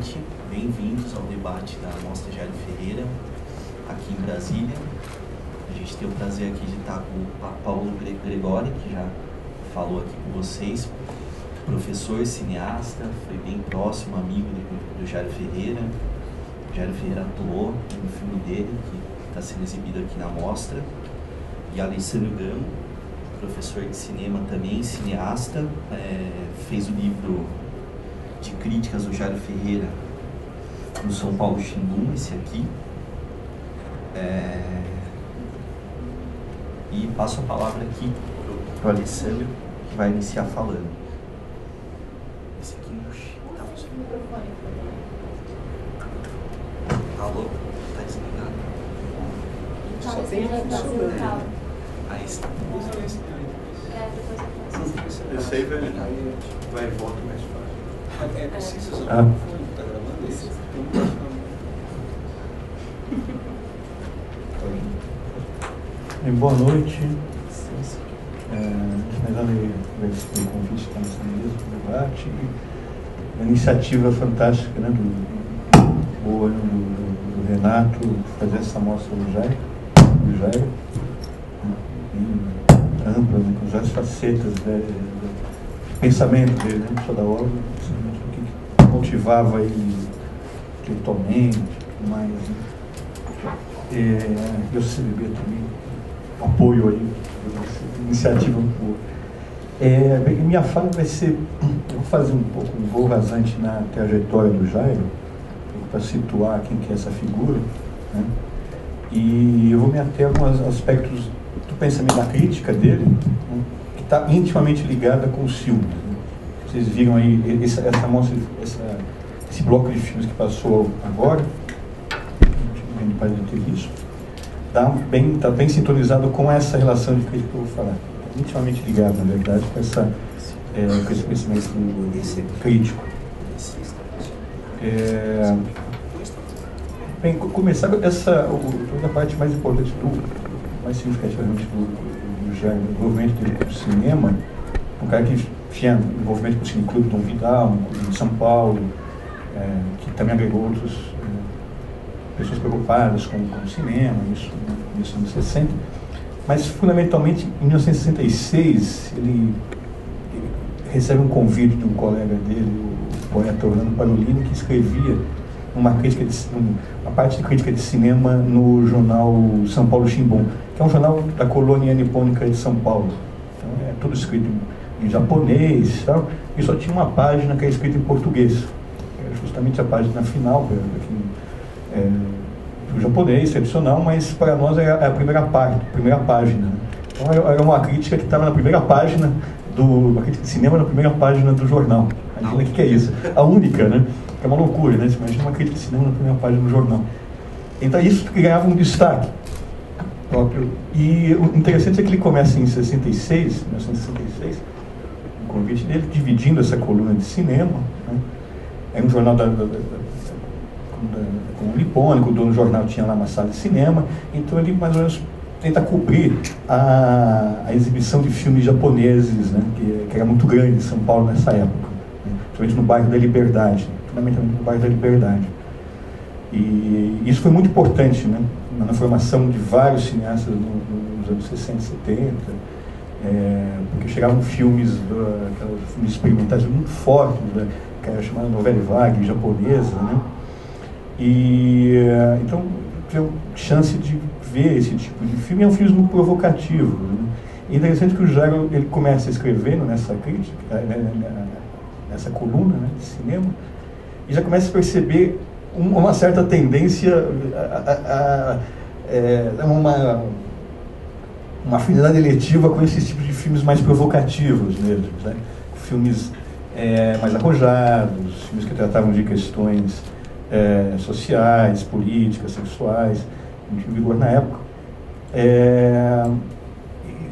noite, bem-vindos ao debate da Mostra Jairo Ferreira, aqui em Brasília. A gente tem o prazer aqui de estar com o Paulo Gregório, que já falou aqui com vocês, professor, cineasta, foi bem próximo, amigo do Jairo Ferreira. O Jairo Ferreira atuou no filme dele, que está sendo exibido aqui na Mostra. E Alessandro Gamo, professor de cinema também, cineasta, fez o livro de críticas do Jairo Ferreira no São Paulo Chimbum, esse aqui. E passo a palavra aqui para o Alessandro, que vai iniciar falando. Esse aqui tá funcionando. Alô? Tá desligado? Só tem a funcionando. Aí está. Esse aí vai e volta mais fácil. É preciso usar o fone, tá gravando isso? Boa noite. Agradeço pelo convite para nessa mesa, do debate. A iniciativa fantástica, né, do Renato fazer essa mostra do Jairo, ampla, né, com várias facetas do pensamento dele, né, só da obra, o que motivava ele intelectualmente, tudo mais. Né. Eu recebi também apoio aí, iniciativa muito boa. Minha fala vai ser, eu vou fazer um pouco um voo rasante na trajetória do Jairo, para situar quem que é essa figura, né? E eu vou me ater a alguns aspectos do pensamento da crítica dele, né, que está intimamente ligada com os filmes. Né? Vocês viram aí essa mostra, esse bloco de filmes que passou agora, para ter visto, está bem sintonizado com essa relação de crítica que eu vou falar. Está intimamente ligado, na verdade, com esse pensamento crítico. Bem, começar toda a parte mais importante, mais significativamente do Jairo, do envolvimento dele com o cinema, um cara que tinha envolvimento com o Cine Clube Dom Vidal, em São Paulo, que também agregou outros pessoas preocupadas com o cinema, isso nos anos 60, mas fundamentalmente em 1966 ele recebe um convite de um colega dele, o poeta Orlando Parolini, que escrevia uma parte de crítica de cinema no jornal São Paulo Chimbum, que é um jornal da colônia nipônica de São Paulo. Então, é tudo escrito em japonês, tal, e só tinha uma página que é escrita em português, que era justamente a página final, do japonês tradicional, mas para nós é a primeira página. Então era uma crítica que estava na primeira página uma crítica de cinema na primeira página do jornal. Imagina o que é isso? A única, né? É uma loucura, né? Você imagina uma crítica de cinema na primeira página do jornal. Então isso ganhava um destaque próprio. E o interessante é que ele começa em 1966, o convite dele, dividindo essa coluna de cinema, né? É um jornal com o nipônico, o dono do jornal tinha lá uma sala de cinema, então ele mais ou menos tenta cobrir a exibição de filmes japoneses, né, que era muito grande em São Paulo nessa época, né, principalmente no bairro da Liberdade, fundamentalmente no bairro da Liberdade. E isso foi muito importante, né, na formação de vários cineastas nos anos 60 e 70, porque chegavam filmes experimentais muito fortes, né, que era chamada novela vague japonesa, né. Então tive chance de ver esse tipo de filme. É um filme muito provocativo, né? É interessante que o Jairo ele começa escrevendo nessa crítica, nessa coluna, né, de cinema, e já começa a perceber uma certa tendência uma afinidade eletiva com esses tipos de filmes mais provocativos mesmo, né? Filmes mais arrojados, filmes que tratavam de questões sociais, políticas, sexuais, não tinha vigor na época.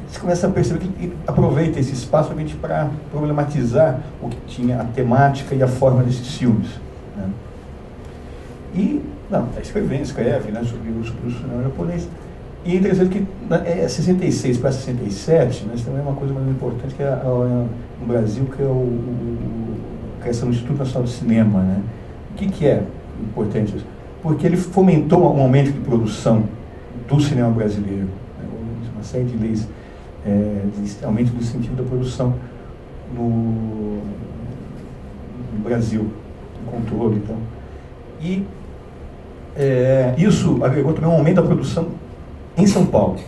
Você começa a perceber que ele aproveita esse espaço para problematizar o que tinha a temática e a forma desses filmes, né? E, escreve, né, sobre o cinema japonês. E é interessante que 66 para 67, né, isso também é uma coisa mais importante, que no Brasil, que é a criação do Instituto Nacional de Cinema, né? O que é importante isso? Porque ele fomentou um aumento de produção do cinema brasileiro, né? Uma série de leis de aumento do incentivo da produção no Brasil, no controle, então. E isso agregou também um aumento da produção em São Paulo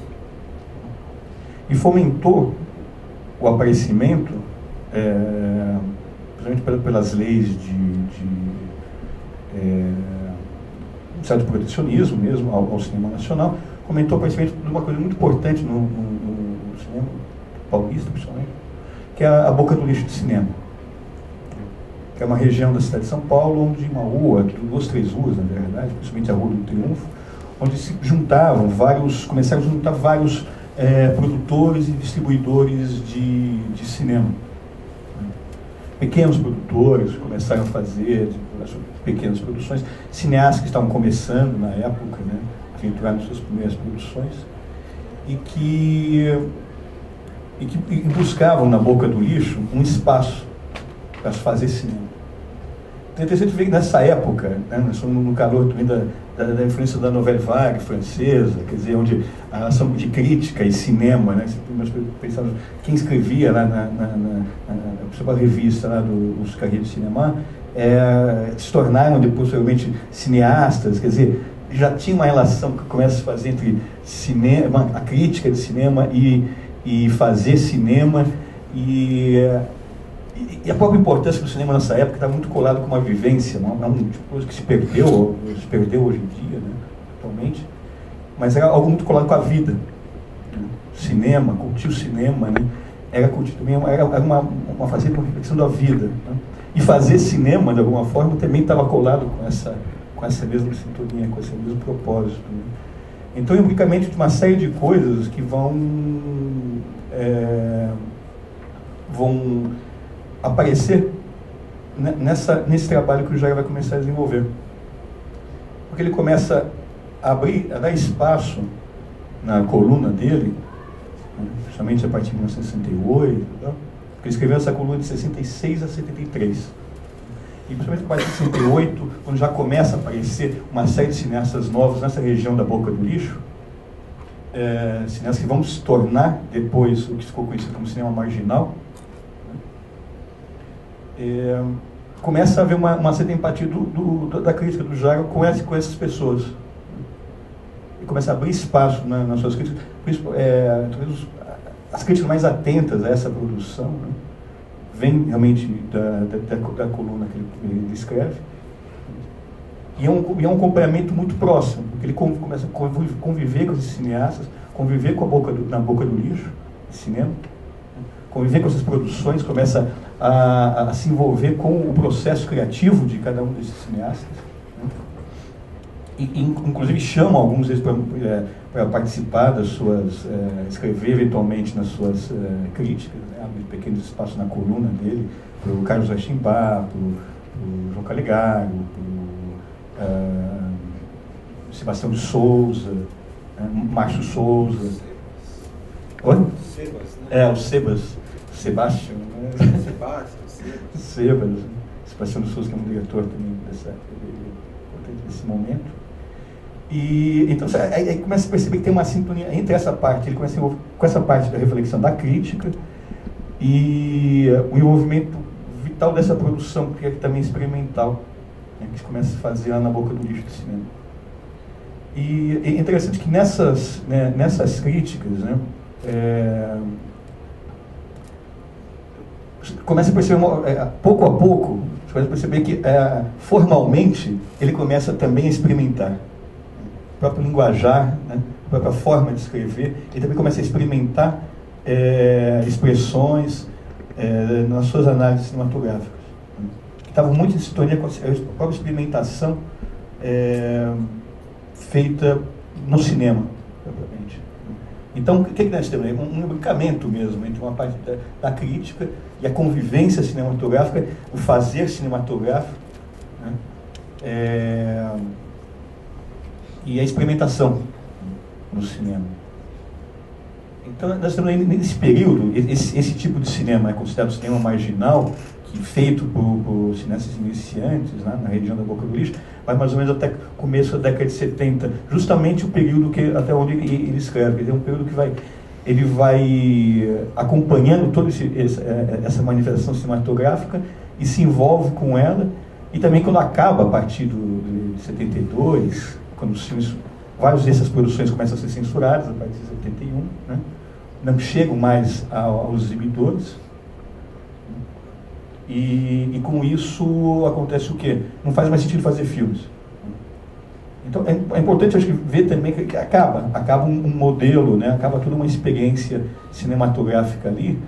e fomentou o aparecimento, principalmente pelas leis de certo protecionismo mesmo ao cinema nacional, fomentou o aparecimento de uma coisa muito importante no cinema paulista, principalmente, que é a Boca do Lixo de Cinema, que é uma região da cidade de São Paulo, onde uma rua, 2, 3 ruas, na verdade, principalmente a Rua do Triunfo, onde se juntavam começaram a juntar vários produtores e distribuidores de cinema. Pequenos produtores começaram a fazer pequenas produções, cineastas que estavam começando na época, né, aventuraram suas primeiras produções, e que buscavam na Boca do Lixo um espaço para fazer cinema. Então é interessante ver que nessa época, né, nós estamos no calor também da influência da Nouvelle Vague francesa, quer dizer, onde a relação de crítica e cinema, né, pensamos, quem escrevia lá na revista lá dos Carriers de Cinema, se tornaram depois, provavelmente, cineastas, quer dizer, já tinha uma relação que começa a se fazer entre cinema, a crítica de cinema e fazer cinema, e a própria importância do cinema nessa época está muito colado com uma vivência, não é uma coisa que se perdeu hoje em dia, né, atualmente, mas era algo muito colado com a vida. Né? Cinema, curtir o cinema, né, era curtir também, era uma fazer uma reflexão da vida. Né? E fazer cinema, de alguma forma, também estava colado com essa mesma sintonia, com esse mesmo propósito. Né? Então, empiricamente, uma série de coisas que vão aparecer nesse trabalho que o Jair vai começar a desenvolver. Porque ele começa a dar espaço na coluna dele, né, justamente a partir de 1968, tá? Ele escreveu essa coluna de 66 a 73. E principalmente a partir de 68, quando já começa a aparecer uma série de cineastas novos nessa região da Boca do Lixo, cineastas que vão se tornar depois o que ficou conhecido como cinema marginal, começa a haver uma certa empatia da crítica do Jair com essas pessoas. E começa a abrir espaço nas suas críticas. As críticas mais atentas a essa produção, né, vêm realmente da coluna que ele escreve. E é um acompanhamento muito próximo, porque ele começa a conviver com esses cineastas, conviver na Boca do Lixo, cinema, conviver com essas produções, começa a se envolver com o processo criativo de cada um desses cineastas, né? E inclusive chama alguns deles para participar das suas, escrever eventualmente nas suas críticas, né? Abre pequenos espaços na coluna dele, para o Carlos Achimbá, para o João Calegaro, para o Sebastião de Souza, Márcio Souza. Oi? Sebas, né? O Sebas. Sebastião, né? Sebas, Sebastião de Souza, que é um diretor também desse momento. E então aí começa a perceber que tem uma sintonia entre essa parte, ele começa a envolver com essa parte da reflexão da crítica e o envolvimento vital dessa produção, que é também experimental, né, que se começa a fazer lá na Boca do Lixo de cinema. E é interessante que nessas críticas, né, começa a perceber, pouco a pouco, você começa a perceber que formalmente ele começa também a experimentar. O próprio linguajar, né, a própria forma de escrever, ele também começa a experimentar expressões nas suas análises cinematográficas, né, que estavam muito em sintonia com a própria experimentação feita no cinema, propriamente. Então, o que nós temos? Um imbricamento mesmo entre uma parte da crítica e a convivência cinematográfica, o fazer cinematográfico, né, e a experimentação no cinema. Então, nós temos nesse período, esse tipo de cinema é considerado cinema marginal, que feito por cineastas iniciantes, né, na região da Boca do Lixo, mas mais ou menos até começo da década de 70, justamente o período até onde ele escreve. Ele é um período que ele vai acompanhando toda essa manifestação cinematográfica e se envolve com ela, e também quando acaba, a partir de 72, quando os filmes, várias dessas produções começam a ser censuradas, a partir de 71, né, não chegam mais aos exibidores. E com isso acontece o quê? Não faz mais sentido fazer filmes. Então é importante, acho que, ver também que acaba um modelo, né? Acaba toda uma experiência cinematográfica ali.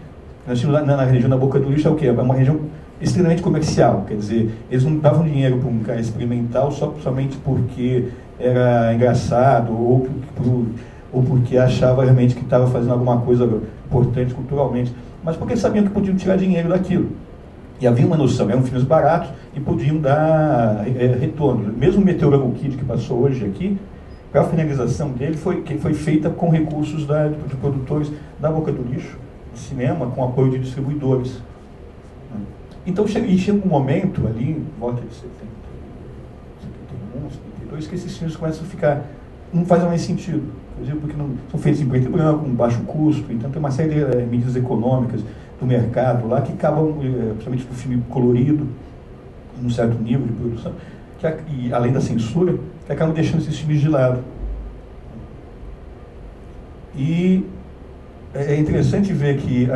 Nós tínhamos na região da Boca do Lixo, é o quê? É uma região extremamente comercial, quer dizer, eles não davam dinheiro para um cara experimental somente porque era engraçado ou porque achava realmente que estava fazendo alguma coisa importante culturalmente, mas porque sabiam que podiam tirar dinheiro daquilo. E havia uma noção, eram filmes baratos e podiam dar retorno. Mesmo o Meteoro Kid, que passou hoje aqui, para a finalização dele, foi feita com recursos de produtores da Boca do Lixo, de cinema, com apoio de distribuidores. Então chega um momento ali, em volta de 71, 72, que esses filmes começam a ficar, não fazem mais sentido, porque não, são feitos em preto e branco, com baixo custo, então tem uma série de medidas econômicas do mercado lá que acabam, principalmente do filme colorido, num certo nível de produção, e além da censura, que acabam deixando esses filmes de lado. E é interessante ver que,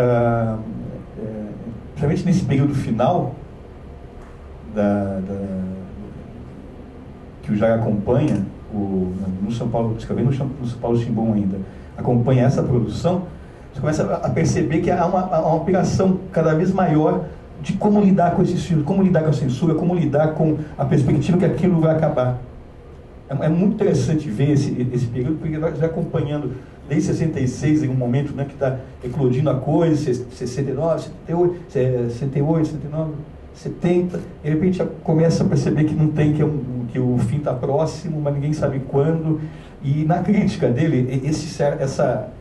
principalmente nesse período final, que o Jair acompanha, no São Paulo, escrevendo no São Paulo Chimbom ainda, acompanha essa produção, você começa a perceber que há uma operação cada vez maior de como lidar com esses filmes, como lidar com a censura, como lidar com a perspectiva que aquilo vai acabar. É muito interessante ver esse período, porque nós já acompanhando desde 66, em um momento, né, que está eclodindo a coisa, 69, 68, 69, 70, e de repente já começa a perceber que não tem, que o fim está próximo, mas ninguém sabe quando. E na crítica dele, essa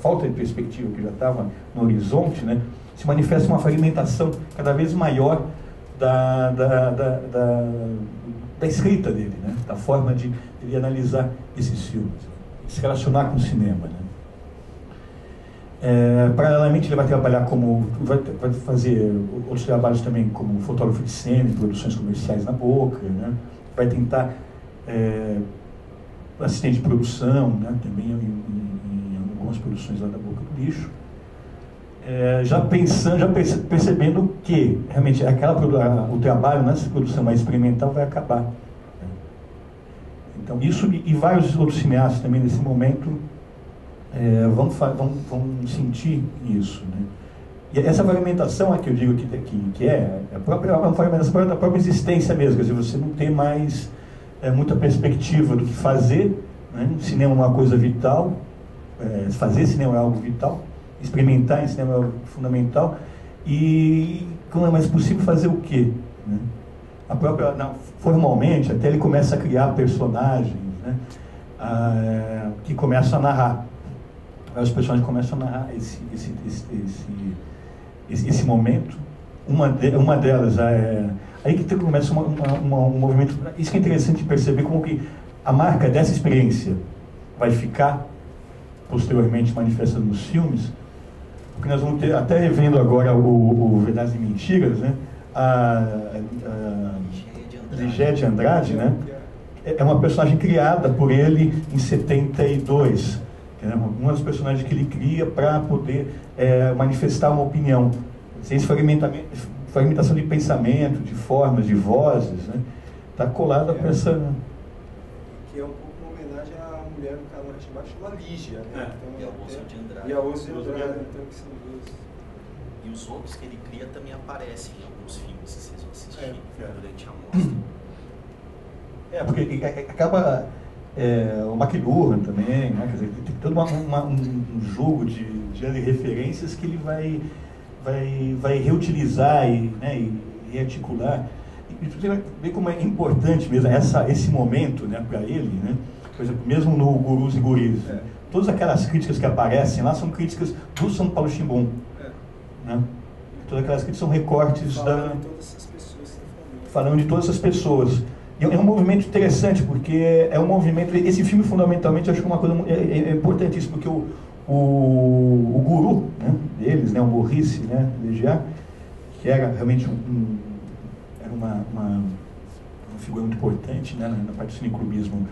falta de perspectiva que já estava no horizonte, né, se manifesta uma fragmentação cada vez maior da escrita dele, né, da forma de ele analisar esses filmes, se relacionar com o cinema, né. Paralelamente ele vai trabalhar vai fazer outros trabalhos também como fotógrafo de cena, produções comerciais na Boca, né, vai tentar assistente de produção, né, também em algumas produções lá da Boca do Lixo, já percebendo que realmente o trabalho nessa produção mais experimental vai acabar. Então isso e vários outros cineastas também nesse momento vão sentir isso, né? E essa fragmentação que eu digo que é uma fragmentação da própria existência mesmo, quer dizer, você não tem mais muita perspectiva do que fazer, né? Cinema é uma coisa vital, fazer cinema é algo vital, experimentar em cinema é algo fundamental, e como é mais possível fazer o quê, né? Formalmente, até ele começa a criar personagens, né? Que começam a narrar. Os personagens começam a narrar esse momento. Uma delas aí que começa um movimento. Isso que é interessante perceber, como que a marca dessa experiência vai ficar posteriormente manifestada nos filmes, porque nós vamos ter, até revendo agora o Verdades e Mentiras, né, Ligé de Andrade, né, é uma personagem criada por ele em 72, né, uma das personagens que ele cria para poder manifestar uma opinião, sem fragmentação de pensamento, de formas, de vozes, né? Está colada com essa... Que é um pouco uma homenagem à mulher do canal de baixo, chama Lígia, né? Então, e a Bolsa de Andrade. E a Bolsa de Andrade, então, que são duas. E os outros que ele cria também aparecem em alguns filmes, se vocês vão assistir durante a mostra. Porque acaba... o McLuhan também, né? Quer dizer, tem todo um jogo de referências que ele vai reutilizar e rearticular. E você vai ver como é importante mesmo esse momento, né, para ele, né? Por exemplo, mesmo no Gurus e Guris, todas aquelas críticas que aparecem lá são críticas do São Paulo Chimbom, né? Todas aquelas críticas são recortes falando de todas essas pessoas. Falando de todas essas pessoas. E é um movimento interessante, porque é um movimento... Esse filme, fundamentalmente, eu acho que uma coisa importantíssima, porque o guru, né, deles, né, o Maurice, né, Legiar, que era realmente era uma figura muito importante, né, na parte do cineclubismo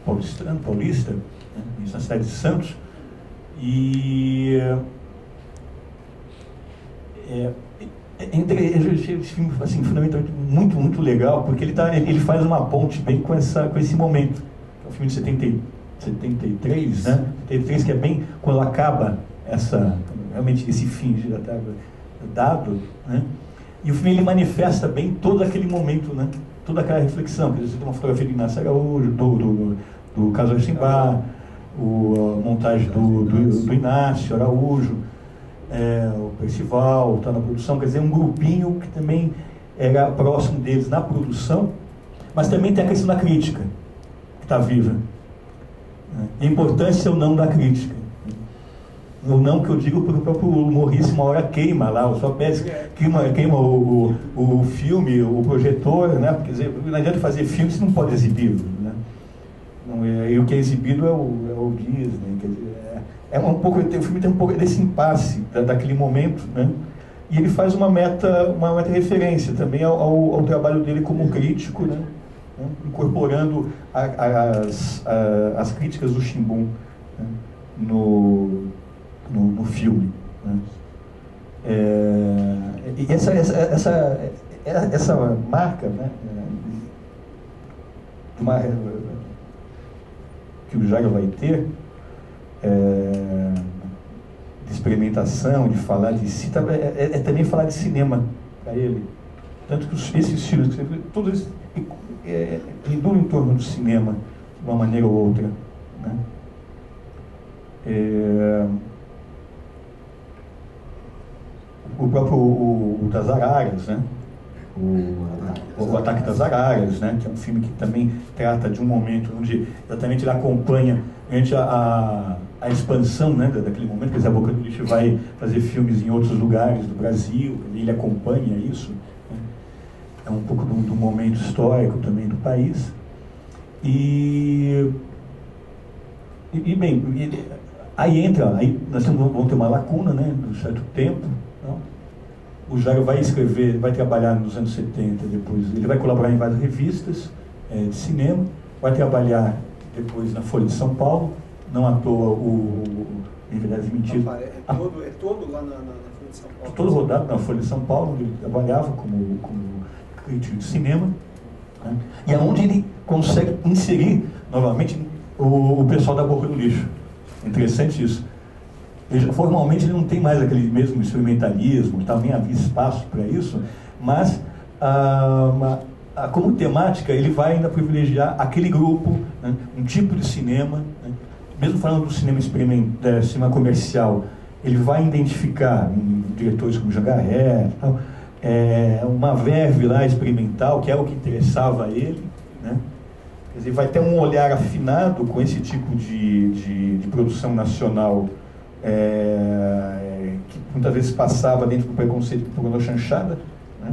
paulista, né, isso na cidade de Santos. E esse filme, assim, fundamentalmente muito legal, porque ele faz uma ponte bem com esse momento. É um filme de 73, né? 73, que é bem quando acaba realmente esse fim já estava dado, né? E o filme ele manifesta bem todo aquele momento, né? Toda aquela reflexão. Quer dizer, tem uma fotografia do Inácio Araújo, do Caso Simbar, a montagem do Inácio Araújo, o Percival está na produção, quer dizer, um grupinho que também era próximo deles na produção, mas também tem a questão da crítica, que está viva. E a importância ou não da crítica. O não que eu digo porque o próprio Maurice uma hora queima lá, o sua peça queima o filme, o projetor, né? Quer dizer, não adianta fazer filme se não pode exibir, né? E o que é exibido é o Disney, quer dizer, o filme tem um pouco desse impasse daquele momento, né? E ele faz uma meta referência também ao trabalho dele como crítico, né? Incorporando as críticas do Chimbum, né? no filme, né? E essa marca, né? Que o Jairo vai ter, de experimentação, de falar de si, também falar de cinema para ele. Tanto que esses filmes que você viu, todos giram em torno do cinema, de uma maneira ou outra, né? O próprio o das Araras, né? O Ataque das Araras, né? Que é um filme que também trata de um momento onde exatamente ele acompanha a expansão, né, daquele momento. Quer dizer, a Boca do Lixo vai fazer filmes em outros lugares do Brasil, ele acompanha isso, né? É um pouco do momento histórico também do país. Aí nós vamos ter uma lacuna, né, de um certo tempo. Não? O Jairo vai escrever, vai trabalhar nos anos 70 depois, ele vai colaborar em várias revistas de cinema, vai trabalhar depois na Folha de São Paulo, não à toa em Verdade e Mentira. É todo lá na Folha de São Paulo? Todo rodado na Folha de São Paulo, onde ele trabalhava como crítico de cinema, né? E é onde ele consegue inserir novamente o pessoal da Boca do Lixo. Interessante isso. Formalmente ele não tem mais aquele mesmo experimentalismo, nem havia espaço para isso, mas como temática ele vai ainda privilegiar aquele grupo, né, um tipo de cinema, né, mesmo falando do cinema cinema comercial, ele vai identificar diretores como Jean Garret, uma verve lá experimental, que é o que interessava a ele, né? Quer dizer, vai ter um olhar afinado com esse tipo de produção nacional, que muitas vezes passava dentro do preconceito por uma chanchada, né?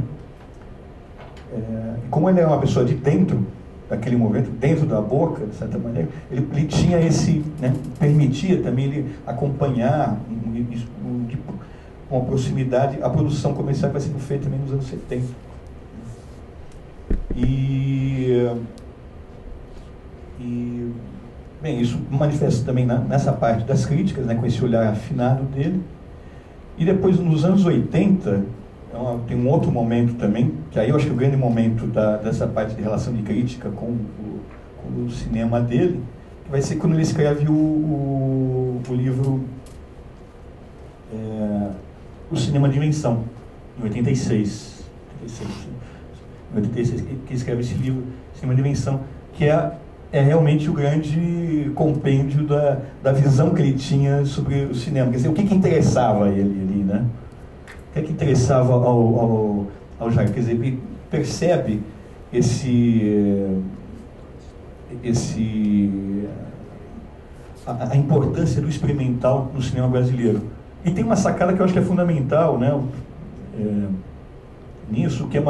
Como ele é uma pessoa de dentro daquele movimento, dentro da Boca, de certa maneira, ele tinha né, permitia também ele acompanhar com uma proximidade a produção comercial que vai sendo feita também nos anos 70. Bem, isso manifesta também nessa parte das críticas, né, com esse olhar afinado dele. E depois, nos anos 80, tem um outro momento também, que aí eu acho que o grande momento dessa parte de relação de crítica com o cinema dele, que vai ser quando ele escreve o livro O Cinema de Invenção, em 86. Em 86, que escreve esse livro, Cinema de Invenção, que é realmente o grande compêndio da visão que ele tinha sobre o cinema. Quer dizer, o que interessava ele ali, né? O que interessava ao Jairo? Quer dizer, ele percebe a importância do experimental no cinema brasileiro. E tem uma sacada que eu acho que é fundamental, né, nisso, que é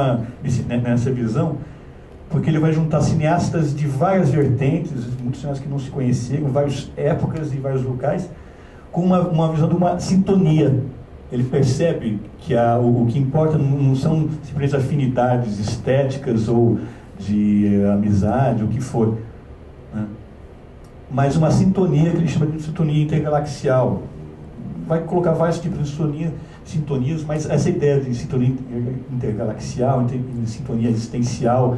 nessa visão, porque ele vai juntar cineastas de várias vertentes, muitos cineastas que não se conheceram, várias épocas e vários locais, com uma visão de uma sintonia. Ele percebe que o que importa não são simplesmente afinidades estéticas ou de amizade, o que for, né? Mas uma sintonia que ele chama de sintonia intergalaxial. Vai colocar vários tipos de sintonias, mas essa ideia de sintonia intergalaxial, sintonia existencial,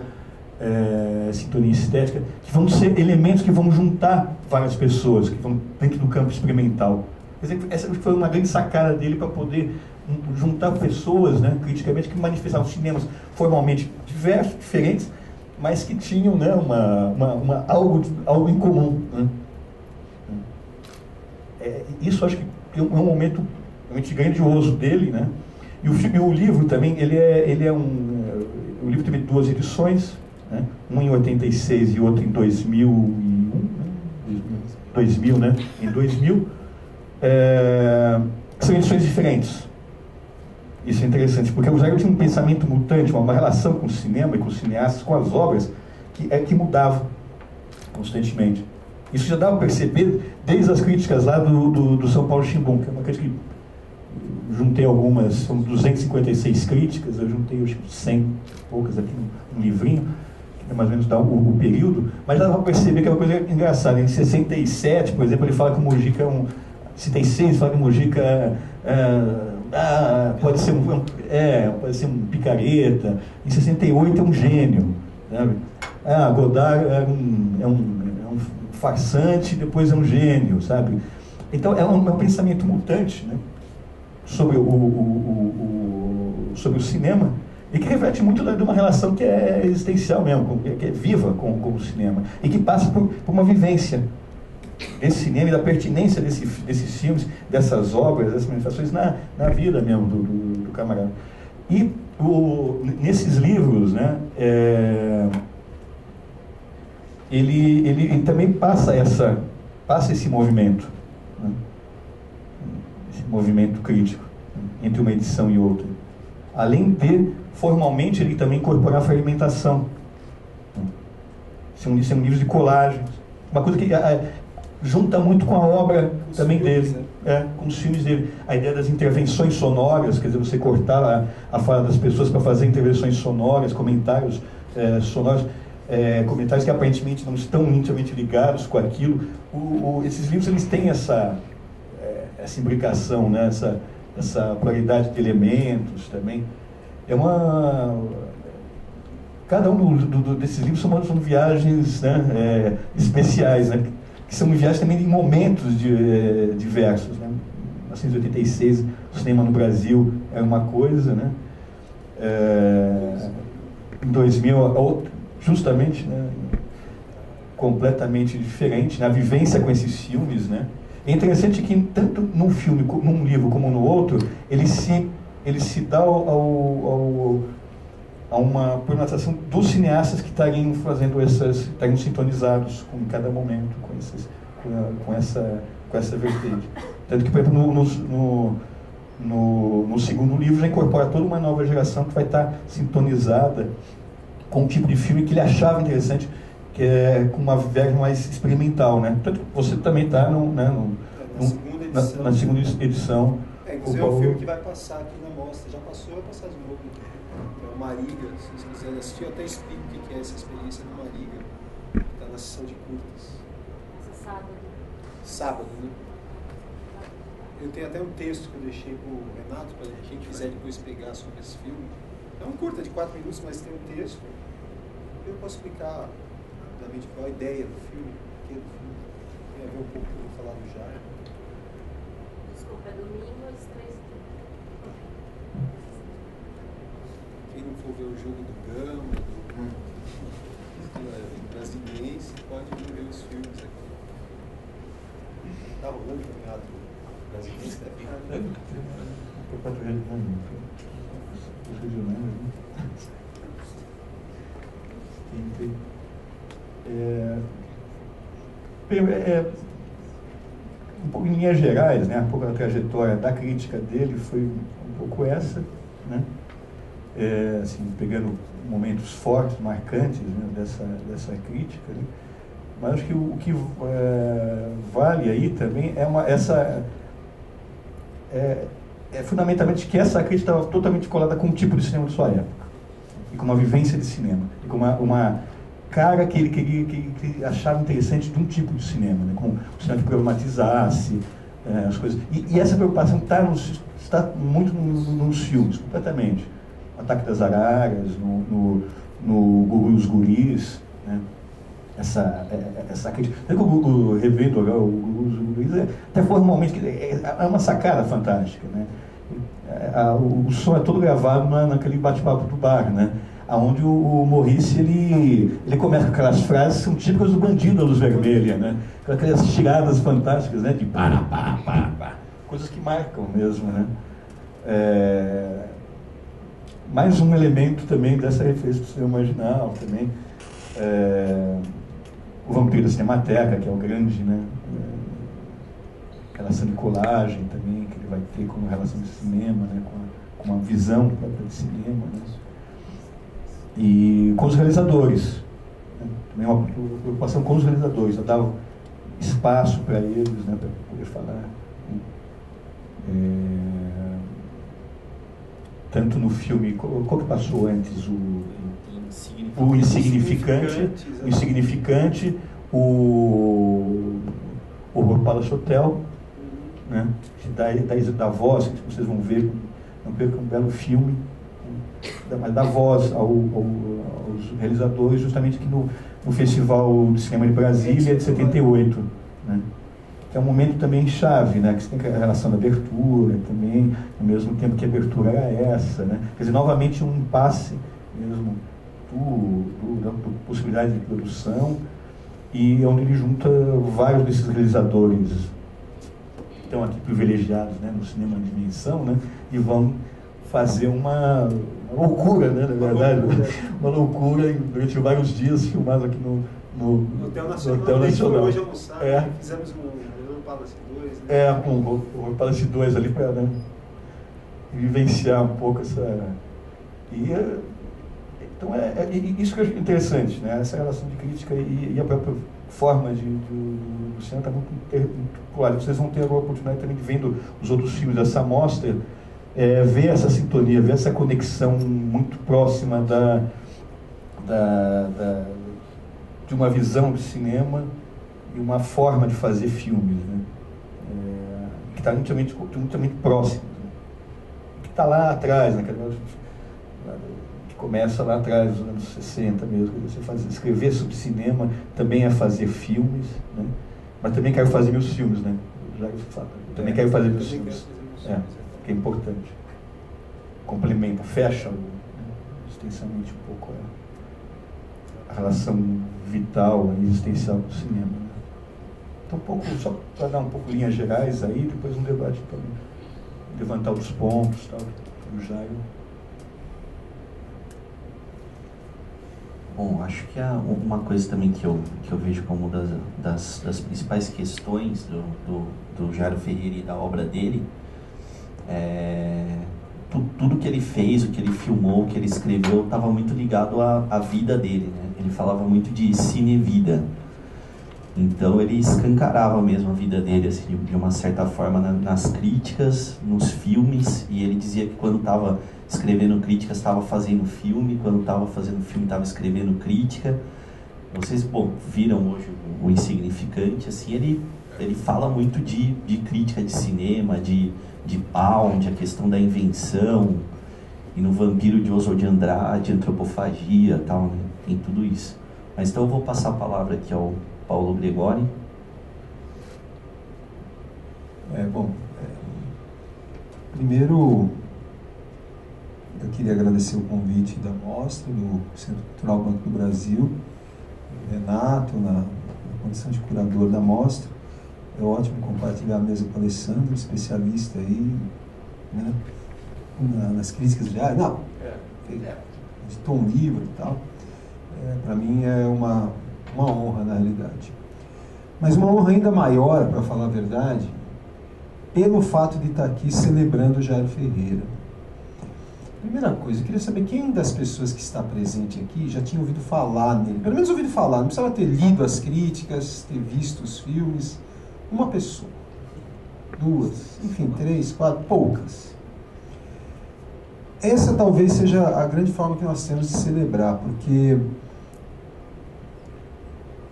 sintonia estética, que vão ser elementos que vão juntar várias pessoas, que vão dentro do campo experimental. Quer dizer, essa foi uma grande sacada dele para poder juntar pessoas, né, criticamente, que manifestavam cinemas formalmente diversos, diferentes, mas que tinham, né, algo em comum, né? Isso acho que é um momento realmente grandioso dele, né? E o livro também, o livro teve 2 edições, né? Um em 86 e outro em 2001, né? 2000, né? Em 2000, são edições diferentes. Isso é interessante, porque o Jairo tinha um pensamento mutante, uma relação com o cinema e com os cineastas, com as obras, que mudava constantemente. Isso já dá para perceber desde as críticas lá do São Paulo Chimbum, que é uma crítica que juntei algumas, são 256 críticas, eu juntei acho que 100 poucas aqui no livrinho, que é mais ou menos dá o período, mas dá para perceber que é uma coisa engraçada. Em 67, por exemplo, ele fala que o Mujica é um... 66, fala que o Mujica pode ser um picareta. Em 68 é um gênio, sabe? Godard é um farsante, depois é um gênio, sabe? Então é um pensamento mutante, né, sobre o cinema, e que reflete muito de uma relação que é existencial mesmo, que é viva com o cinema, e que passa por uma vivência desse cinema e da pertinência desses filmes, dessas obras, dessas manifestações na vida mesmo do camarada. E nesses livros, né, ele também passa esse movimento, né, esse movimento crítico, né, entre uma edição e outra. Além de, formalmente, ele também incorporar a fragmentação. São livros de colagens, uma coisa que junta muito com a obra também dele, com os filmes dele. A ideia das intervenções sonoras, quer dizer, você cortar a fala das pessoas para fazer intervenções sonoras, comentários sonoros, comentários que aparentemente não estão intimamente ligados com aquilo. Esses livros, eles têm essa imbricação, né? essa pluralidade de elementos também. Cada um desses livros são viagens, né, especiais, né, que são viagens também em momentos diversos, né. Em 1986, o cinema no Brasil era uma coisa, né. Em 2000, justamente, né, completamente diferente, na vivência com esses filmes, né. É interessante que tanto num filme, num livro como no outro, ele se dá a uma problematização dos cineastas que estariam estariam sintonizados com cada momento, com essa vertente. Tanto que, por exemplo, no segundo livro já incorpora toda uma nova geração que vai estar sintonizada com um tipo de filme que ele achava interessante, que é com uma viagem mais experimental, né? Tanto que você também está na segunda edição. Inclusive é um filme que vai passar aqui na mostra, já passou, vai passar de novo. É o Mariga, se vocês quiserem assistir, eu até explico o que é essa experiência do Mariga, que está na sessão de curtas. Esse sábado. Sábado, né? Eu tenho até um texto que eu deixei para o Renato, para quem quiser depois pegar sobre esse filme. É um curta de 4 minutos, mas tem um texto. Eu posso explicar rapidamente qual a ideia do filme, o que é do filme. Tem a ver um pouco com o que eu vou falar do Jair. Desculpa, é domingo às 3h30. Quem não for ver o jogo do Gama, do Brasiliense, pode vir ver os filmes aqui. Tá rolando o campeonato brasileiro? pouco em linhas gerais, né, a trajetória da crítica dele foi um pouco essa, né, assim, pegando momentos fortes, marcantes, né, dessa crítica, né, mas acho que o que vale aí também é fundamentalmente que essa crítica estava totalmente colada com um tipo de cinema de sua época, e com uma vivência de cinema, e com uma cara que ele queria, que achava interessante de um tipo de cinema, né? Como o cinema que problematizasse as coisas. E essa preocupação está muito nos filmes, completamente. O Ataque das Araras, no Guru e os Guris, né? Essa crítica. Revendo o Guru e os Guris, até formalmente, é uma sacada fantástica, né? O som é todo gravado naquele bate-papo do bar, né? Onde o Maurice ele começa com aquelas frases que são típicas do Bandido da Luz Vermelha, né? Aquelas tiradas fantásticas, né? De pá, coisas que marcam mesmo, né? Mais um elemento também dessa referência do cinema marginal também. O Vampiro da Cinemateca, que é o grande, né? Relação de colagem também, que ele vai ter como relação de cinema, né? Com uma visão própria de cinema, né? E com os realizadores, né? Também uma preocupação com os realizadores, eu dava espaço para eles, né? Para poder falar, né? Tanto no filme, qual que passou antes? O Insignificante, o Horror Palace Hotel, né? Da voz, que vocês vão ver, não percam um belo filme, mas dá voz aos realizadores, justamente aqui no Festival de Cinema de Brasília de 78, né? Que é um momento também chave, né? Que você tem a relação da abertura também, ao mesmo tempo que a abertura era essa, né? Quer dizer, novamente um impasse mesmo da possibilidade de produção, e onde ele junta vários desses realizadores que estão aqui privilegiados, né, no cinema de dimensão, né, e vão fazer uma loucura, né, na verdade, uma loucura, e durante vários dias filmados aqui no Hotel Nacional. Hotel Nacional. Hoje almoçar, fizemos um Palace 2, né? Um Palace 2 ali para, né, vivenciar um pouco essa... Então, isso que eu acho interessante, né? Essa relação de crítica e a própria forma do cinema está muito popular. Vocês vão ter a oportunidade também de, vendo os outros filmes dessa mostra, ver essa sintonia, ver essa conexão muito próxima de uma visão de cinema e uma forma de fazer filmes, né? Que está muito próximo, né? Que está lá atrás, naquela... Começa lá atrás, nos anos 60 mesmo. Você escrever sobre cinema também é fazer filmes, né? Mas também quero fazer meus filmes, né? Eu também quero fazer meus filmes. Que é importante. Complementa, fecha extensamente um pouco a relação vital e existencial do cinema, né? Então, só para dar um pouco linhas gerais aí, depois um debate para levantar os pontos, tal, do Jairo. Bom, acho que uma coisa também que eu vejo como das principais questões do Jairo Ferreira e da obra dele tudo que ele fez, o que ele filmou, o que ele escreveu, estava muito ligado à vida dele, né? Ele falava muito de cine-vida. Então ele escancarava mesmo a vida dele, assim, de uma certa forma, nas críticas, nos filmes, e ele dizia que quando estava escrevendo críticas estava fazendo filme, quando estava fazendo filme estava escrevendo crítica. Vocês, viram hoje o Insignificante, assim, ele fala muito de crítica de cinema, de Pound, a questão da invenção, e no Vampiro de Oswald de Andrade, antropofagia, tal, né? Tem tudo isso. Mas então eu vou passar a palavra aqui ao Paulo Gregori. Primeiro eu queria agradecer o convite da mostra do Centro Cultural Banco do Brasil, o Renato, na condição de curador da mostra. É ótimo compartilhar a mesa com o Alessandro, especialista aí, né, nas críticas diárias. Editou um livro e tal. Para mim é uma honra, na realidade. Mas uma honra ainda maior, para falar a verdade, pelo fato de estar aqui celebrando o Jairo Ferreira. Primeira coisa, eu queria saber quem das pessoas que está presente aqui já tinha ouvido falar nele. Pelo menos ouvido falar, não precisava ter lido as críticas, ter visto os filmes. Uma pessoa, duas, enfim, três, quatro, poucas. Essa talvez seja a grande forma que nós temos de celebrar, porque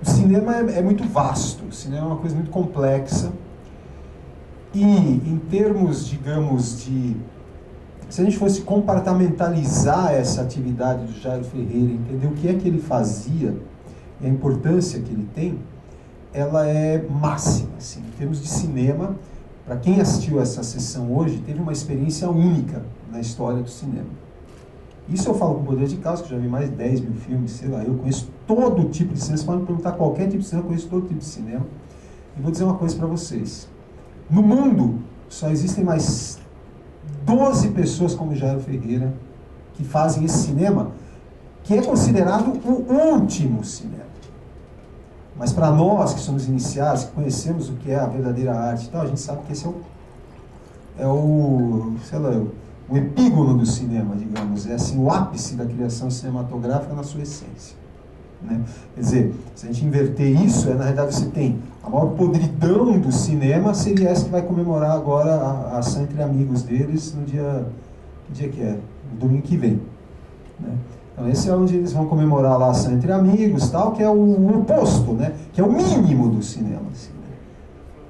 o cinema é muito vasto, o cinema é uma coisa muito complexa, e em termos, digamos, de... Se a gente fosse compartimentalizar essa atividade do Jairo Ferreira, entender o que é que ele fazia e a importância que ele tem, ela é máxima. Assim, em termos de cinema, para quem assistiu essa sessão hoje, teve uma experiência única na história do cinema. Isso eu falo com poder de causa, que eu já vi mais de 10 mil filmes, sei lá, eu conheço todo tipo de cinema. Você pode me perguntar qualquer tipo de cinema, eu conheço todo tipo de cinema. E vou dizer uma coisa para vocês. No mundo, só existem mais 12 pessoas como Jairo Ferreira que fazem esse cinema, que é considerado o último cinema. Mas para nós que somos iniciados, que conhecemos o que é a verdadeira arte e tal, a gente sabe que esse é o epígono do cinema, digamos. É assim, o ápice da criação cinematográfica na sua essência. Né? Quer dizer, se a gente inverter isso, na realidade você tem a maior podridão do cinema, seria essa que vai comemorar agora a ação entre amigos deles no dia... Que dia que é? No domingo que vem. Né? Então esse é onde eles vão comemorar lá a ação entre amigos, tal, que é o oposto, né? Que é o mínimo do cinema. Assim, né?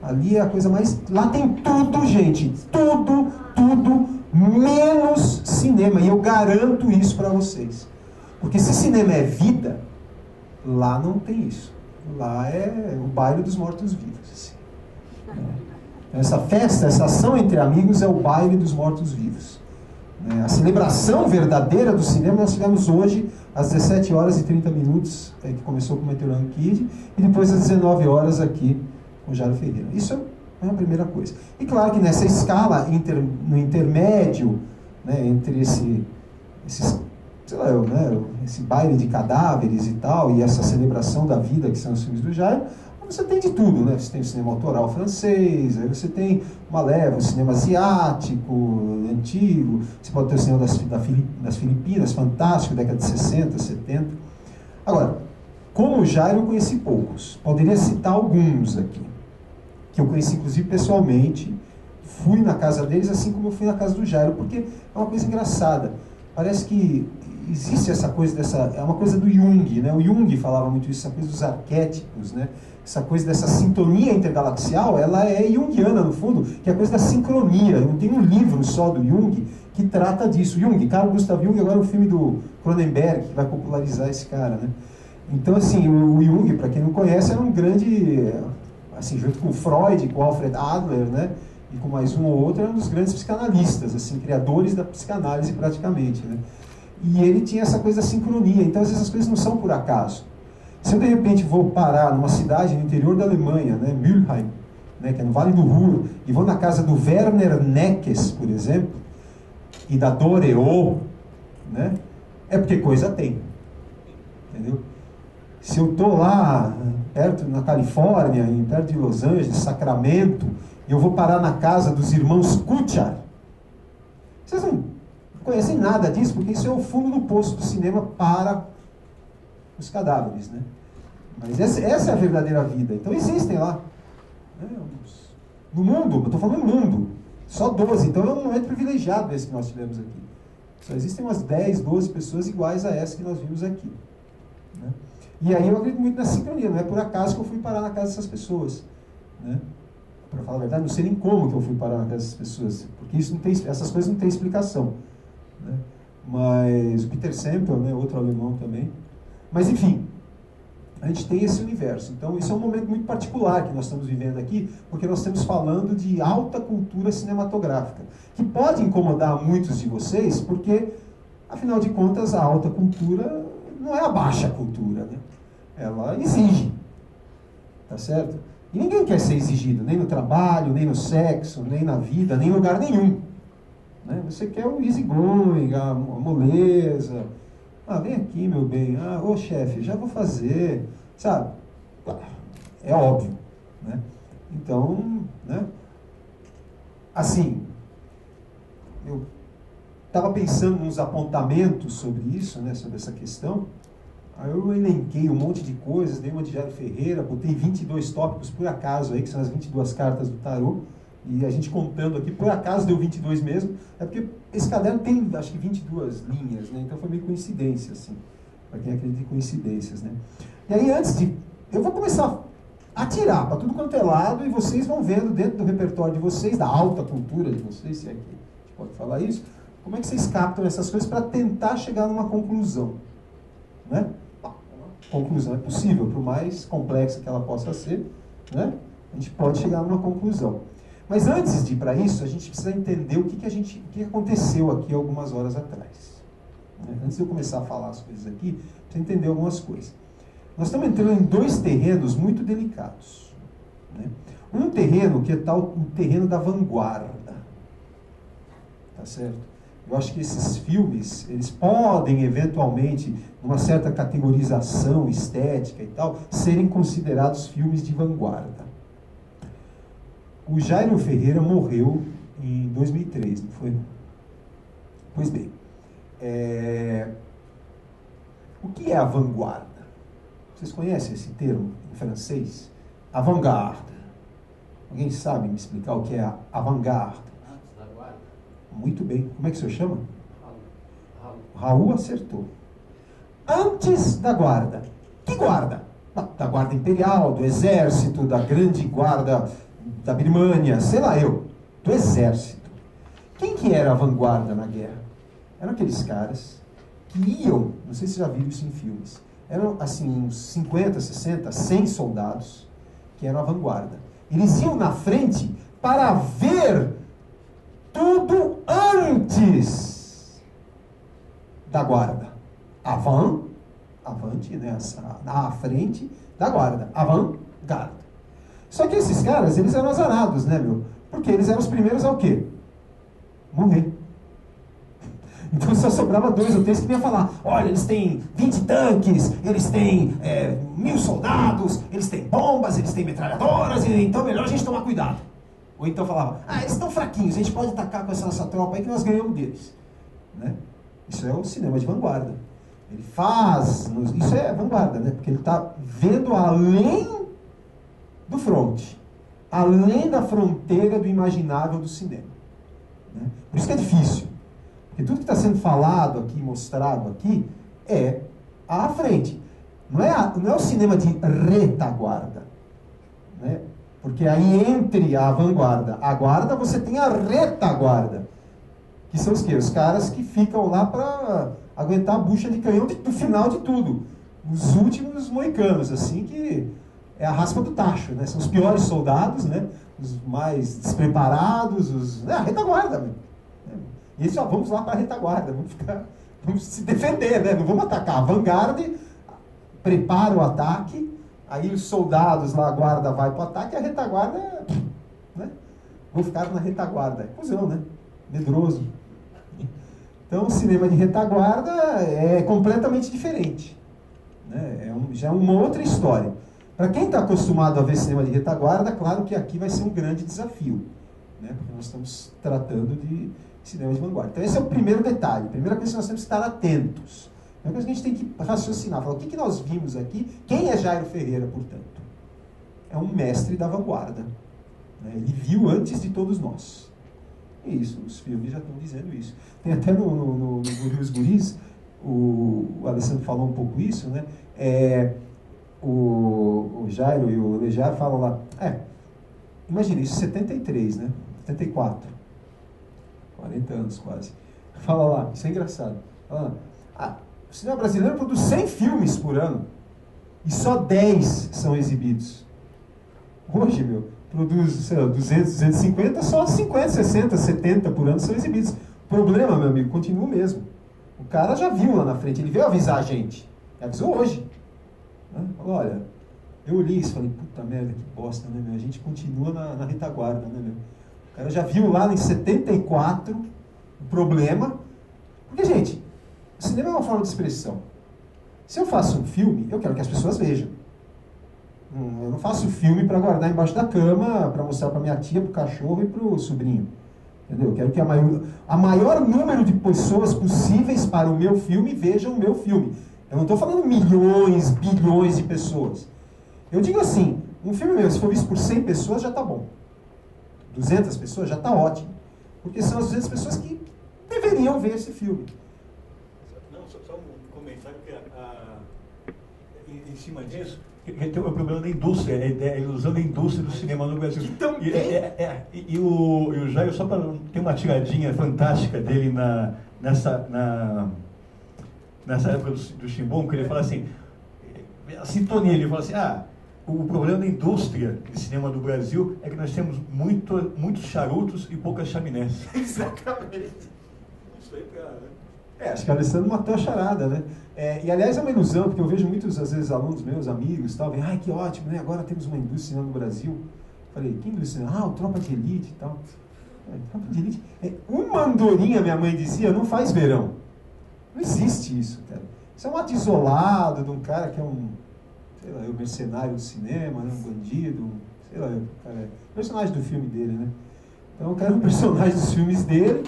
Ali é a coisa mais... Lá tem tudo, gente. Tudo, menos cinema. E eu garanto isso para vocês. Porque se cinema é vida, lá não tem isso. Lá é o baile dos mortos-vivos. Assim. Essa festa, essa ação entre amigos é o baile dos mortos-vivos. A celebração verdadeira do cinema nós tivemos hoje às 17 horas e 30 minutos, que começou com o Meteorano Kid, e depois às 19 horas aqui com o Jairo Ferreira. Isso é a primeira coisa. E claro que nessa escala, no intermédio, né, entre esse baile de cadáveres e tal, e essa celebração da vida que são os filmes do Jairo, você tem de tudo, né? Você tem o cinema autoral francês, aí você tem uma leva, o cinema asiático, antigo, você pode ter o cinema das Filipinas, fantástico, década de 60, 70. Agora, como o Jairo eu conheci poucos, poderia citar alguns aqui, que eu conheci inclusive pessoalmente, fui na casa deles assim como eu fui na casa do Jairo, porque é uma coisa engraçada, parece que existe essa coisa é uma coisa do Jung, né? O Jung falava muito isso, essa coisa dos arquétipos, né? Essa coisa dessa sintonia intergalaxial, ela é junguiana no fundo, que é a coisa da sincronia. Não tem um livro só do Jung que trata disso. Jung, Carl Gustav Jung, agora o filme do Cronenberg, que vai popularizar esse cara, né? Então, assim, o Jung, para quem não conhece, era um grande, assim, junto com Freud, com Alfred Adler, né? E com mais um ou outro, era um dos grandes psicanalistas, assim, criadores da psicanálise praticamente, né? E ele tinha essa coisa da sincronia, então às vezes as coisas não são por acaso. Se eu de repente vou parar numa cidade no interior da Alemanha, né, Mülheim, né, que é no Vale do Ruhr, e vou na casa do Werner Neckes, por exemplo, e da Doreo, né, é porque coisa tem. Entendeu? Se eu estou lá, perto, na Califórnia, perto de Los Angeles, Sacramento, e eu vou parar na casa dos irmãos Kuchar, vocês não conhecem nada disso, porque isso é o fundo do poço do cinema para os cadáveres, né? Mas essa é a verdadeira vida. Então existem lá. Né? No mundo, eu estou falando no mundo, só 12. Então é um momento privilegiado esse que nós tivemos aqui. Só existem umas 10, 12 pessoas iguais a essa que nós vimos aqui. Né? E aí eu acredito muito na sincronia. Não é por acaso que eu fui parar na casa dessas pessoas. Né? Para falar a verdade, não sei nem como que eu fui parar na casa dessas pessoas. Porque isso não tem, essas coisas não têm explicação. Né? Mas o Peter Sample, né, outro alemão também. Mas enfim, a gente tem esse universo. Então isso é um momento muito particular que nós estamos vivendo aqui, porque nós estamos falando de alta cultura cinematográfica, que pode incomodar muitos de vocês, porque, afinal de contas, a alta cultura não é a baixa cultura, né? Ela exige, tá certo? E ninguém quer ser exigido, nem no trabalho, nem no sexo, nem na vida, nem em lugar nenhum. Né? Você quer o easygoing, a moleza. Ah, vem aqui, meu bem. Ah, ô chefe, já vou fazer. Sabe? É óbvio. Né? Então, né? assim, eu estava pensando nos apontamentos sobre isso, né, sobre essa questão. Aí eu elenquei um monte de coisas, dei uma de Jairo Ferreira, botei 22 tópicos por acaso aí, que são as 22 cartas do tarô, e a gente contando aqui, por acaso deu 22 mesmo, é porque esse caderno tem, acho que 22 linhas, né, então foi meio coincidência, assim, para quem acredita em coincidências, né. E aí eu vou começar a atirar para tudo quanto é lado, e vocês vão vendo dentro do repertório de vocês, da alta cultura de vocês, se é que a gente pode falar isso, como é que vocês captam essas coisas para tentar chegar numa conclusão, né? Conclusão é possível, por mais complexa que ela possa ser, né? A gente pode chegar numa conclusão. Mas antes de ir para isso, a gente precisa entender o que aconteceu aqui algumas horas atrás. Né? Antes de eu começar a falar as coisas aqui, precisa entender algumas coisas. Nós estamos entrando em dois terrenos muito delicados. Né? Um terreno que é o terreno da vanguarda. Tá certo? Eu acho que esses filmes, eles podem, eventualmente, numa certa categorização estética e tal, serem considerados filmes de vanguarda. O Jairo Ferreira morreu em 2003, não foi? Pois bem, o que é a vanguarda? Vocês conhecem esse termo em francês? Avant-garde. Alguém sabe me explicar o que é a avant-garde? Muito bem. Como é que o senhor chama? Raul acertou. Antes da guarda. Que guarda? Da guarda imperial, do exército, da grande guarda da Birmânia, sei lá eu. Do exército. Quem que era a vanguarda na guerra? Eram aqueles caras que iam, não sei se vocês já viram isso em filmes, eram assim uns 50, 60, 100 soldados que eram a vanguarda. Eles iam na frente para ver tudo antes da guarda. Avante, né? À frente da guarda. Avant-garde. Só que esses caras, eles eram azarados, né, meu? Porque eles eram os primeiros a o quê? Morrer. Então só sobrava 2 ou 3 que iam falar, olha, eles têm 20 tanques, eles têm 1000 soldados, eles têm bombas, eles têm metralhadoras, então melhor a gente tomar cuidado. Ou então falava, eles estão fraquinhos, a gente pode atacar com essa nossa tropa aí que nós ganhamos deles. Né? Isso é o cinema de vanguarda. Ele faz, isso é vanguarda, né? Porque ele está vendo além do fronte, além da fronteira do imaginável do cinema. Né? Por isso que é difícil. Porque tudo que está sendo falado aqui, mostrado aqui, é à frente. Não é o cinema de retaguarda. Né? Porque aí entre a vanguarda e a guarda, você tem a retaguarda. Que são os quê? Os caras que ficam lá para aguentar a bucha de canhão do final de tudo. Os últimos moicanos, assim, que é a raspa do tacho, né? São os piores soldados, né? Os mais despreparados, a retaguarda. Né? E eles vamos lá para a retaguarda, vamos se defender, né? Não vamos atacar. A vanguarda prepara o ataque, aí os soldados lá, a guarda vai para o ataque, e a retaguarda, né? Vão ficar na retaguarda. É cuzão, né? Medroso. Então, o cinema de retaguarda é completamente diferente. Né? Já é uma outra história. Para quem está acostumado a ver cinema de retaguarda, claro que aqui vai ser um grande desafio. Né? Porque nós estamos tratando de cinema de vanguarda. Então, esse é o primeiro detalhe. A primeira coisa que nós temos que estar atentos. É uma coisa que a gente tem que raciocinar. Falar, o que nós vimos aqui? Quem é Jairo Ferreira, portanto? É um mestre da vanguarda. Né? Ele viu antes de todos nós. Isso, os filmes já estão dizendo isso. Tem até no Guri os Guris, o Alessandro falou um pouco isso, né? O Jairo e o Lejar falam lá, imagina isso, 73, né? 74. 40 anos quase. Fala lá, isso é engraçado. Fala lá, o cinema brasileiro produz 100 filmes por ano e só 10 são exibidos. Hoje, produz, sei lá, 200, 250, só 50, 60, 70 por ano são exibidos. O problema, meu amigo, continua o mesmo. O cara já viu lá na frente, ele veio avisar a gente. Ele avisou hoje. Né? Falou, olha, eu li isso, falei, puta merda, que bosta, né, meu? A gente continua na retaguarda, né, meu? O cara já viu lá em 74 o problema. Porque, gente, o cinema é uma forma de expressão. Se eu faço um filme, eu quero que as pessoas vejam. Eu não faço filme para guardar embaixo da cama, para mostrar para minha tia, para o cachorro e para o sobrinho. Entendeu? Eu quero que a maior número de pessoas possíveis para o meu filme vejam o meu filme. Eu não estou falando milhões, bilhões de pessoas. Eu digo assim, um filme meu, se for visto por 100 pessoas, já está bom. 200 pessoas, já está ótimo. Porque são as 200 pessoas que deveriam ver esse filme. Não, só um comentário, em cima disso, tem o problema da indústria, a ilusão da indústria do cinema no Brasil. E o Jair, só para ter uma tiradinha fantástica dele nessa época do Chimbom, que ele fala assim, a sintonia, ele fala assim, o problema da indústria de cinema do Brasil é que nós temos muitos charutos e poucas chaminés. Exatamente. Isso aí, cara. Acho que o Alessandro matou a charada, né? E aliás é uma ilusão, porque eu vejo muitos, às vezes, alunos meus, amigos, tal, vem, que ótimo, né? Agora temos uma indústria de cinema no Brasil. Falei, que indústria? O Tropa de Elite e tal. Tropa de Elite. Uma andorinha, minha mãe dizia, não faz verão. Não existe isso, cara. Isso é um ato isolado de um cara que é um mercenário do cinema, né? Um bandido, personagem do filme dele, né? Então eu quero um personagem dos filmes dele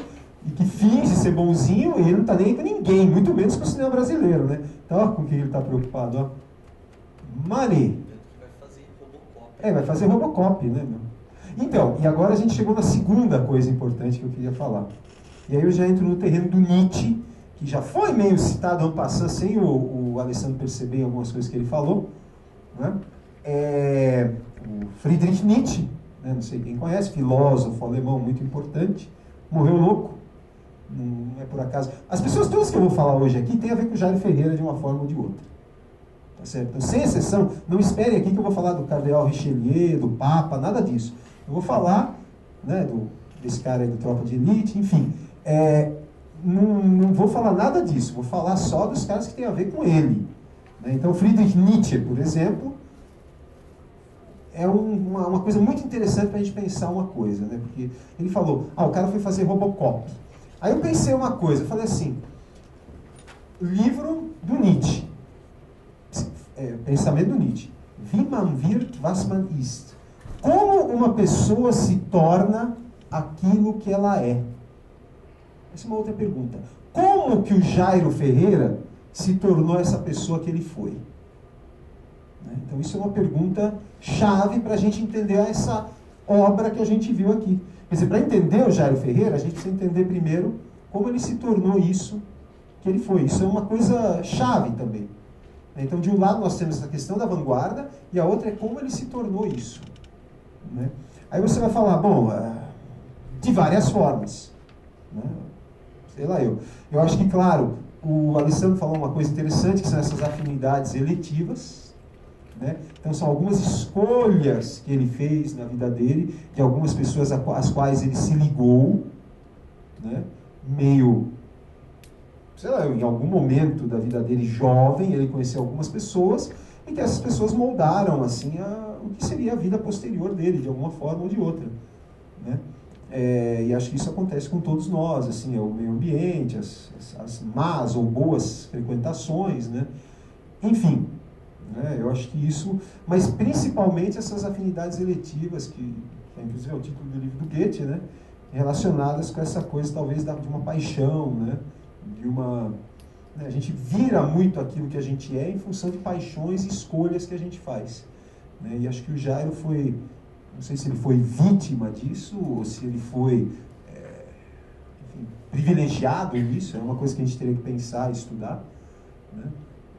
e que finge ser bonzinho e ele não está nem com ninguém, muito menos com o cinema brasileiro, né? Então, ó, com o que ele está preocupado, ó. Money. Vai fazer Robocop. Vai fazer Robocop, né, meu? Então, e agora a gente chegou na segunda coisa importante que eu queria falar. E aí eu já entro no terreno do Nietzsche, que já foi meio citado ano passado, sem o Alessandro perceber algumas coisas que ele falou, né? O Friedrich Nietzsche, né? Não sei quem conhece, filósofo alemão muito importante, morreu louco, não é por acaso. As pessoas todas que eu vou falar hoje aqui têm a ver com o Jair Ferreira de uma forma ou de outra, tá certo? Então, sem exceção, não espere aqui que eu vou falar do cardeal Richelieu, do Papa, nada disso. Eu vou falar, né, desse cara aí do Tropa de Elite, enfim. Não vou falar nada disso, vou falar só dos caras que têm a ver com ele, né? Então, Friedrich Nietzsche, por exemplo, é uma coisa muito interessante para a gente pensar uma coisa, né? Porque ele falou, o cara foi fazer Robocop. Aí eu pensei uma coisa, eu falei assim, livro do Nietzsche, pensamento do Nietzsche, Wie man wird, was man ist. Como uma pessoa se torna aquilo que ela é? Essa é uma outra pergunta. Como que o Jairo Ferreira se tornou essa pessoa que ele foi? Então isso é uma pergunta chave para a gente entender essa obra que a gente viu aqui. Quer dizer, para entender o Jairo Ferreira, a gente precisa entender primeiro como ele se tornou isso que ele foi. Isso é uma coisa chave também. Então, de um lado nós temos essa questão da vanguarda e a outra é como ele se tornou isso, né? Aí você vai falar, bom, de várias formas, né? Sei lá, eu acho que, claro, o Alessandro falou uma coisa interessante, que são essas afinidades eletivas, né? Então são algumas escolhas que ele fez na vida dele, de algumas pessoas às quais ele se ligou, né? Meio, sei lá, em algum momento da vida dele jovem, ele conheceu algumas pessoas, e que essas pessoas moldaram assim, o que seria a vida posterior dele, de alguma forma ou de outra, né? E acho que isso acontece com todos nós, assim, o meio ambiente, as más ou boas frequentações, né? Enfim, né? Eu acho que isso, mas principalmente essas afinidades eletivas, que inclusive é o título do livro do Goethe, né? Relacionadas com essa coisa talvez de uma paixão, né? A gente vira muito aquilo que a gente é em função de paixões e escolhas que a gente faz, né? E acho que o Jairo foi, não sei se ele foi vítima disso ou se ele foi enfim, privilegiado nisso, é uma coisa que a gente teria que pensar e estudar, né?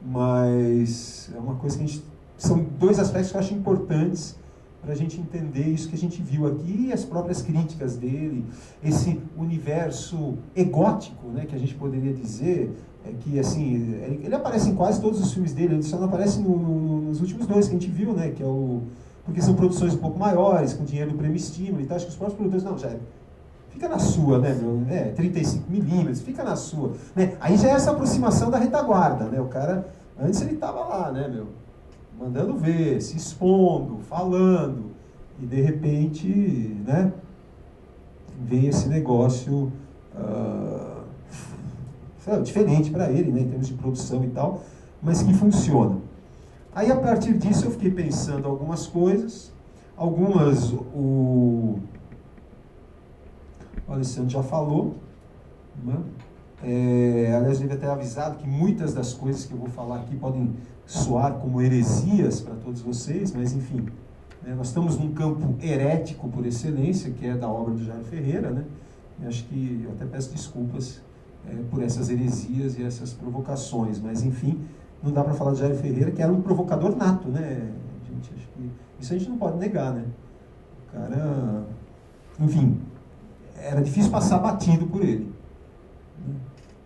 Mas é uma coisa que são dois aspectos que eu acho importantes para a gente entender isso que a gente viu aqui e as próprias críticas dele, esse universo egótico, né, que a gente poderia dizer, que assim, ele aparece em quase todos os filmes dele, ele só não aparece nos últimos dois que a gente viu, né, que é porque são produções um pouco maiores, com dinheiro do prêmio estímulo e tal, acho que os próprios produtores, não, já fica na sua, né, meu, 35mm, fica na sua, né, aí já é essa aproximação da retaguarda, né, o cara, antes ele estava lá, né, meu, mandando ver, se expondo, falando, e de repente, né, vem esse negócio diferente para ele, né, em termos de produção e tal, mas que funciona. Aí a partir disso eu fiquei pensando algumas coisas, algumas o o Alessandro já falou, né? Aliás, eu devia ter avisado que muitas das coisas que eu vou falar aqui podem soar como heresias para todos vocês, mas enfim, né, nós estamos num campo herético por excelência, que é da obra do Jairo Ferreira, né? E acho que eu até peço desculpas por essas heresias e essas provocações, mas enfim, não dá para falar de Jairo Ferreira, que era um provocador nato, né, gente? Acho que isso a gente não pode negar, né? O cara, enfim, era difícil passar batido por ele.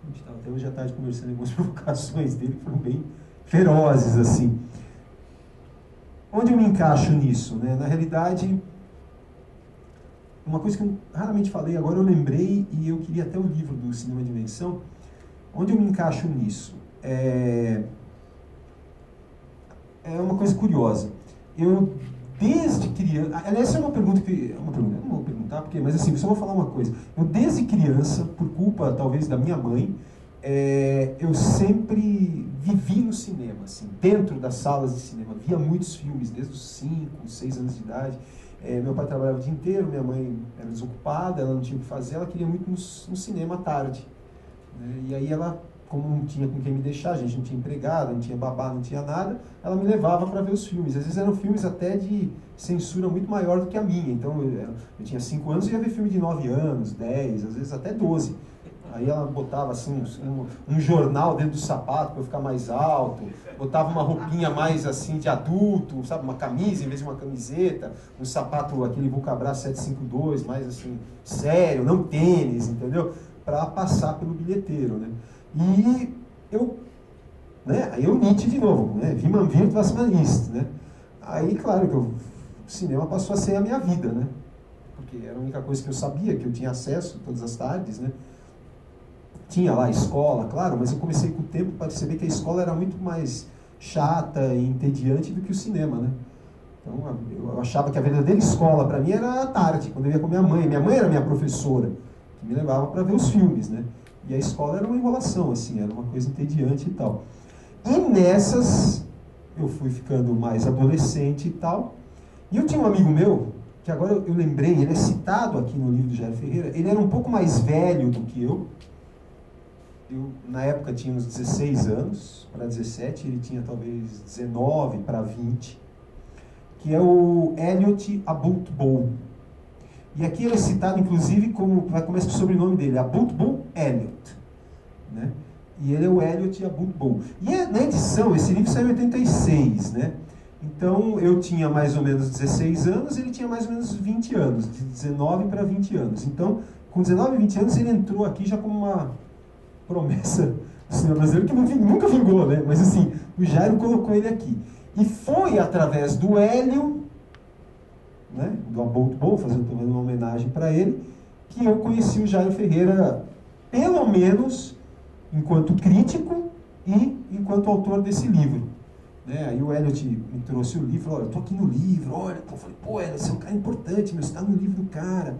A gente estava até hoje à tarde conversando em algumas provocações dele que foram bem ferozes, assim. Onde eu me encaixo nisso, né? Na realidade, uma coisa que eu raramente falei, agora eu lembrei, e eu queria até o livro do Cinema Dimensão. Onde eu me encaixo nisso? É uma coisa curiosa. Eu, desde criança... Aliás, essa é uma pergunta que... eu não vou perguntar, porque, mas assim, só vou falar uma coisa. Eu, desde criança, por culpa, talvez, da minha mãe, eu sempre vivi no cinema, assim, dentro das salas de cinema. Via muitos filmes, desde os 5, 6 anos de idade. Meu pai trabalhava o dia inteiro, minha mãe era desocupada, ela não tinha o que fazer, ela queria muito no cinema à tarde. Né? E aí ela, como não tinha com quem me deixar, a gente não tinha empregado, não tinha babá, não tinha nada, ela me levava para ver os filmes. Às vezes eram filmes até de censura muito maior do que a minha. Então eu tinha 5 anos e ia ver filme de 9 anos, 10, às vezes até 12. Aí ela botava assim um jornal dentro do sapato para eu ficar mais alto, botava uma roupinha mais assim de adulto, sabe, uma camisa em vez de uma camiseta, um sapato, aquele Vulcabras 752, mais assim, sério, não tênis, entendeu? Para passar pelo bilheteiro, né? E eu, né, aí eu Nietzsche de novo, né? Wie man wird, was man ist, né? Aí, claro que o cinema passou a ser a minha vida, né? Porque era a única coisa que eu sabia, que eu tinha acesso todas as tardes, né? Tinha lá a escola, claro, mas eu comecei com o tempo para perceber que a escola era muito mais chata e entediante do que o cinema, né? Então eu achava que a verdadeira escola para mim era à tarde, quando eu ia com minha mãe. Minha mãe era minha professora, que me levava para ver os filmes, né? E a escola era uma enrolação, assim, era uma coisa entediante e tal. E nessas, eu fui ficando mais adolescente e tal. E eu tinha um amigo meu, que agora eu lembrei, ele é citado aqui no livro do Jairo Ferreira, ele era um pouco mais velho do que eu. Eu, na época, tinha uns 16 anos para 17, ele tinha talvez 19 para 20, que é o Elliot Abutbol. E aqui ele é citado, inclusive, começa com o sobrenome dele, Abutbol Elliot. Né? E ele é o Elliot Abutbol. E na edição, esse livro saiu em 86, né? Então, eu tinha mais ou menos 16 anos, ele tinha mais ou menos 20 anos, de 19 para 20 anos. Então, com 19 e 20 anos, ele entrou aqui já como uma promessa do cinema brasileiro que nunca vingou, né? Mas assim, o Jairo colocou ele aqui. E foi através do Hélio, né, do Abutbol, fazendo uma homenagem para ele, que eu conheci o Jairo Ferreira, pelo menos enquanto crítico e enquanto autor desse livro. Né? Aí o Elliot me trouxe o livro, olha, eu tô aqui no livro, olha, eu falei, pô, Elliot, você é um cara importante, mas você está no livro do cara.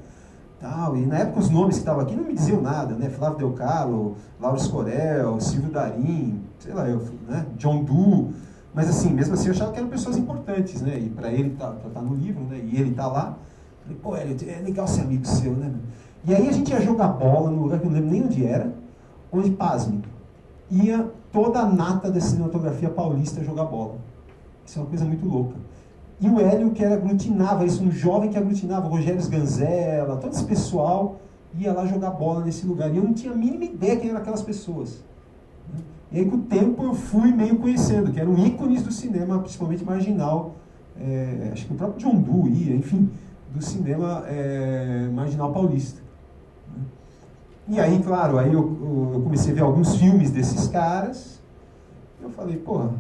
Tal. E na época os nomes que estavam aqui não me diziam nada, né? Flávio Del Carlo, Lauro Escorel, Silvio Darim, sei lá, né? John Doe. Mas assim, mesmo assim eu achava que eram pessoas importantes, né? E para ele tá no livro, né? E ele tá lá. Falei, pô, Elliot, é legal ser amigo seu, né? E aí a gente ia jogar bola num lugar que eu não lembro nem onde era, onde, pasme, ia toda a nata da cinematografia paulista jogar bola. Isso é uma coisa muito louca. E o Hélio, que aglutinava isso, um jovem que aglutinava, o Rogério Sganzella, todo esse pessoal ia lá jogar bola nesse lugar. E eu não tinha a mínima ideia quem eram aquelas pessoas. E aí, com o tempo, eu fui meio conhecendo, que eram ícones do cinema, principalmente marginal. Acho que o próprio John Doe ia, enfim, do cinema marginal paulista. E aí, claro, aí eu comecei a ver alguns filmes desses caras. E eu falei, porra,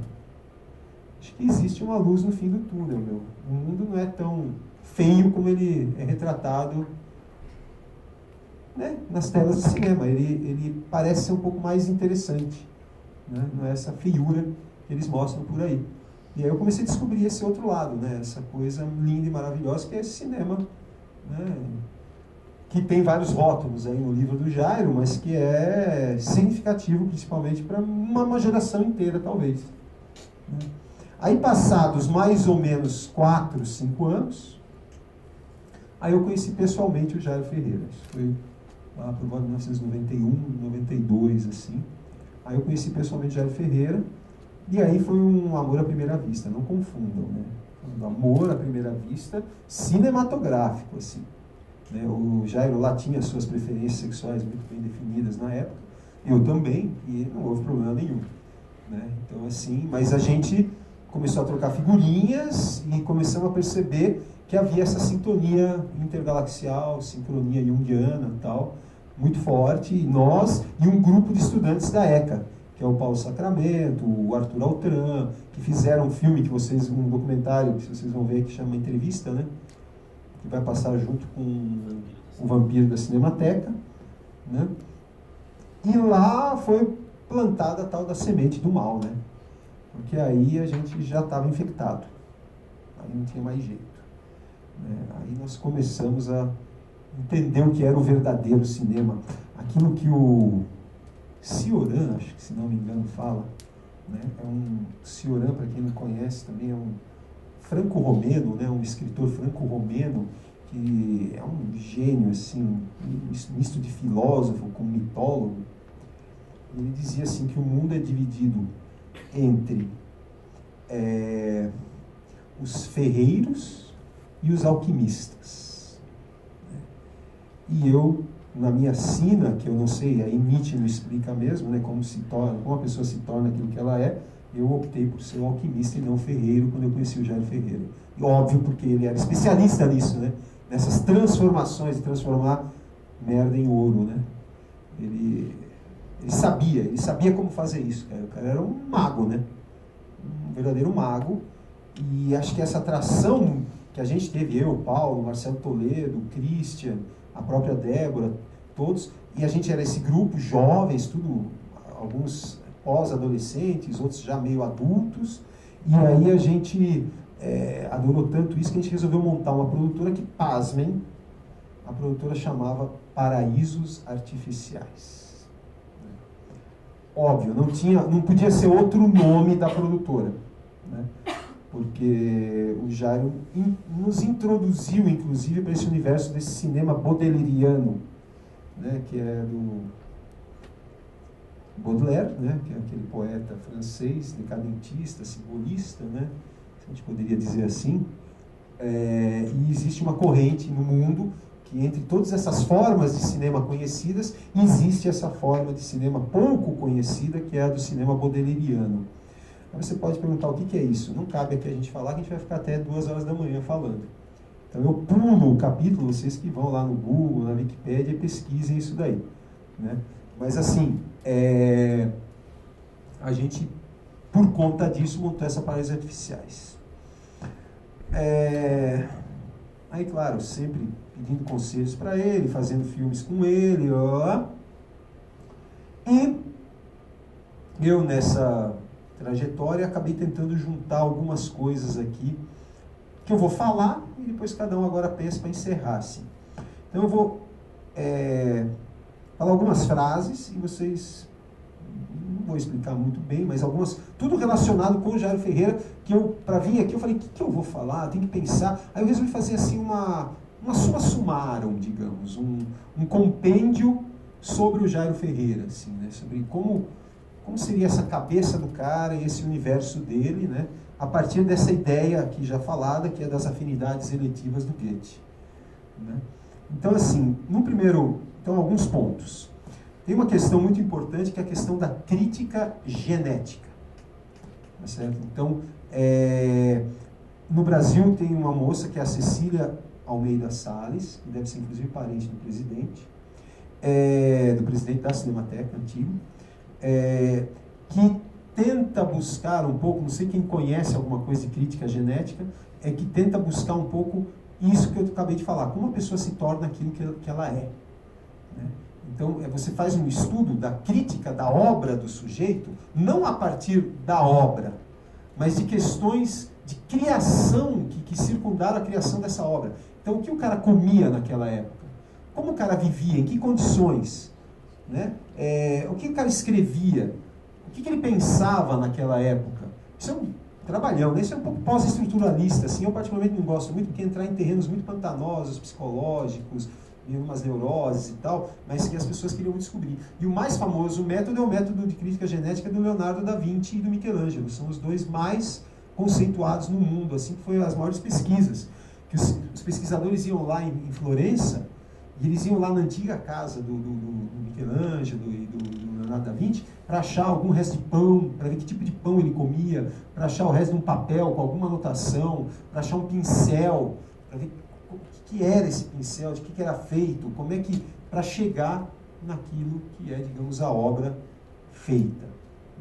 acho que existe uma luz no fim do túnel, meu. O mundo não é tão feio como ele é retratado, né, nas telas de cinema. Ele parece ser um pouco mais interessante, né? Não é essa feiura que eles mostram por aí. E aí eu comecei a descobrir esse outro lado, né? Essa coisa linda e maravilhosa que é esse cinema, né? Que tem vários rótulos aí no livro do Jairo, mas que é significativo principalmente para uma geração inteira, talvez. Né? Aí, passados mais ou menos 4, 5 anos, Aí eu conheci pessoalmente o Jairo Ferreira. Isso foi lá por volta de 1991, 92, assim. Aí eu conheci pessoalmente o Jairo Ferreira, e aí foi um amor à primeira vista, não confundam, né? Um amor à primeira vista cinematográfico, assim. Né? O Jairo lá tinha suas preferências sexuais muito bem definidas na época, eu também, e não houve problema nenhum. Né? Então, assim, mas a gente começou a trocar figurinhas e começamos a perceber que havia essa sintonia intergalaxial, sincronia junguiana e tal, muito forte, e nós e um grupo de estudantes da ECA, que é o Paulo Sacramento, o Arthur Altran, que fizeram um filme que vocês, um documentário que vocês vão ver que chama Entrevista, né? Que vai passar junto com o Vampiro da Cinemateca, né? E lá foi plantada a tal da semente do mal, né? Porque aí a gente já estava infectado, aí não tinha mais jeito. Né? Aí nós começamos a entender o que era o verdadeiro cinema, aquilo que o Cioran, acho que se não me engano fala, né? É um Cioran, para quem não conhece, também é um franco-romeno, né? Um escritor franco-romeno que é um gênio, assim, um misto de filósofo com mitólogo. Ele dizia assim que o mundo é dividido entre os ferreiros e os alquimistas. E eu, na minha sina, que eu não sei, aí Nietzsche não explica mesmo, né, como a pessoa se torna aquilo que ela é, eu optei por ser um alquimista e não ferreiro quando eu conheci o Jairo Ferreira. E óbvio, porque ele era especialista nisso, né, nessas transformações, de transformar merda em ouro, né. Ele sabia como fazer isso, cara. O cara era um mago, né? Um verdadeiro mago. E acho que essa atração que a gente teve, eu, Paulo, Marcelo Toledo, Christian, a própria Débora, todos, e a gente era esse grupo, jovens, tudo, alguns pós-adolescentes, outros já meio adultos, e aí a gente adorou tanto isso que a gente resolveu montar uma produtora que, pasmem, a produtora chamava Paraísos Artificiais. Óbvio, não podia ser outro nome da produtora, né? Porque o Jairo nos introduziu, inclusive, para esse universo desse cinema baudelairiano, né? Que é do Baudelaire, né? Que é aquele poeta francês, decadentista, simbolista, né? A gente poderia dizer assim. E existe uma corrente no mundo que, entre todas essas formas de cinema conhecidas, existe essa forma de cinema pouco conhecida, que é a do cinema baudelairiano. Aí você pode perguntar o que é isso. Não cabe aqui a gente falar, que a gente vai ficar até 2 horas da manhã falando. Então eu pulo o capítulo, vocês que vão lá no Google, na Wikipédia, e pesquisem isso daí. Né? Mas assim, a gente, por conta disso, montou essa Paraísos Artificiais. Aí, claro, sempre pedindo conselhos para ele, fazendo filmes com ele, E eu, nessa trajetória, acabei tentando juntar algumas coisas aqui que eu vou falar e depois cada um agora pensa para encerrar, assim. Então eu vou falar algumas frases e vocês, não vou explicar muito bem, mas algumas, tudo relacionado com o Jairo Ferreira, que eu, para vir aqui, eu falei, o que eu vou falar? Tem que pensar. Aí eu resolvi fazer assim uma summa summarum, digamos, um compêndio sobre o Jairo Ferreira, assim, né? Sobre como seria essa cabeça do cara e esse universo dele, né? A partir dessa ideia aqui já falada, que é das afinidades eletivas do Goethe. Né? Então, assim, alguns pontos. Tem uma questão muito importante, que é a questão da crítica genética. Tá certo? Então, no Brasil tem uma moça que é a Cecília Almeida Salles, que deve ser inclusive parente do presidente da Cinemateca antigo, que tenta buscar um pouco, não sei quem conhece alguma coisa de crítica genética, que tenta buscar um pouco isso que eu acabei de falar, como a pessoa se torna aquilo que ela é. Né? Então, você faz um estudo da crítica da obra do sujeito, não a partir da obra, mas de questões de criação que circundaram a criação dessa obra. Então, o que o cara comia naquela época? Como o cara vivia? Em que condições? Né? O que o cara escrevia? O que ele pensava naquela época? Isso trabalhão, né? Isso é um pouco pós-estruturalista, assim, eu particularmente não gosto muito, porque entrar em terrenos muito pantanosos, psicológicos, e umas neuroses e tal, mas que as pessoas queriam descobrir. E o mais famoso método é o método de crítica genética do Leonardo da Vinci e do Michelangelo. São os dois mais conceituados no mundo, assim, que foi as maiores pesquisas. Que os pesquisadores iam lá em Florença, e eles iam lá na antiga casa do Michelangelo e do Leonardo da Vinci para achar algum resto de pão, para ver que tipo de pão ele comia, para achar o resto de um papel com alguma anotação, para achar um pincel, para ver o que era esse pincel, de que era feito, como é que, para chegar naquilo que é, digamos, a obra feita.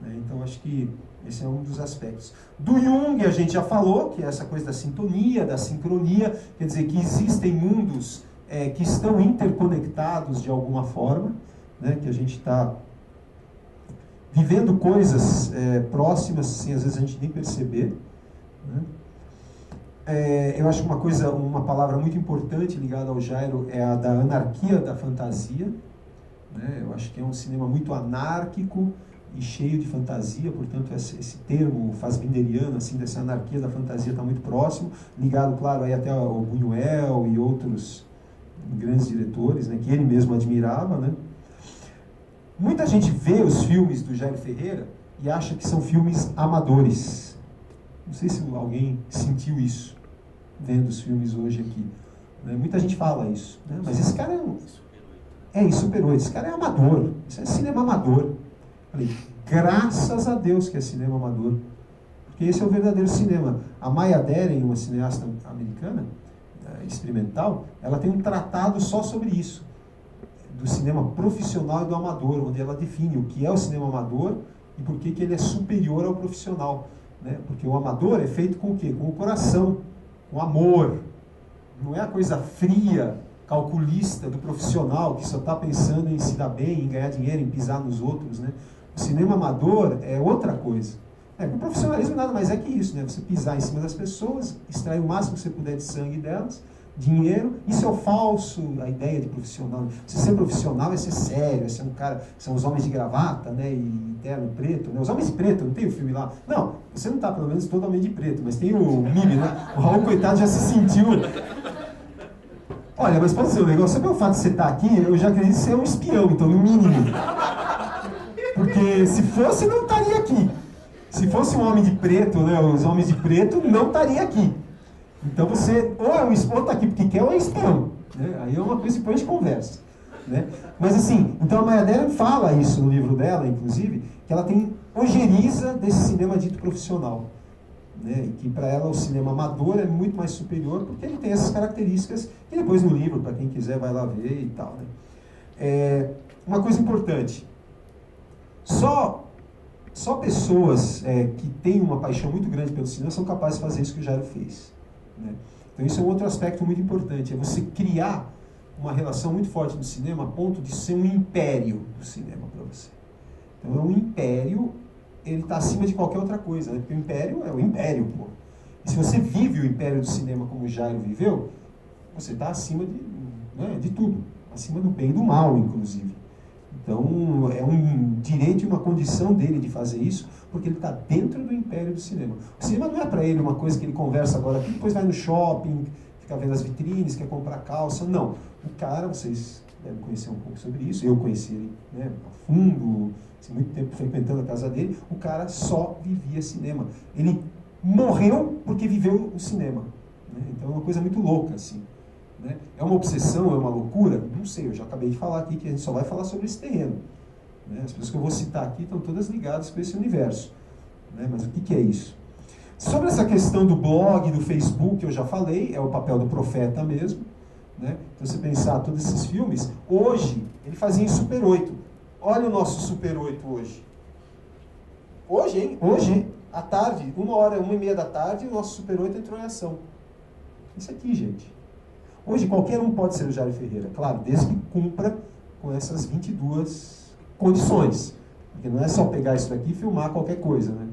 Né? Então, acho que esse é um dos aspectos. Do Jung, a gente já falou, que é essa coisa da sintonia, da sincronia, quer dizer, que existem mundos que estão interconectados de alguma forma, né? Que a gente está vivendo coisas próximas, assim, às vezes a gente nem perceber. Né? Eu acho que uma palavra muito importante ligada ao Jairo é a da anarquia da fantasia. Né? Eu acho que é um cinema muito anárquico e cheio de fantasia, portanto esse termo fassbinderiano, assim, dessa anarquia da fantasia está muito próximo, ligado, claro, aí até ao Buñuel e outros grandes diretores, né, que ele mesmo admirava. Né? Muita gente vê os filmes do Jairo Ferreira e acha que são filmes amadores. Não sei se alguém sentiu isso, vendo os filmes hoje aqui. Né? Muita gente fala isso. Né? Mas esse cara em Super 8. Esse cara é amador. Isso é cinema amador. Falei, graças a Deus que é cinema amador. Porque esse é o verdadeiro cinema. A Maya Deren, uma cineasta americana, experimental, ela tem um tratado só sobre isso. Do cinema profissional e do amador, onde ela define o que é o cinema amador e por que ele é superior ao profissional. Né? Porque o amador é feito com o quê? Com o coração, com amor. Não é a coisa fria, calculista do profissional que só está pensando em se dar bem, em ganhar dinheiro, em pisar nos outros. Né? O cinema amador é outra coisa. O profissionalismo nada mais é que isso, né? Você pisar em cima das pessoas, extrair o máximo que você puder de sangue delas, dinheiro. Isso é o falso, a ideia de profissional. Você ser profissional é ser sério, é ser um cara, são os homens de gravata, né, e terno preto, né? Os homens de preto, não tem o filme lá? Não, você não está pelo menos totalmente de preto, mas tem o MIB, né? O Raul, coitado, já se sentiu. Olha, mas pode ser um negócio, só pelo fato de você estar aqui, eu já acredito que você é um espião, então, no mínimo. Porque se fosse, não estaria aqui. Se fosse um homem de preto, né, os homens de preto não estariam aqui. Então você, ou é um espião, está aqui porque quer, ou é espião. Né? Aí é uma coisa que depois a gente conversa. Né? Mas assim, então a Maya Deren fala isso no livro dela, inclusive, que ela tem ojeriza desse cinema dito profissional. Né? E que para ela o cinema amador é muito mais superior porque ele tem essas características que depois no livro, para quem quiser, vai lá ver e tal. Né? Uma coisa importante, só pessoas que têm uma paixão muito grande pelo cinema são capazes de fazer isso que o Jairo fez. Né? Então isso é um outro aspecto muito importante, é você criar uma relação muito forte do cinema a ponto de ser um império do cinema para você. Então é um império, ele está acima de qualquer outra coisa, né? Porque o império é o império, pô. E se você vive o império do cinema como o Jairo viveu, você está acima de tudo, acima do bem e do mal, inclusive. Então, é um direito e uma condição dele de fazer isso, porque ele está dentro do império do cinema. O cinema não é para ele uma coisa que ele conversa agora aqui, depois vai no shopping, fica vendo as vitrines, quer comprar calça. Não. O cara, vocês devem conhecer um pouco sobre isso, eu conheci ele, né, a fundo, assim, muito tempo frequentando a casa dele, o cara só vivia cinema. Ele morreu porque viveu o cinema. Né? Então é uma coisa muito louca, assim. Né? É uma obsessão, é uma loucura? Não sei, eu já acabei de falar aqui que a gente só vai falar sobre esse terreno. Né? As pessoas que eu vou citar aqui estão todas ligadas com esse universo. Né? Mas o que é isso? Sobre essa questão do blog, do Facebook, eu já falei, é o papel do profeta mesmo. Né? Então, você pensar todos esses filmes, hoje, ele fazia em Super 8. Olha o nosso Super 8 hoje. Hoje, hein? Hoje, à tarde, 1h30 da tarde, o nosso Super 8 entrou em ação. Isso aqui, gente. Hoje, qualquer um pode ser o Jairo Ferreira, claro, desde que cumpra com essas 22 condições. Porque não é só pegar isso daqui e filmar qualquer coisa, né?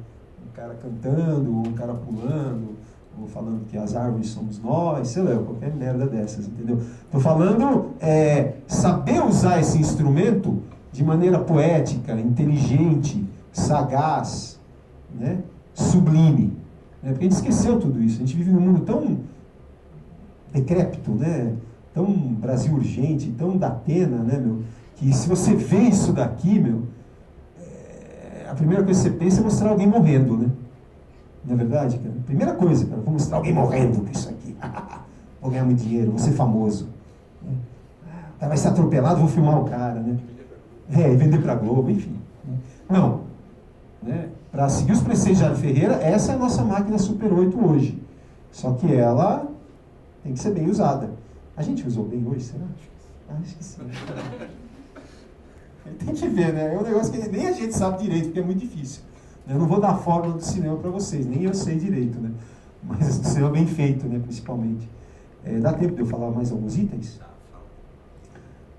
Um cara cantando, um cara pulando, ou falando que as árvores somos nós, sei lá, qualquer merda dessas, entendeu? Estou falando saber usar esse instrumento de maneira poética, inteligente, sagaz, né? Sublime. né? Porque a gente esqueceu tudo isso. A gente vive num mundo tão decrépito, né? Tão Brasil urgente, tão da pena, né, meu? Que se você vê isso daqui, meu, a primeira coisa que você pensa é mostrar alguém morrendo, né? Não é verdade, cara? Primeira coisa, cara, vou mostrar alguém morrendo com isso aqui. Vou ganhar muito dinheiro, vou ser famoso. O cara vai ser atropelado, vou filmar o cara, né? E vender pra Globo, enfim. Não. Né? Para seguir os preceitos de Jairo Ferreira, essa é a nossa máquina Super 8 hoje. Só que ela tem que ser bem usada. A gente usou bem hoje, será? Acho que sim. Tem que ver, né? É um negócio que nem a gente sabe direito, porque é muito difícil. Eu não vou dar a fórmula do cinema para vocês, nem eu sei direito, né? Mas o cinema bem feito, né? Principalmente. Dá tempo de eu falar mais alguns itens?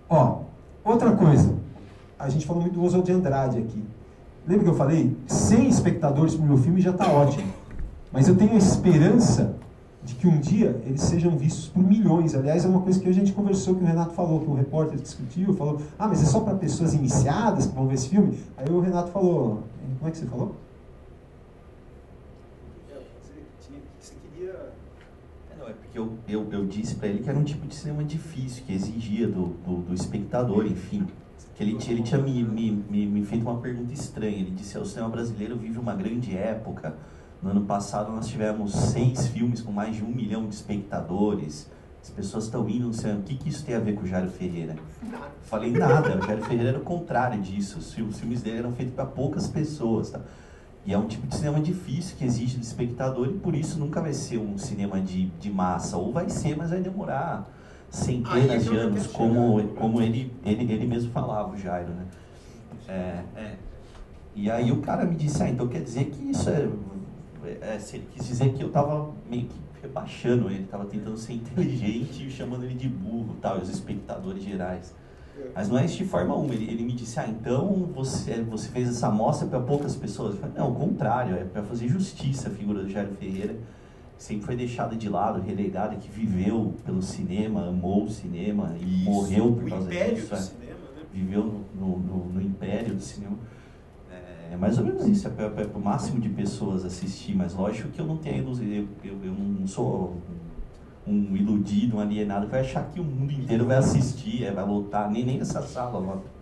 Ó, outra coisa. A gente falou muito do Oswald de Andrade aqui. Lembra que eu falei? 100 espectadores para o meu filme já está ótimo. Mas eu tenho a esperança de que um dia eles sejam vistos por milhões. Aliás, é uma coisa que a gente conversou, que o Renato falou, que o repórter discutiu, falou, mas é só para pessoas iniciadas que vão ver esse filme? Aí o Renato falou, como é que você falou? Você queria... Não, é porque eu disse para ele que era um tipo de cinema difícil, que exigia do espectador, enfim. Que ele tinha me feito uma pergunta estranha. Ele disse, o cinema brasileiro vive uma grande época. No ano passado nós tivemos 6 filmes com mais de 1 milhão de espectadores. As pessoas estão indo no cinema. O que isso tem a ver com o Jairo Ferreira? Falei nada. O Jairo Ferreira era o contrário disso. Os filmes dele eram feitos para poucas pessoas. Tá? E é um tipo de cinema difícil que exige do espectador e por isso nunca vai ser um cinema de massa. Ou vai ser, mas vai demorar centenas de anos, como ele mesmo falava, o Jairo, né? E aí o cara me disse, então quer dizer que isso se ele quis dizer que eu estava meio que rebaixando ele, estava tentando ser inteligente e chamando ele de burro, tal, e os espectadores gerais. Mas não é isso de forma alguma. Ele me disse, então você fez essa amostra para poucas pessoas? Eu falei, não, ao contrário, é para fazer justiça a figura do Jairo Ferreira, que sempre foi deixada de lado, relegada, que viveu pelo cinema, amou o cinema e isso, morreu por causa disso. Do cinema, né? Viveu no império do cinema. É mais ou menos isso, é para o máximo de pessoas assistir, mas lógico que eu não tenho ilusão, eu não sou um iludido, um alienado que vai achar que o mundo inteiro vai assistir, vai lotar, nem essa sala lota.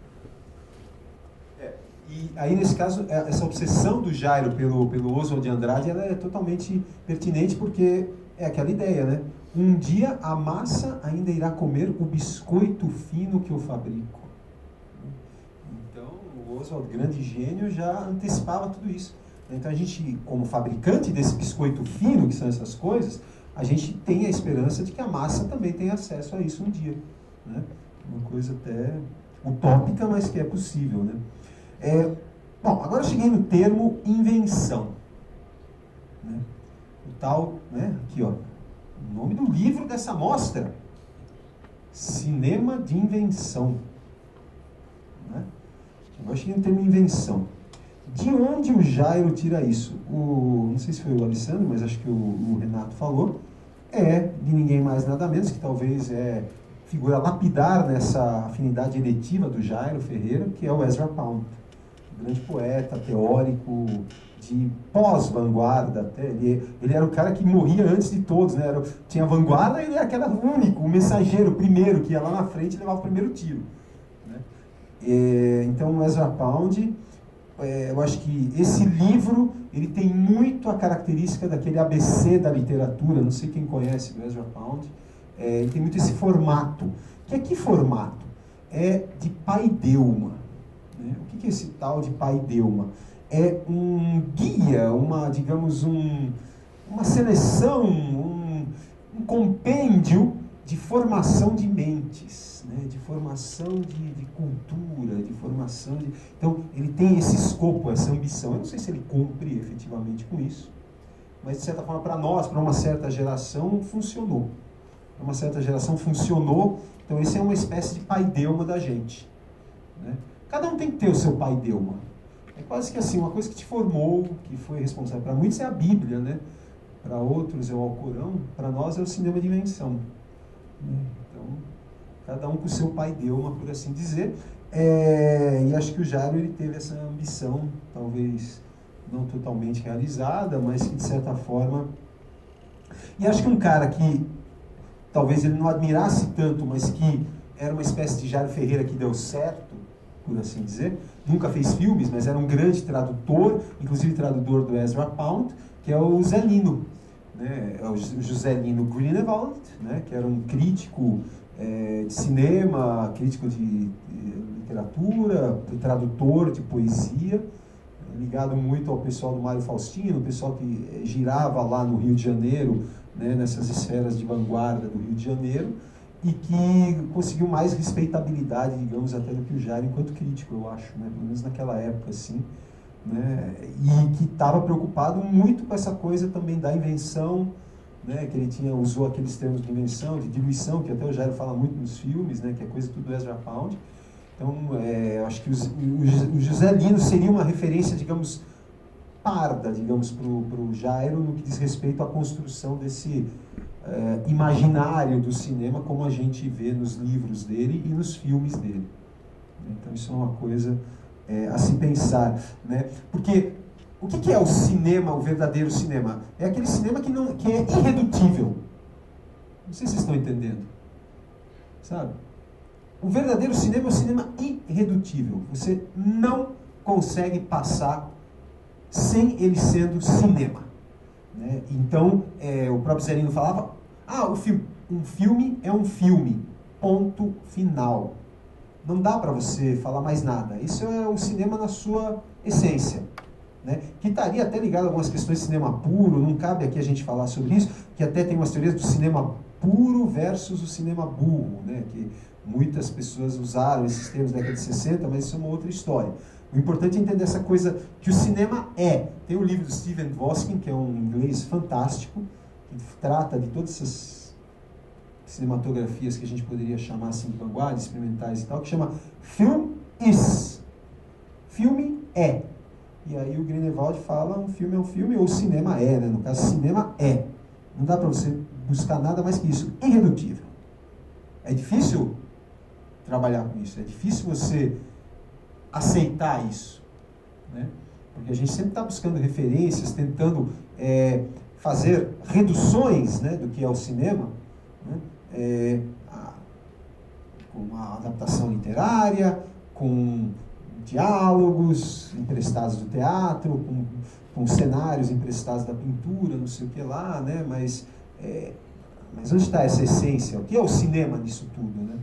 E aí, nesse caso, essa obsessão do Jairo pelo Oswald de Andrade, ela é totalmente pertinente, porque é aquela ideia, né? Um dia a massa ainda irá comer o biscoito fino que eu fabrico. Então, o Oswald, grande gênio, já antecipava tudo isso. Então, a gente, como fabricante desse biscoito fino, que são essas coisas, a gente tem a esperança de que a massa também tenha acesso a isso um dia. Né? Uma coisa até utópica, mas que é possível, né? Bom, agora eu cheguei no termo invenção. Né? O tal, né? Aqui, ó, o nome do livro dessa mostra. Cinema de Invenção. Né? Agora eu cheguei no termo invenção. De onde o Jairo tira isso? Não sei se foi o Alessandro, mas acho que o Renato falou. De ninguém mais nada menos, que talvez figura lapidar nessa afinidade eletiva do Jairo Ferreira, que é o Ezra Pound. Grande poeta, teórico, de pós-vanguarda até. Ele era o cara que morria antes de todos, né? Tinha vanguarda e ele era aquele único, o mensageiro, o primeiro, que ia lá na frente e levava o primeiro tiro. Né? Então, o Ezra Pound, eu acho que esse livro, ele tem muito a característica daquele ABC da literatura, não sei quem conhece o Ezra Pound, ele tem muito esse formato. Que formato? É de paideuma. O que é esse tal de paideuma? É um guia, digamos, uma seleção, um compêndio de formação de mentes, né? De formação de cultura, de formação de... Então, ele tem esse escopo, essa ambição. Eu não sei se ele cumpre efetivamente com isso, mas, de certa forma, para nós, para uma certa geração, funcionou. Para uma certa geração funcionou, então esse é uma espécie de paideuma da gente. Né? Cada um tem que ter o seu paideuma. É quase que assim, uma coisa que te formou, que foi responsável. Para muitos é a Bíblia, né? Para outros é o Alcorão, para nós é o cinema de invenção. Então, cada um com o seu paideuma, por assim dizer. E acho que o Jairo ele teve essa ambição, talvez não totalmente realizada, mas que de certa forma... E acho que um cara que talvez ele não admirasse tanto, mas que era uma espécie de Jairo Ferreira que deu certo, por assim dizer, nunca fez filmes, mas era um grande tradutor, inclusive tradutor do Ezra Pound, que é o Zé Lino, né? O José Lino Grünewald, né? Que era um crítico de cinema, crítico de literatura, tradutor de poesia, ligado muito ao pessoal do Mário Faustino, o pessoal que girava lá no Rio de Janeiro, né, nessas esferas de vanguarda do Rio de Janeiro, e que conseguiu mais respeitabilidade, digamos, até do que o Jairo enquanto crítico, eu acho, né, pelo menos naquela época, assim, né, e que estava preocupado muito com essa coisa também da invenção, né, que ele usou aqueles termos de invenção, de diluição, que até o Jairo fala muito nos filmes, né, que é coisa tudo do Ezra Pound. Então, eu acho que o José Lino seria uma referência, digamos, parda, digamos, para o Jairo no que diz respeito à construção desse imaginário do cinema como a gente vê nos livros dele e nos filmes dele. Então, isso é uma coisa a se pensar, né? Porque o que é o cinema, o verdadeiro cinema? É aquele cinema que é irredutível. Não sei se vocês estão entendendo. Sabe? O verdadeiro cinema é o cinema irredutível. Você não consegue passar sem ele sendo cinema, né? Então, o próprio Zé Lino falava, um filme é um filme, ponto final. Não dá para você falar mais nada. Isso é o cinema na sua essência, né? Que estaria até ligado a algumas questões de cinema puro, não cabe aqui a gente falar sobre isso, que até tem umas teorias do cinema puro versus o cinema burro, né? Que muitas pessoas usaram esses termos na década de 60, mas isso é uma outra história. O importante é entender essa coisa que o cinema é. Tem um livro do Steven Voskin, que é um inglês fantástico, que trata de todas essas cinematografias que a gente poderia chamar assim de vanguarda, experimentais e tal, que chama Film is. Filme é. E aí o Grünewald fala, um filme é um filme, ou cinema é, né? No caso, cinema é. Não dá para você buscar nada mais que isso. Irredutível. É difícil trabalhar com isso. É difícil você aceitar isso, né? Porque a gente sempre está buscando referências, tentando fazer reduções, né, do que é o cinema, né? Com uma adaptação literária, com diálogos emprestados do teatro, com cenários emprestados da pintura, não sei o que lá, né? Mas onde está essa essência? O que é o cinema nisso tudo, né?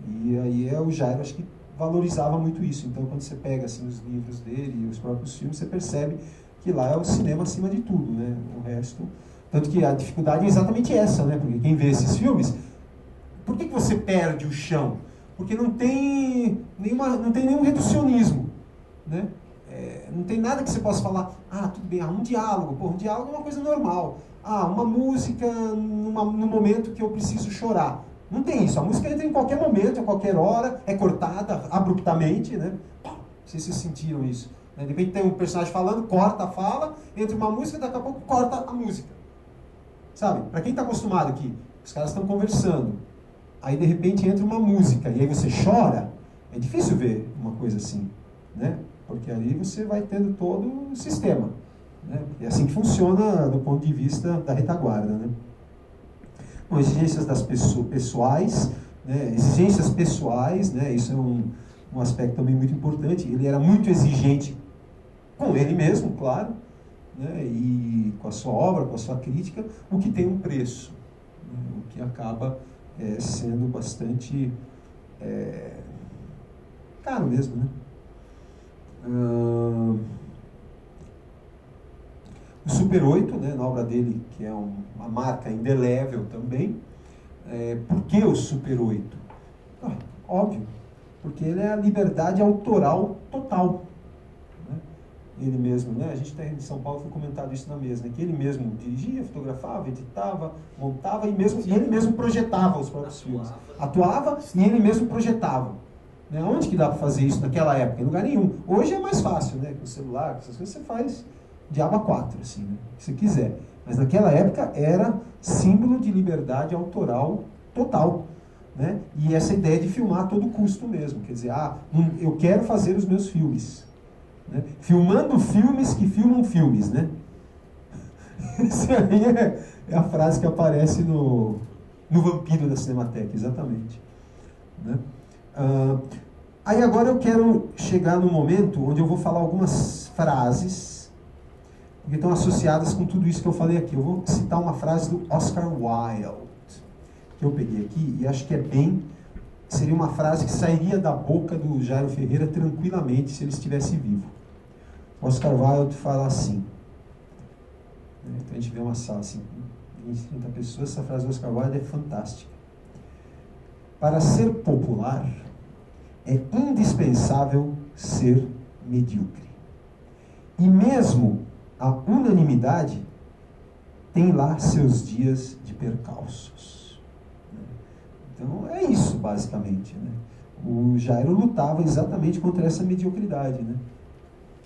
E aí o Jairo, acho que valorizava muito isso. Então, quando você pega assim, os livros dele e os próprios filmes, você percebe que lá é o cinema acima de tudo, né? O resto... Tanto que a dificuldade é exatamente essa, né? Porque quem vê esses filmes... Por que você perde o chão? Porque não tem nenhum reducionismo, né? Não tem nada que você possa falar, tudo bem, um diálogo. Pô, um diálogo é uma coisa normal. Uma música no momento que eu preciso chorar. Não tem isso. A música entra em qualquer momento, a qualquer hora, é cortada abruptamente, né? Vocês se sentiram isso? De repente tem um personagem falando, corta a fala, entra uma música, daqui a pouco corta a música. Sabe? Para quem está acostumado aqui, os caras estão conversando, aí de repente entra uma música, e aí você chora, é difícil ver uma coisa assim, né? Porque ali você vai tendo todo o sistema, né? É assim que funciona do ponto de vista da retaguarda, né? Bom, exigências das pessoais, né? Exigências pessoais, né? Isso é um aspecto também muito importante. Ele era muito exigente com ele mesmo, claro, né? E com a sua obra, com a sua crítica, o que tem um preço, né? O que acaba sendo bastante caro mesmo, né? O Super 8, né, na obra dele, que é uma marca indelével também. Por que o Super 8? Óbvio, porque ele é a liberdade autoral total, né? Ele mesmo, né, a gente está em São Paulo, foi comentado isso na mesa, né, que ele mesmo dirigia, fotografava, editava, montava e ele mesmo projetava os próprios filmes. Atuava e ele mesmo projetava. Né? Onde que dá para fazer isso naquela época? Em lugar nenhum. Hoje é mais fácil, né? Com o celular, com essas coisas, você faz diabo a 4, assim, né? Se quiser. Mas naquela época era símbolo de liberdade autoral total, né? E essa ideia de filmar a todo custo mesmo. Quer dizer, eu quero fazer os meus filmes. né? Filmando filmes que filmam filmes, né? Essa aí é a frase que aparece no Vampiro da Cinemateca, exatamente. Né? Aí agora eu quero chegar no momento onde eu vou falar algumas frases que estão associadas com tudo isso que eu falei aqui. Eu vou citar uma frase do Oscar Wilde, que eu peguei aqui, e acho que seria uma frase que sairia da boca do Jairo Ferreira tranquilamente se ele estivesse vivo. Oscar Wilde fala assim, né? Então a gente vê uma sala assim, 20, 30 pessoas, essa frase do Oscar Wilde é fantástica. Para ser popular, é indispensável ser medíocre. E mesmo a unanimidade tem lá seus dias de percalços. Então é isso, basicamente, né? O Jairo lutava exatamente contra essa mediocridade, né?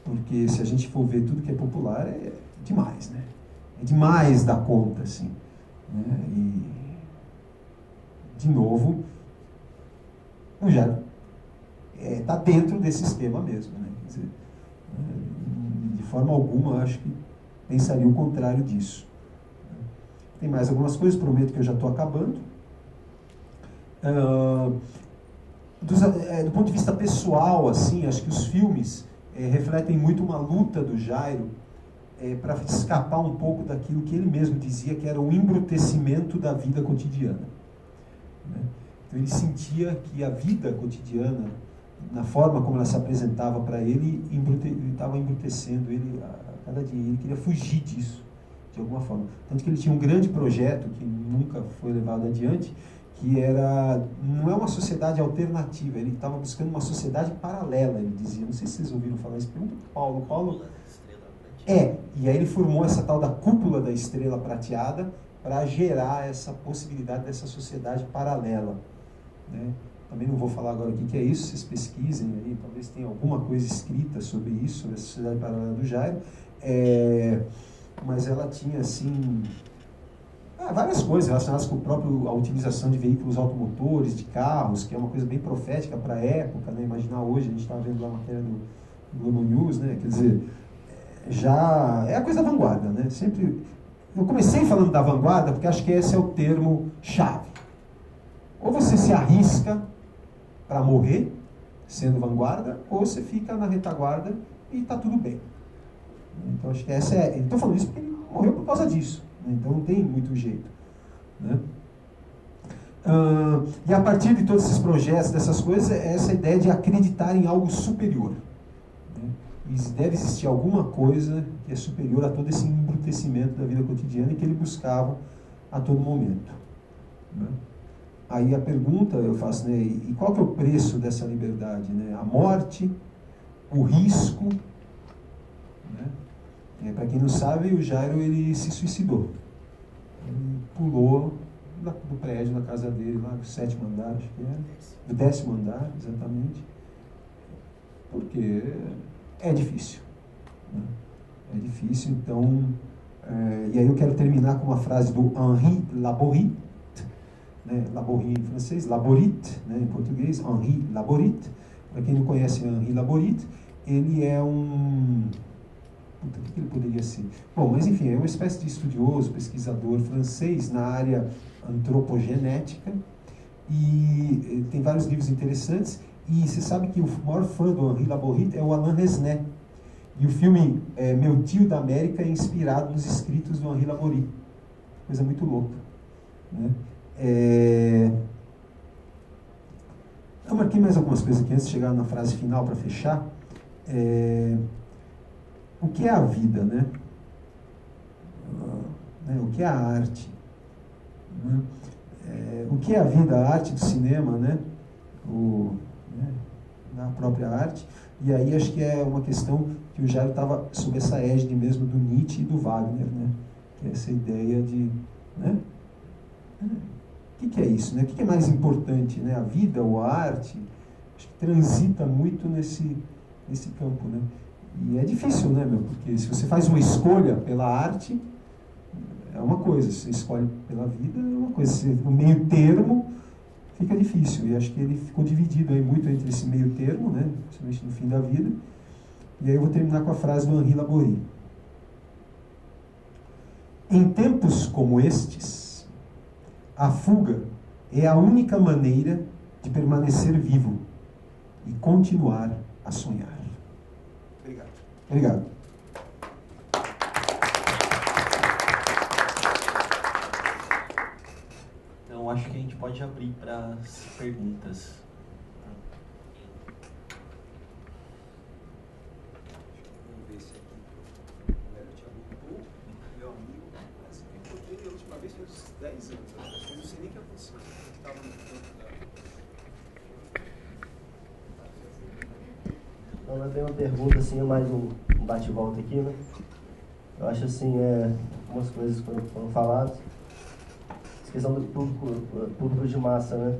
Porque se a gente for ver tudo que é popular, é demais, né? É demais da conta, assim. Né? E, de novo, o Jairo está dentro desse esquema mesmo, né? Quer dizer, de forma alguma, eu acho que pensaria o contrário disso. Tem mais algumas coisas, prometo que eu já estou acabando. Do ponto de vista pessoal, assim, acho que os filmes refletem muito uma luta do Jairo para escapar um pouco daquilo que ele mesmo dizia que era o embrutecimento da vida cotidiana. Né? Então ele sentia que a vida cotidiana, na forma como ela se apresentava para ele, estava embrutecendo ele a cada dia. Ele queria fugir disso, de alguma forma. Tanto que ele tinha um grande projeto, que nunca foi levado adiante, que não é uma sociedade alternativa, ele estava buscando uma sociedade paralela, ele dizia. Não sei se vocês ouviram falar isso, pergunta para o Paulo. E aí ele formou essa tal da cúpula da estrela prateada para gerar essa possibilidade dessa sociedade paralela. Né? Também não vou falar agora o que é isso, vocês pesquisem aí, talvez tenha alguma coisa escrita sobre isso, sobre a sociedade paralela do Jairo. Mas ela tinha, assim, várias coisas relacionadas com a utilização de veículos automotores, de carros, que é uma coisa bem profética para a época, né? Imaginar hoje, a gente estava vendo lá a matéria do Globo News, né? Quer dizer, já é a coisa da vanguarda, né? Sempre, eu comecei falando da vanguarda porque acho que esse é o termo chave. Ou você se arrisca para morrer sendo vanguarda, ou você fica na retaguarda e está tudo bem. Então acho que essa é. Estou falando isso porque ele morreu por causa disso, né? Então não tem muito jeito, né? E a partir de todos esses projetos, dessas coisas, é essa ideia de acreditar em algo superior. Né? E deve existir alguma coisa que é superior a todo esse embrutecimento da vida cotidiana e que ele buscava a todo momento. Né? Aí a pergunta eu faço, né, e qual que é o preço dessa liberdade? Né? A morte, o risco. Né? Para quem não sabe, o Jairo ele se suicidou. Ele pulou do prédio da casa dele, lá do 7º andar, acho que era. Do 10º andar, exatamente. Porque é difícil. Né? É difícil, então... e aí eu quero terminar com uma frase do Henri Laborit, né? Laborit em francês, Laborit, né? Em português, Henri Laborit. Para quem não conhece Henri Laborit, ele é um... o que ele poderia ser? Bom, mas enfim, é uma espécie de estudioso, pesquisador francês na área antropogenética, e tem vários livros interessantes, e você sabe que o maior fã do Henri Laborit é o Alain Resnais, e o filme Meu Tio da América é inspirado nos escritos do Henri Laborit. Coisa muito louca. Né? Eu marquei mais algumas coisas aqui antes de chegar na frase final para fechar. O que é a vida, né? O que é a arte? Né? O que é a vida? A arte do cinema, né? Da própria arte. E aí acho que é uma questão que o Jairo estava sob essa égide mesmo do Nietzsche e do Wagner, né? Que é essa ideia de... Né? O que é isso? Né? O que é mais importante? Né? A vida ou a arte? Acho que transita muito nesse campo, né? E é difícil, né, meu? Porque se você faz uma escolha pela arte, é uma coisa. Se você escolhe pela vida, é uma coisa. O meio termo fica difícil. E acho que ele ficou dividido aí muito entre esse meio termo, né? Principalmente no fim da vida. E aí eu vou terminar com a frase do Henri Laborie. Em tempos como estes, a fuga é a única maneira de permanecer vivo e continuar a sonhar. Obrigado. Obrigado. Então, acho que a gente pode abrir para as perguntas. Vamos ver se aqui o Léo te abordou, meu amigo, mas eu encontrei ele a última vez faz uns 10 anos, eu não sei nem o que aconteceu, eu estava no campo da... Então, eu tenho uma pergunta, assim, mais um bate-volta aqui, né? Eu acho, assim, algumas coisas foram faladas. Essa questão do público de massa, né?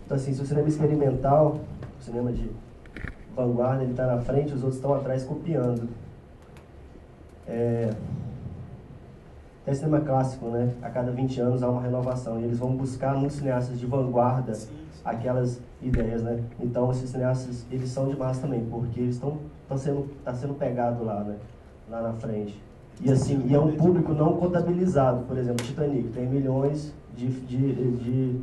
Então, assim, se o cinema experimental, o cinema de vanguarda, ele está na frente, os outros estão atrás copiando. Até cinema clássico, né? A cada 20 anos há uma renovação, e eles vão buscar nos cineastas de vanguarda aquelas ideias, né? Então, esses cineastas, eles são de massa também, porque eles tá sendo pegado lá, né? Lá na frente. E assim, e é um público não contabilizado. Por exemplo, Titanic tem milhões de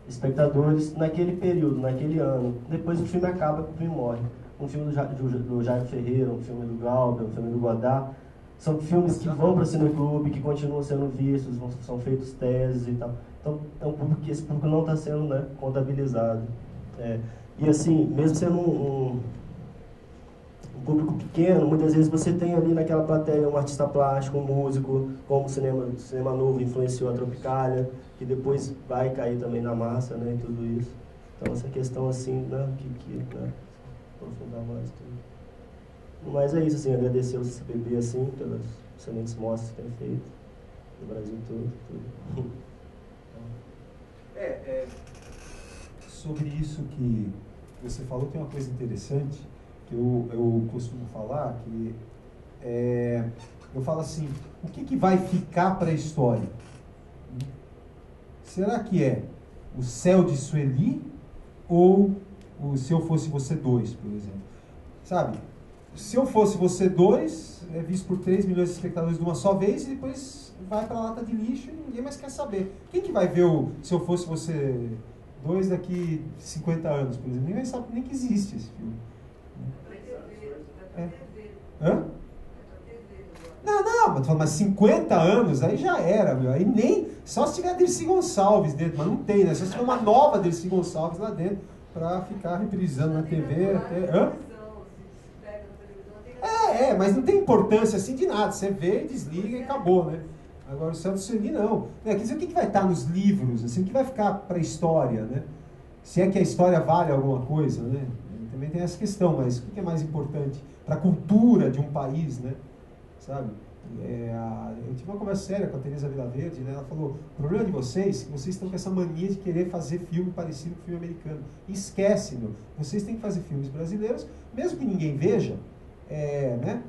espectadores naquele período, naquele ano. Depois o filme acaba, o filme morre. Um filme do Jair Ferreira, um filme do Glauber, um filme do Godard, são filmes que vão para o cineclube, que continuam sendo vistos, são feitos teses e tal. Então, é um público que esse público não está sendo, né, contabilizado. E assim, mesmo sendo um público pequeno, muitas vezes você tem ali naquela plateia um artista plástico, um músico, como o cinema novo influenciou a Tropicália, que depois vai cair também na massa, né, e tudo isso. Então, essa questão assim, né, né, aprofundar mais tudo. Mas é isso, assim, agradecer ao CCBB, assim, pelas excelentes mostras que tem feito, no Brasil todo, tudo. Sobre isso que você falou, tem uma coisa interessante que eu costumo falar, que eu falo assim, o que vai ficar para a história? Será que é o Céu de Sueli ou o Se Eu Fosse Você 2, por exemplo? Sabe, Se Eu Fosse Você 2 é visto por 3 milhões de espectadores de uma só vez e depois vai para a lata de lixo e ninguém mais quer saber. Quem que vai ver o Se Eu Fosse Você 2 daqui 50 anos, por exemplo? Ninguém sabe nem que existe esse filme. Hã? Não, mas 50 anos, aí já era, meu. Aí nem, só se tiver Dercy Gonçalves dentro, mas não tem, né? Só se tiver uma nova Dercy Gonçalves lá dentro, pra ficar reprisando na TV até... Hã? Mas não tem importância assim de nada, você vê, desliga e acabou, né? Agora o Céu de Sueli não. Quer dizer, o que vai estar nos livros, assim, o que vai ficar para a história, né? Se é que a história vale alguma coisa, né? Também tem essa questão, mas o que é mais importante para a cultura de um país, né? Sabe? Eu tive uma conversa séria com a Teresa Vilaverde, né? Ela falou, o problema de vocês é que vocês estão com essa mania de querer fazer filme parecido com filme americano. Esquece, meu. Vocês têm que fazer filmes brasileiros, mesmo que ninguém veja, né?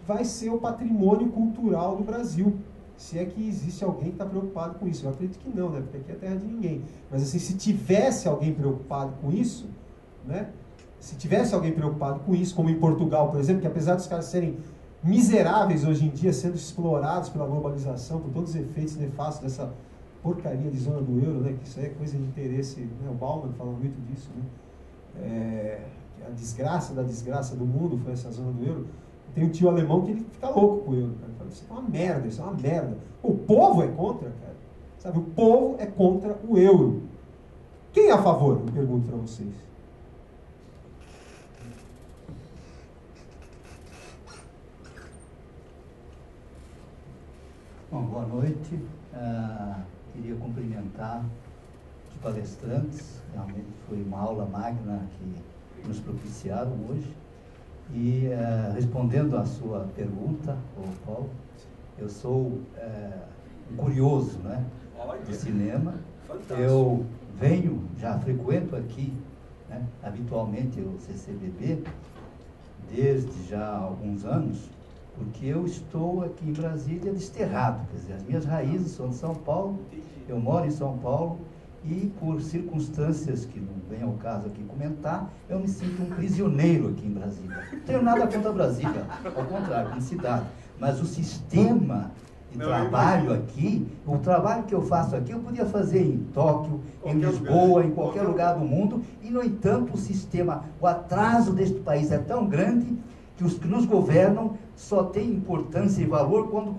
Vai ser o patrimônio cultural do Brasil. Se é que existe alguém que está preocupado com isso. Eu acredito que não, né? Porque aqui é terra de ninguém. Mas assim, se tivesse alguém preocupado com isso, né? Se tivesse alguém preocupado com isso, como em Portugal, por exemplo, que apesar dos caras serem miseráveis hoje em dia, sendo explorados pela globalização, por todos os efeitos nefastos dessa porcaria de zona do euro, né? Que isso aí é coisa de interesse, né? O Bauman fala muito disso, né? A desgraça da desgraça do mundo foi essa zona do euro. Tem um tio alemão que ele fica louco com o euro, cara. Ele fala, isso é uma merda, isso é uma merda. O povo é contra, cara. Sabe, o povo é contra o euro. Quem é a favor? Eu pergunto para vocês. Bom, boa noite. Queria cumprimentar os palestrantes. Realmente foi uma aula magna que nos propiciaram hoje. E respondendo à sua pergunta, Paulo, eu sou um curioso, né, do cinema. Fantástico. Eu já frequento aqui, né, habitualmente o CCBB, desde já há alguns anos, porque eu estou aqui em Brasília desterrado, quer dizer, as minhas raízes são de São Paulo, eu moro em São Paulo e por circunstâncias que não vem ao caso aqui comentar, eu me sinto um prisioneiro aqui em Brasília. Não tenho nada contra Brasília, ao contrário, como cidade. Mas o sistema de trabalho aqui, o trabalho que eu faço aqui, eu podia fazer em Tóquio, em Lisboa, em qualquer lugar do mundo, e, no entanto, o sistema, o atraso deste país é tão grande que os que nos governam só têm importância e valor quando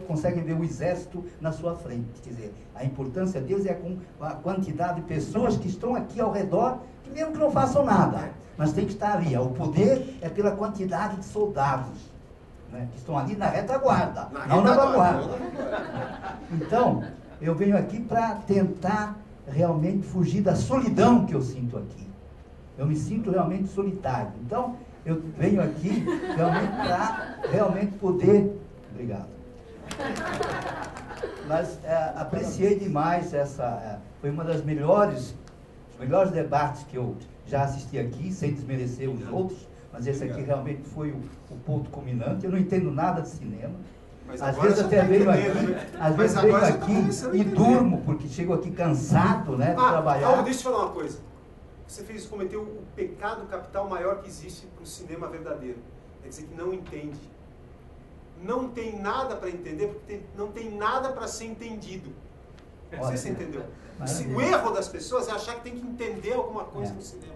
conseguem ver o exército na sua frente. Quer dizer, a importância deles é com a quantidade de pessoas que estão aqui ao redor, que mesmo que não façam nada, mas tem que estar ali. O poder é pela quantidade de soldados, né, que estão ali na retaguarda, não na vanguarda. Então, eu venho aqui para tentar realmente fugir da solidão que eu sinto aqui. Eu me sinto realmente solitário. Então, eu venho aqui realmente para realmente poder... Obrigado. Mas apreciei demais essa... foi uma das melhores debates que eu já assisti aqui, sem desmerecer os outros, mas esse aqui realmente foi o ponto culminante. Eu não entendo nada de cinema. Às vezes até venho aqui e durmo, porque chego aqui cansado, né, de trabalhar. Deixa eu te falar uma coisa. Você cometeu o pecado capital maior que existe para o cinema verdadeiro. É dizer que não entende. Não tem nada para entender, porque não tem nada para ser entendido. Não sei se você entendeu. O erro das pessoas é achar que tem que entender alguma coisa no cinema.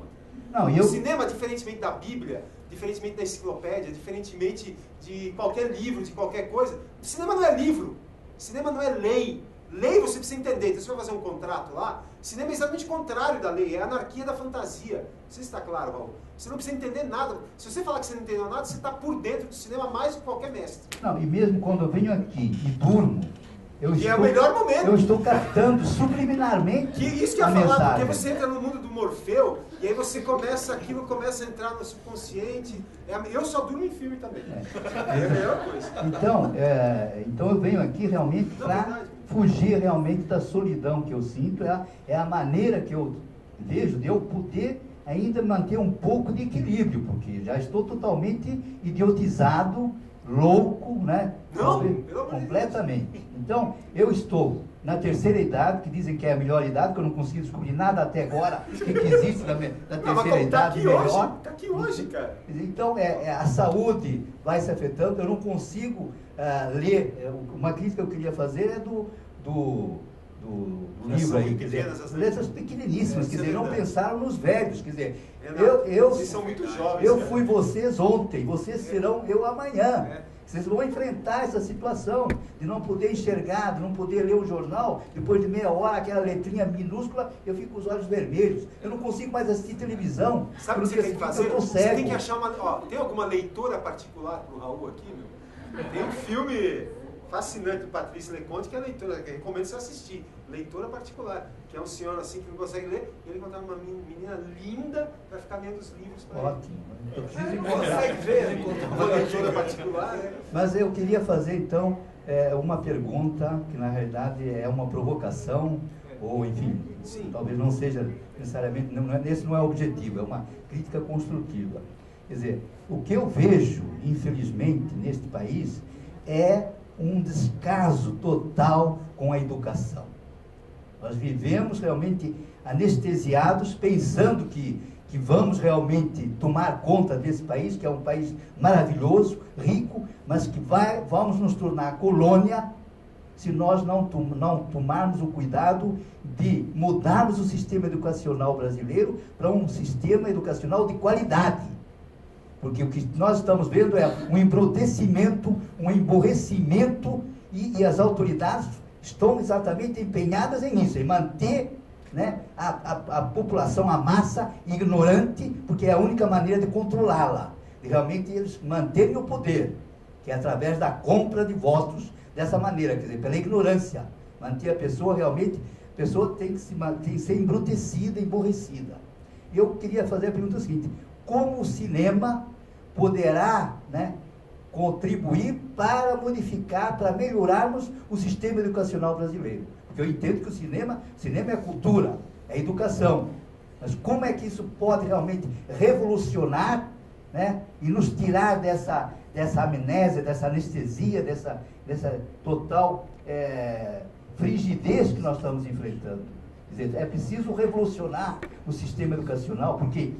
O cinema, diferentemente da Bíblia, diferentemente da enciclopédia, diferentemente de qualquer livro, de qualquer coisa, o cinema não é livro. O cinema não é lei. Lei você precisa entender. Então, você vai fazer um contrato lá, cinema é exatamente o contrário da lei, é a anarquia da fantasia. Não sei se está claro, Raul. Você não precisa entender nada. Se você falar que você não entendeu nada, você está por dentro do cinema mais do que qualquer mestre. Não, e mesmo quando eu venho aqui e durmo, é o melhor momento. Eu estou captando subliminarmente isso que eu ia falar, porque você entra no mundo do Morfeu, e aí você aquilo começa a entrar no subconsciente. Eu só durmo em filme também. É a melhor coisa. Então eu venho aqui realmente para fugir realmente da solidão que eu sinto. É a maneira que eu vejo de eu poder ainda manter um pouco de equilíbrio, porque já estou totalmente idiotizado, louco, né? Completamente. Então, eu estou na terceira idade, que dizem que é a melhor idade, que eu não consegui descobrir nada até agora que existe na terceira idade melhor. Está aqui hoje, cara. Então, a saúde vai se afetando. Eu não consigo ler. Uma crítica que eu queria fazer é do livro aí, quer dizer, letras pequeniníssimas, quer dizer, não pensaram nos velhos, quer dizer, vocês são muito jovens. Eu fui vocês ontem, vocês serão eu amanhã. Vocês vão enfrentar essa situação de não poder enxergar, de não poder ler o jornal, depois de meia hora, aquela letrinha minúscula, eu fico com os olhos vermelhos. Eu não consigo mais assistir televisão. Sabe o que você tem que fazer? Você tem que achar uma... tem alguma leitora particular para o Raul aqui, meu? Tem um filme fascinante do Patrícia Leconte, que é a leitora, que eu recomendo você assistir. Leitora particular, que é um senhor assim que não consegue ler, e ele encontrar uma menina linda para ficar lendo os livros para ele. Ótimo. Eu preciso encontrar uma leitora particular, né? Mas eu queria fazer então uma pergunta, que na realidade é uma provocação, ou enfim, talvez não seja necessariamente, esse não é o objetivo, é uma crítica construtiva. Quer dizer, o que eu vejo, infelizmente, neste país, é um descaso total com a educação. Nós vivemos realmente anestesiados, pensando que vamos realmente tomar conta desse país, que é um país maravilhoso, rico, mas que vamos nos tornar colônia se nós não tomarmos o cuidado de mudarmos o sistema educacional brasileiro para um sistema educacional de qualidade. Porque o que nós estamos vendo é um embrutecimento, um emborrecimento, e as autoridades estão exatamente empenhadas nisso, em manter, né, a população, a massa ignorante, porque é a única maneira de controlá-la, de realmente eles manterem o poder, que é através da compra de votos, dessa maneira, quer dizer, pela ignorância, manter a pessoa realmente, a pessoa tem que ser embrutecida, emborrecida. E eu queria fazer a pergunta seguinte: como o cinema poderá, né, contribuir para modificar, para melhorarmos o sistema educacional brasileiro? Porque eu entendo que o cinema é cultura, é educação. Mas como é que isso pode realmente revolucionar, né, e nos tirar dessa amnésia, dessa anestesia, dessa total frigidez que nós estamos enfrentando? Quer dizer, é preciso revolucionar o sistema educacional, porque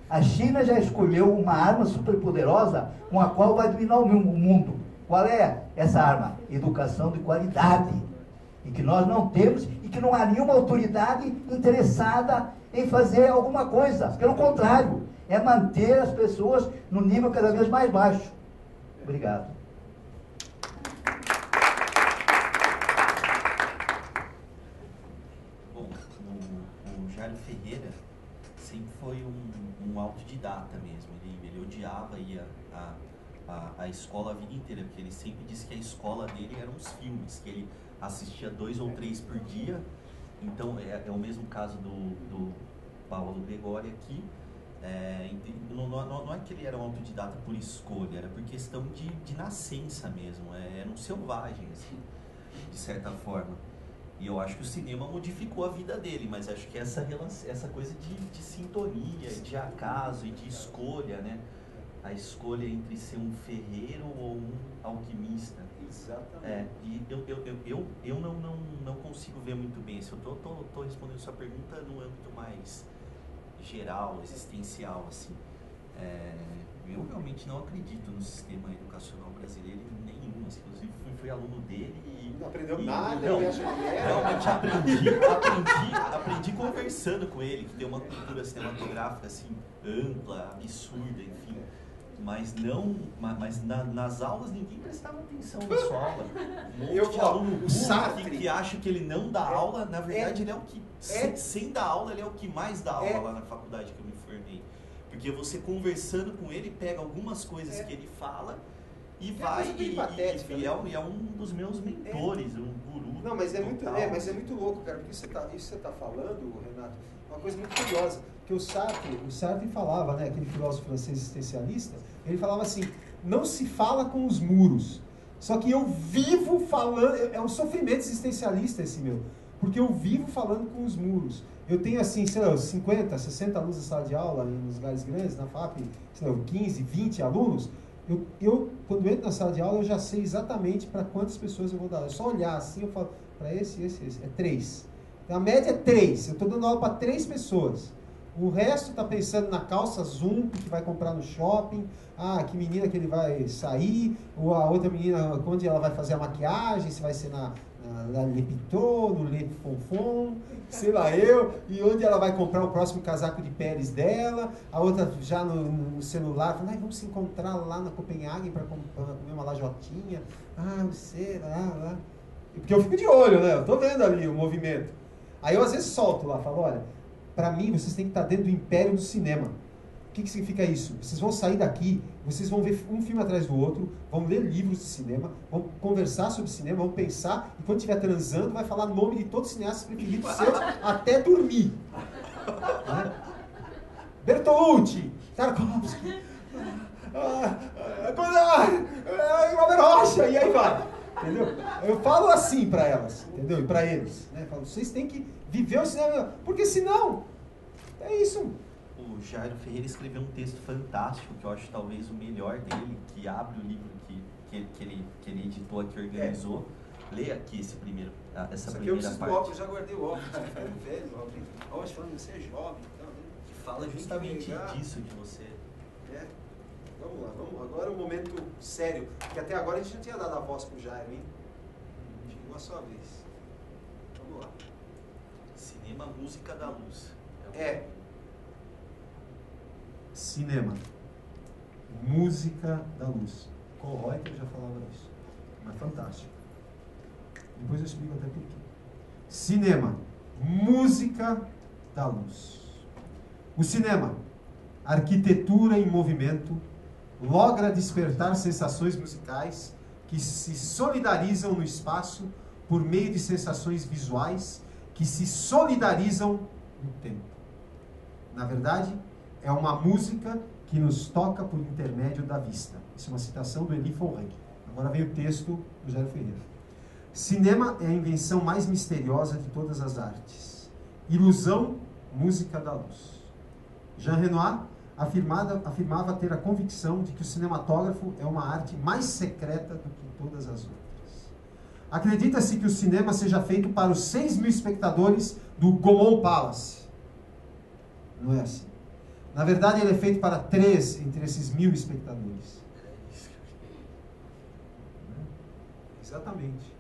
a China já escolheu uma arma superpoderosa com a qual vai dominar o mundo. Qual é essa arma? Educação de qualidade. E que nós não temos, e que não há nenhuma autoridade interessada em fazer alguma coisa. Pelo contrário, é manter as pessoas no nível cada vez mais baixo. Obrigado. Bom, o Jairo Ferreira sempre foi um autodidata mesmo. Ele odiava ir à escola a vida inteira, porque ele sempre disse que a escola dele eram os filmes, que ele assistia 2 ou 3 por dia. Então é o mesmo caso do Paulo Gregório aqui. Não é que ele era um autodidata por escolha, era por questão de nascença mesmo. Era um selvagem, assim, de certa forma. E eu acho que o cinema modificou a vida dele, mas acho que essa coisa de sintonia, de acaso e de escolha, né? A escolha entre ser um ferreiro ou um alquimista. Exatamente. E eu não consigo ver muito bem isso. Eu tô respondendo sua pergunta no âmbito mais geral, existencial, assim. Eu realmente não acredito no sistema educacional brasileiro nenhum. Assim, inclusive fui aluno dele e... Não aprendeu nada, não, ele acha que é. realmente aprendi conversando com ele, que tem uma cultura cinematográfica assim, ampla, absurda, enfim. Mas nas aulas ninguém prestava atenção na sua aula. Um monte de aluno burro que acha que ele não dá aula, na verdade ele é o que, sem dar aula, ele é o que mais dá aula lá na faculdade que eu me formei. Porque você conversando com ele, pega algumas coisas que ele fala e vai e é um dos meus mentores, um guru. Não, mas mas é muito louco, cara, porque isso que você está falando, Renato, é uma coisa muito curiosa. Que o Sartre falava, né, aquele filósofo francês existencialista, ele falava assim, não se fala com os muros. Só que eu vivo falando, é um sofrimento existencialista esse meu, porque eu vivo falando com os muros. Eu tenho assim, sei lá, 50, 60 alunos na sala de aula, nos lugares grandes, na FAP, sei lá, 15, 20 alunos. Eu quando entro na sala de aula, eu já sei exatamente para quantas pessoas eu vou dar. É só olhar assim, eu falo, para esse. É 3. A média é 3. Eu estou dando aula para 3 pessoas. O resto está pensando na calça Zoom que vai comprar no shopping, que menina que ele vai sair, ou a outra menina, onde ela vai fazer a maquiagem, se vai ser na Le Pitot, no Le Fonfon, sei lá eu, e onde ela vai comprar o próximo casaco de peles dela, a outra já no celular, falando, vamos se encontrar lá na Copenhague para comer uma lajotinha, você, lá. Porque eu fico de olho, né, eu tô vendo ali o movimento. Aí eu às vezes solto lá, falo, olha, para mim, vocês têm que estar dentro do império do cinema. O que significa isso? Vocês vão sair daqui, vocês vão ver um filme atrás do outro, vão ler livros de cinema, vão conversar sobre cinema, vão pensar, e quando estiver transando, vai falar o nome de todos os cineastas preferidos seus até dormir. Né? Bertolucci, Tarkovsky, Robert Rocha, e aí vai. Entendeu? Eu falo assim para elas, entendeu? E para eles. Né? Eu falo, vocês têm que viver o cinema, porque senão, é isso. O Jairo Ferreira escreveu um texto fantástico, que eu acho talvez o melhor dele, que abre o livro que ele editou aqui, organizou. Leia aqui essa primeira parte. Eu preciso do óculos, eu já guardei o óculos, eu fico velho, óculos falando que você é jovem. Então, né? Que fala justamente disso, de você. Vamos lá, agora é um momento sério, porque até agora a gente não tinha dado a voz pro Jairo, hein? Chegou a sua vez. Vamos lá. Cinema, música da luz. Cinema, música da luz. Cole Reuter já falava isso, mas fantástico. Depois eu explico até por quê. Cinema, música da luz. O cinema, arquitetura em movimento, logra despertar sensações musicais que se solidarizam no espaço por meio de sensações visuais que se solidarizam no tempo. Na verdade, é uma música que nos toca por intermédio da vista. Isso é uma citação do Elie Forêt. Agora vem o texto do Jairo Ferreira. Cinema é a invenção mais misteriosa de todas as artes. Ilusão, música da luz. Jean Renoir afirmava ter a convicção de que o cinematógrafo é uma arte mais secreta do que todas as outras. Acredita-se que o cinema seja feito para os 6.000 espectadores do Gaumont Palace. Não é assim. Na verdade, ele é feito para 3 entre esses 1.000 espectadores. Exatamente.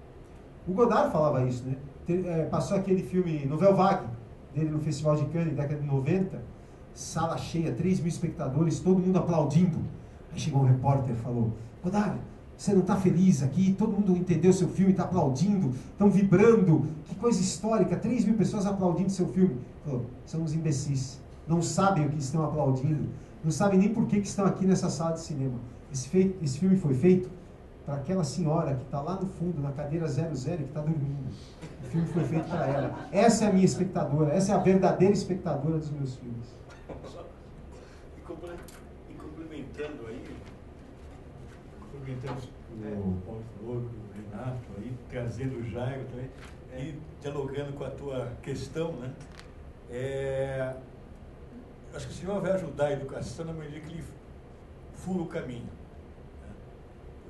O Godard falava isso, né? Passou aquele filme Nouvelle Vague, dele no Festival de Cannes, década de 90, sala cheia, 3.000 espectadores, todo mundo aplaudindo. Aí chegou um repórter e falou: Godard, você não está feliz aqui? Todo mundo entendeu seu filme, está aplaudindo, estão vibrando, que coisa histórica, 3.000 pessoas aplaudindo seu filme. Ele falou: são uns imbecis, não sabem o que estão aplaudindo, não sabem nem por que estão aqui nessa sala de cinema. Esse filme foi feito para aquela senhora que está lá no fundo, na cadeira 00, que está dormindo. O filme foi feito para ela. Essa é a minha espectadora, essa é a verdadeira espectadora dos meus filmes. E complementando aí, o Paulo falou, o Renato aí, trazendo o Jairo também, e dialogando com a tua questão, né? Acho que o cinema vai ajudar a educação na medida que ele fura o caminho.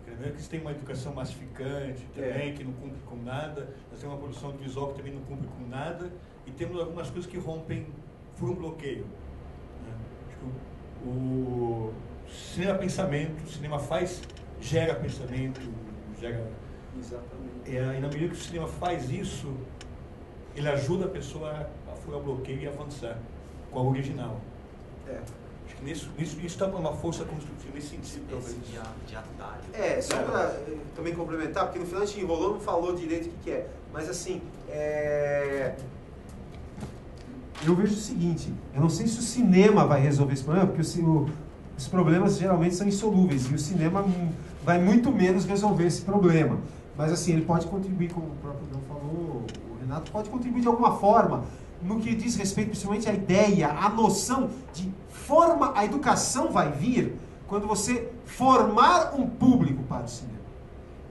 Primeiro que você tem uma educação massificante também, que não cumpre com nada, nós temos uma produção visual que também não cumpre com nada, e temos algumas coisas que furam um bloqueio. Né? Acho que o cinema é pensamento, o cinema gera pensamento, gera... Exatamente. E na medida que o cinema faz isso, ele ajuda a pessoa a furar o bloqueio e avançar com a original. Acho que isso está uma força construtiva nesse sentido, talvez. De atalho. Só para também complementar, porque no final a gente enrolou, não falou direito o que é. Mas assim, eu vejo o seguinte, eu não sei se o cinema vai resolver esse problema, porque os problemas geralmente são insolúveis, e o cinema vai muito menos resolver esse problema. Mas assim, ele pode contribuir, como o próprio João falou, o Renato pode contribuir de alguma forma, no que diz respeito principalmente à ideia, à noção de a educação vai vir quando você formar um público para o cinema.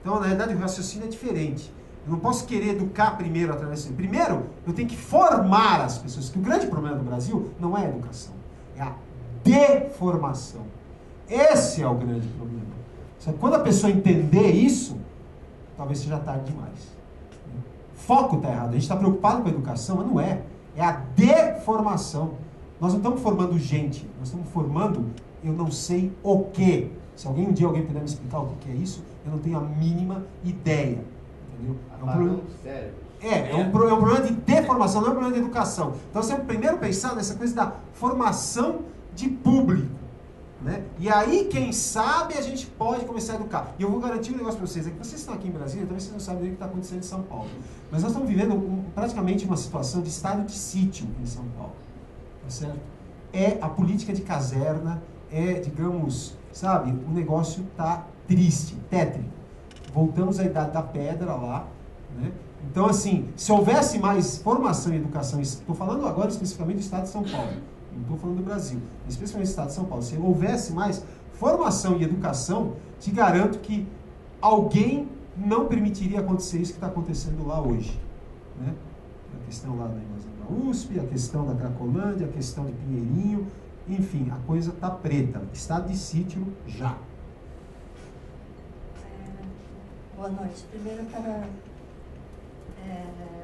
Então, na realidade, o raciocínio é diferente. Eu não posso querer educar primeiro através do cinema. Primeiro, eu tenho que formar as pessoas, que o grande problema do Brasil não é a educação, é a deformação. Esse é o grande problema. Só que quando a pessoa entender isso, talvez seja tarde demais. O foco está errado. A gente está preocupado com a educação, mas não é. É a deformação. Nós não estamos formando gente, nós estamos formando eu não sei o quê. Se um dia alguém puder me explicar o que é isso, eu não tenho a mínima ideia. Entendeu? É um problema de deformação, não é um problema de educação. Então, você tem que primeiro pensar nessa coisa da formação de público. Né? E aí, quem sabe, a gente pode começar a educar. E eu vou garantir um negócio para vocês, é que vocês estão aqui em Brasília, talvez vocês não sabem o que está acontecendo em São Paulo. Mas nós estamos vivendo praticamente uma situação de estado de sítio em São Paulo. Tá certo? É a política de caserna, digamos, sabe, o negócio está triste, tétrico. Voltamos à idade da pedra lá, né? Então, assim, se houvesse mais formação e educação, estou falando agora especificamente do estado de São Paulo, não estou falando do Brasil, especificamente do estado de São Paulo, se houvesse mais formação e educação, te garanto que alguém não permitiria acontecer isso que está acontecendo lá hoje, né? A questão lá da invasão da USP, a questão da Cracolândia, a questão de Pinheirinho, enfim, a coisa está preta. Estado de sítio já. Boa noite. Primeiro, para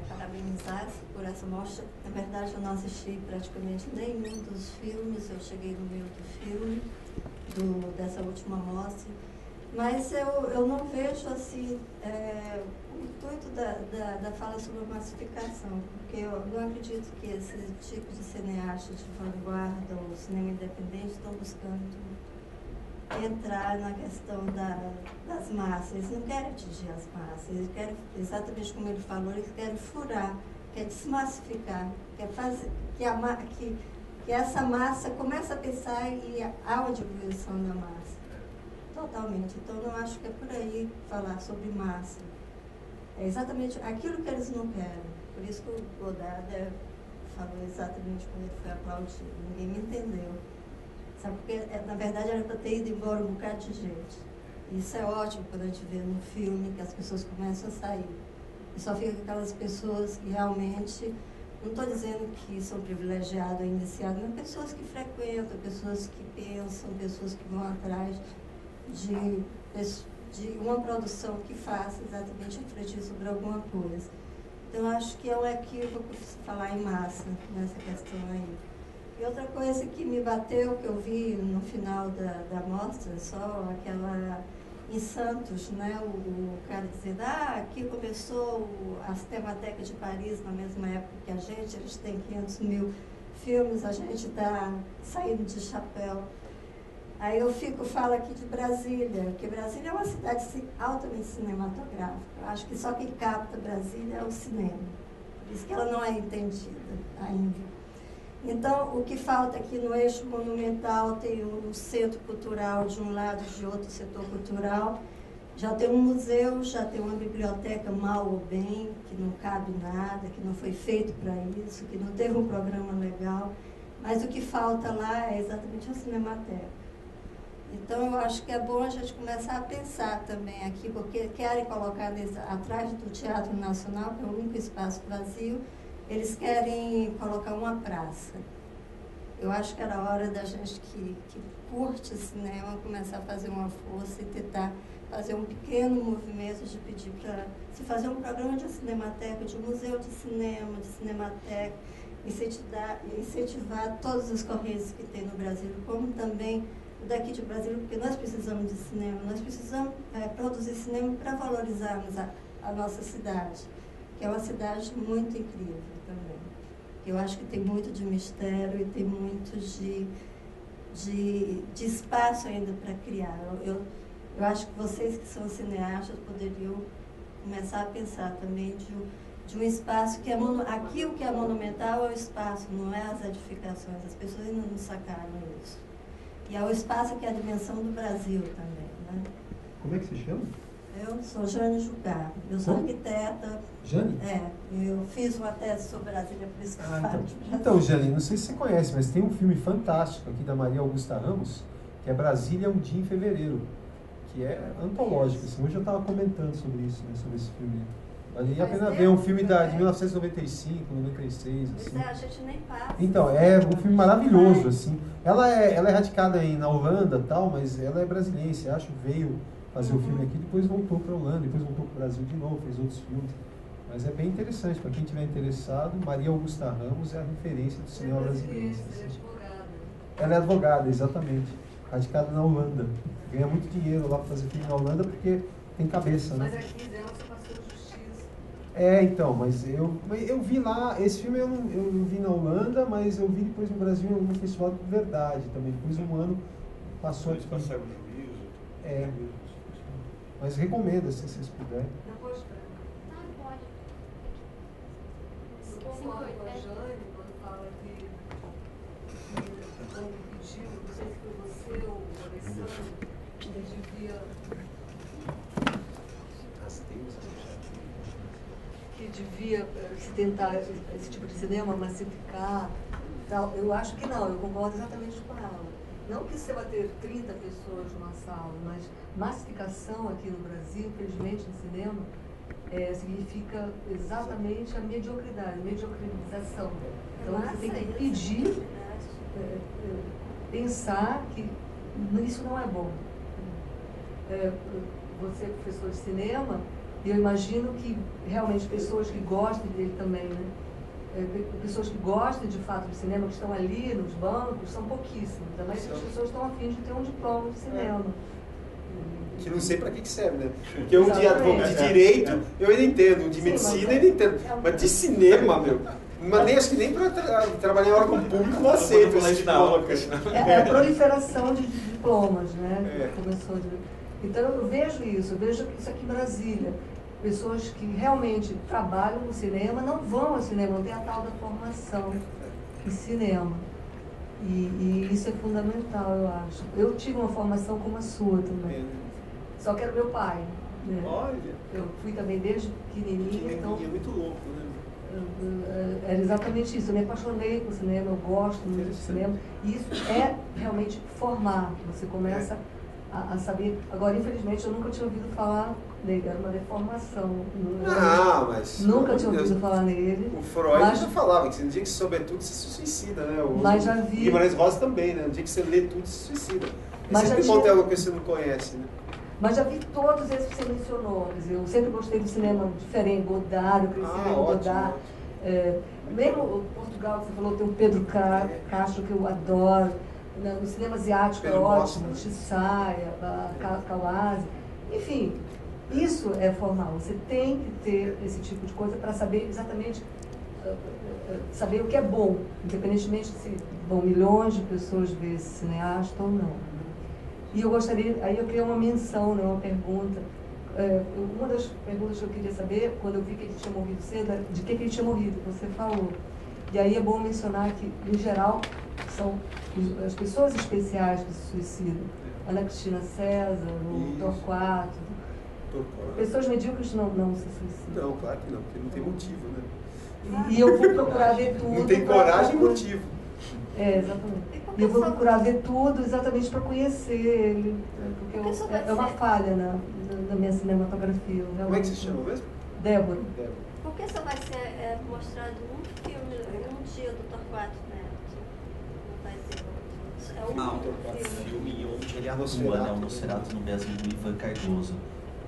parabenizar por essa mostra. Na verdade, eu não assisti praticamente nenhum dos filmes, eu cheguei no meio do filme, dessa última mostra. Mas eu não vejo assim o intuito da fala sobre a massificação, porque eu não acredito que esse tipo de cineastas de vanguarda ou cinema independente estão buscando entrar na questão das massas. Eles não querem atingir as massas, eles querem, exatamente como ele falou, eles querem furar, querem desmassificar, querem fazer que essa massa comece a pensar e há uma diminuição da massa. Totalmente. Então, não acho que é por aí falar sobre massa. É exatamente aquilo que eles não querem. Por isso que o Godard falou exatamente quando ele foi aplaudido. Ninguém me entendeu. Sabe? Porque, na verdade, era para ter ido embora um bocado de gente. E isso é ótimo quando a gente vê no filme que as pessoas começam a sair. E só fica aquelas pessoas que realmente... Não estou dizendo que são privilegiados ou iniciados, mas pessoas que frequentam, pessoas que pensam, pessoas que vão atrás de de uma produção que faça exatamente refletir sobre alguma coisa. Então, acho que é um equívoco falar em massa nessa questão aí. E outra coisa que me bateu, que eu vi no final da mostra, só aquela em Santos, né, o cara dizendo, aqui começou a Cinemateca de Paris na mesma época que a gente, eles têm 500 mil filmes, a gente está saindo de chapéu. Aí eu falo aqui de Brasília, porque Brasília é uma cidade altamente cinematográfica. Eu acho que só quem capta Brasília é o cinema. Por isso que ela não é entendida ainda. Então, o que falta aqui no eixo monumental, tem um centro cultural de um lado e de outro setor cultural. Já tem um museu, já tem uma biblioteca mal ou bem, que não cabe nada, que não foi feito para isso, que não teve um programa legal. Mas o que falta lá é exatamente a cinemateca. Então, eu acho que é bom a gente começar a pensar também aqui, porque querem colocar atrás do Teatro Nacional, que é o único espaço vazio, eles querem colocar uma praça. Eu acho que era hora da gente que curte cinema começar a fazer uma força e tentar fazer um pequeno movimento de pedir para se fazer um programa de cinemateca, de museu de cinema, de cinemateca, incentivar todos os correios que tem no Brasil, como também o daqui de Brasília, porque nós precisamos de cinema, nós precisamos produzir cinema para valorizarmos a nossa cidade, que é uma cidade muito incrível também. Eu acho que tem muito de mistério e tem muito de espaço ainda para criar. Eu acho que vocês que são cineastas poderiam começar a pensar também de um espaço que aqui o que é monumental é o espaço, não é as edificações. As pessoas ainda não sacaram isso. E é o espaço que é a dimensão do Brasil também, né? Como é que se chama? Eu sou Jane Jucá, eu sou arquiteta. Jane? Eu fiz uma tese sobre Brasília, por isso que eu falo. Então, Jane, não sei se você conhece, mas tem um filme fantástico aqui da Maria Augusta Ramos, que é Brasília, um dia em fevereiro, que é antológico. Assim, hoje eu estava comentando sobre isso, né, sobre esse filme. Valia a pena ver, um filme de 1995, 96, assim. Pois a gente nem passa. Então, é um filme maravilhoso, assim. Ela é radicada na Holanda, tal, mas ela é brasiliense, acho, veio fazer o filme aqui, depois voltou para a Holanda, depois voltou para o Brasil de novo, fez outros filmes. Mas é bem interessante, para quem estiver interessado, Maria Augusta Ramos é a referência do cinema brasileiro. Ela é advogada, exatamente. Radicada na Holanda. Ganha muito dinheiro lá para fazer filme na Holanda porque tem cabeça, né? Mas aqui dela você passou justiça. Então, mas eu vi lá, esse filme eu vi na Holanda, mas eu vi depois no Brasil no Festival de Verdade também. Depois de um ano passou aqui. Passaram o juízo. Mas recomendo, se vocês puderem. Não pode. Não, pode. Eu concordo com a Jane quando fala que quando pediu, não sei se foi você ou o Alessandro, que devia se tentar esse tipo de cinema massificar, tal. Eu acho que não, eu concordo exatamente com ela. Não que você vai ter 30 pessoas numa sala, mas massificação aqui no Brasil, infelizmente, no cinema, significa exatamente a mediocridade, mediocrização. Então você tem que pedir, pensar que isso não é bom. Você é professor de cinema, e eu imagino que realmente pessoas que gostem dele também, né? Pessoas que gostam de fato de cinema, que estão ali nos bancos, são pouquíssimas. A maioria das pessoas estão a fim de ter um diploma de cinema. Que não sei para que serve, né? Porque um de direito eu ainda entendo, um de medicina eu ainda entendo. Mas de cinema, meu, mas nem, acho que nem para trabalhar em órgão público não aceito esse diploma. É a proliferação de diplomas, né? Começou Então eu vejo isso aqui em Brasília. Pessoas que realmente trabalham no cinema não vão ao cinema, não tem a tal da formação em cinema. E isso é fundamental, eu acho. Eu tive uma formação como a sua também. Só que era meu pai. Né? Olha. Eu fui também desde pequenininha. Então, é muito louco, né? Era exatamente isso. Eu me apaixonei por cinema, eu gosto muito de cinema. E isso é realmente formar. Você começa a saber. Agora, infelizmente, eu nunca tinha ouvido falar nele. Era uma deformação. Mas... Nunca tinha ouvido falar nele. O Freud já falava que no dia que você souber tudo, você se suicida, né? Mas já vi... Guimarães Rosa também, né? No dia que você lê tudo, você se suicida. Mas sempre bom ter algo que você não conhece, né? Mas já vi todos esses que você mencionou. Quer dizer, eu sempre gostei do cinema diferente, Godard, eu cresci vendo Godard. Mesmo Portugal, que você falou, tem o Pedro Castro, que eu adoro. No cinema asiático é ótimo, Chisaya, Kawase. Enfim, isso é formal. Você tem que ter esse tipo de coisa para saber exatamente saber o que é bom, independentemente se vão milhões de pessoas ver esse cineasta ou não. E eu gostaria, aí eu criei uma menção, né, uma pergunta. Uma das perguntas que eu queria saber, quando eu vi que ele tinha morrido cedo, de que ele tinha morrido, você falou. E aí é bom mencionar que, em geral, são as pessoas especiais que se suicidam. Ana Cristina César, o Torquato. Pessoas medíocres não se suicidam. Não, claro que não, porque não tem motivo, né? E eu vou procurar ver tudo. Não tem coragem e motivo. Exatamente. E eu vou procurar ver tudo exatamente para conhecer ele, porque é uma falha na minha cinematografia. Como é que se chama mesmo? Débora. Por que só vai ser mostrado um filme, um dia do Torquato Neto? Não vai ser outro? É um filme onde ele atua, né? O Nosferatu no Brasil do Ivan Cardoso.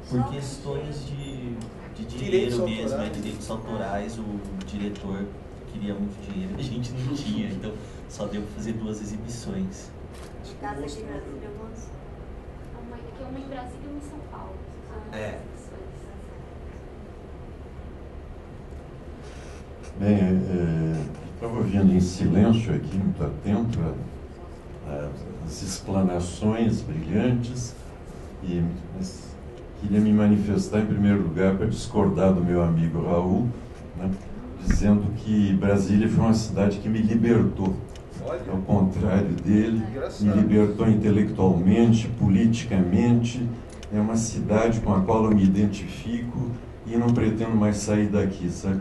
Por questões de dinheiro mesmo, direitos autorais, o diretor queria muito dinheiro, a gente não tinha, então só deu para fazer 2 exibições. De casa aqui em Brasília, uma em Brasília e uma em São Paulo. Bem, estava ouvindo em silêncio aqui, muito atento às explanações brilhantes, mas queria me manifestar em primeiro lugar para discordar do meu amigo Raul, né, dizendo que Brasília foi uma cidade que me libertou. Ao contrário dele, me libertou intelectualmente, politicamente. É uma cidade com a qual eu me identifico e não pretendo mais sair daqui, sabe?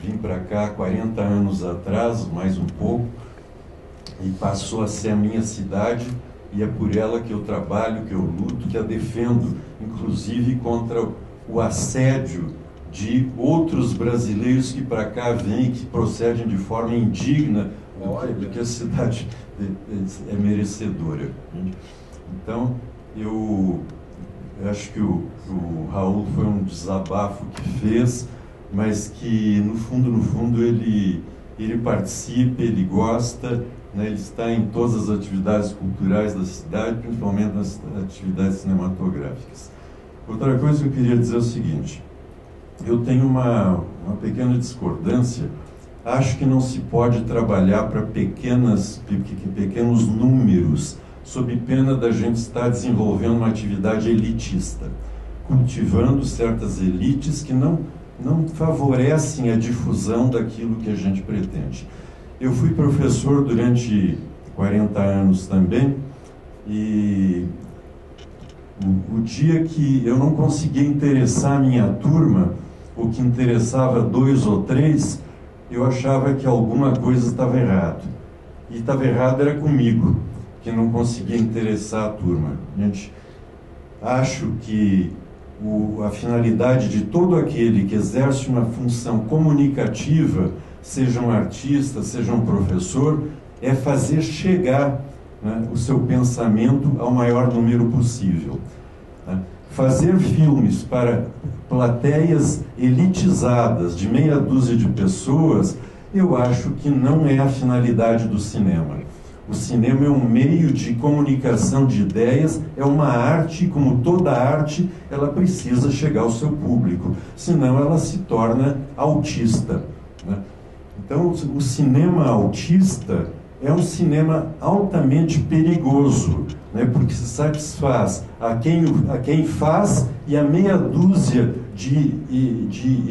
Vim para cá 40 anos atrás, mais um pouco, e passou a ser a minha cidade, e é por ela que eu trabalho, que eu luto, que a defendo, inclusive contra o assédio de outros brasileiros que para cá vêm, que procedem de forma indigna do que a cidade é merecedora. Então, eu acho que o Raul foi um desabafo que fez, mas que no fundo ele participa, ele gosta, né, ele está em todas as atividades culturais da cidade, principalmente nas atividades cinematográficas. Outra coisa que eu queria dizer é o seguinte: eu tenho uma pequena discordância. Acho que não se pode trabalhar para pequenos números, sob pena da gente estar desenvolvendo uma atividade elitista, cultivando certas elites que não favorecem a difusão daquilo que a gente pretende. Eu fui professor durante 40 anos também, e o dia que eu não conseguia interessar a minha turma, o que interessava 2 ou 3, eu achava que alguma coisa estava errado. E estava errado era comigo, que não conseguia interessar a turma. Gente, acho que a finalidade de todo aquele que exerce uma função comunicativa, seja um artista, seja um professor, é fazer chegar, né, o seu pensamento ao maior número possível. Né? Fazer filmes para plateias elitizadas de meia dúzia de pessoas, eu acho que não é a finalidade do cinema. O cinema é um meio de comunicação de ideias, é uma arte, como toda arte, ela precisa chegar ao seu público, senão ela se torna autista, né? Então, o cinema autista é um cinema altamente perigoso, né? Porque se satisfaz a quem faz e a meia dúzia de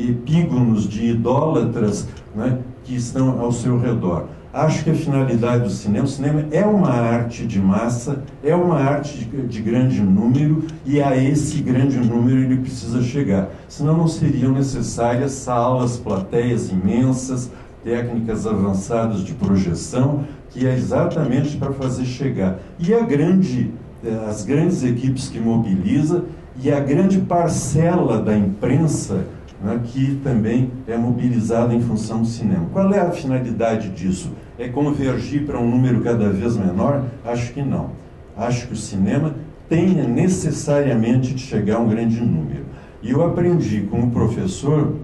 epígonos, de idólatras, né, que estão ao seu redor. Acho que a finalidade do cinema, o cinema é uma arte de massa, é uma arte de grande número, e a esse grande número ele precisa chegar. Senão não seriam necessárias salas, plateias imensas, técnicas avançadas de projeção, que é exatamente para fazer chegar. E as grandes equipes que mobiliza e a grande parcela da imprensa, né, que também é mobilizada em função do cinema. Qual é a finalidade disso? É convergir para um número cada vez menor? Acho que não. Acho que o cinema tenha necessariamente de chegar a um grande número. E eu aprendi como professor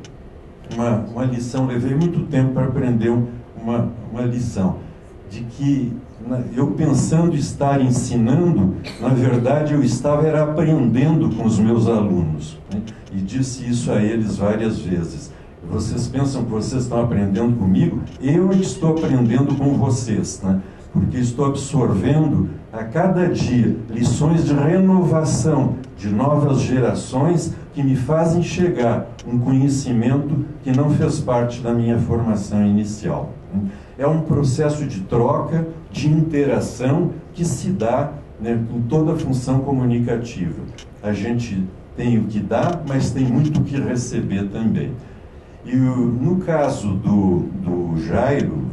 uma lição, levei muito tempo para aprender uma lição, de que eu pensando estar ensinando, na verdade eu estava era aprendendo com os meus alunos, né? E disse isso a eles várias vezes. Vocês pensam que vocês estão aprendendo comigo? Eu estou aprendendo com vocês, né? Porque estou absorvendo a cada dia lições de renovação de novas gerações que me fazem chegar um conhecimento que não fez parte da minha formação inicial. É um processo de troca, de interação que se dá, né, com toda a função comunicativa. A gente tem o que dar, mas tem muito o que receber também. E no caso do Jairo,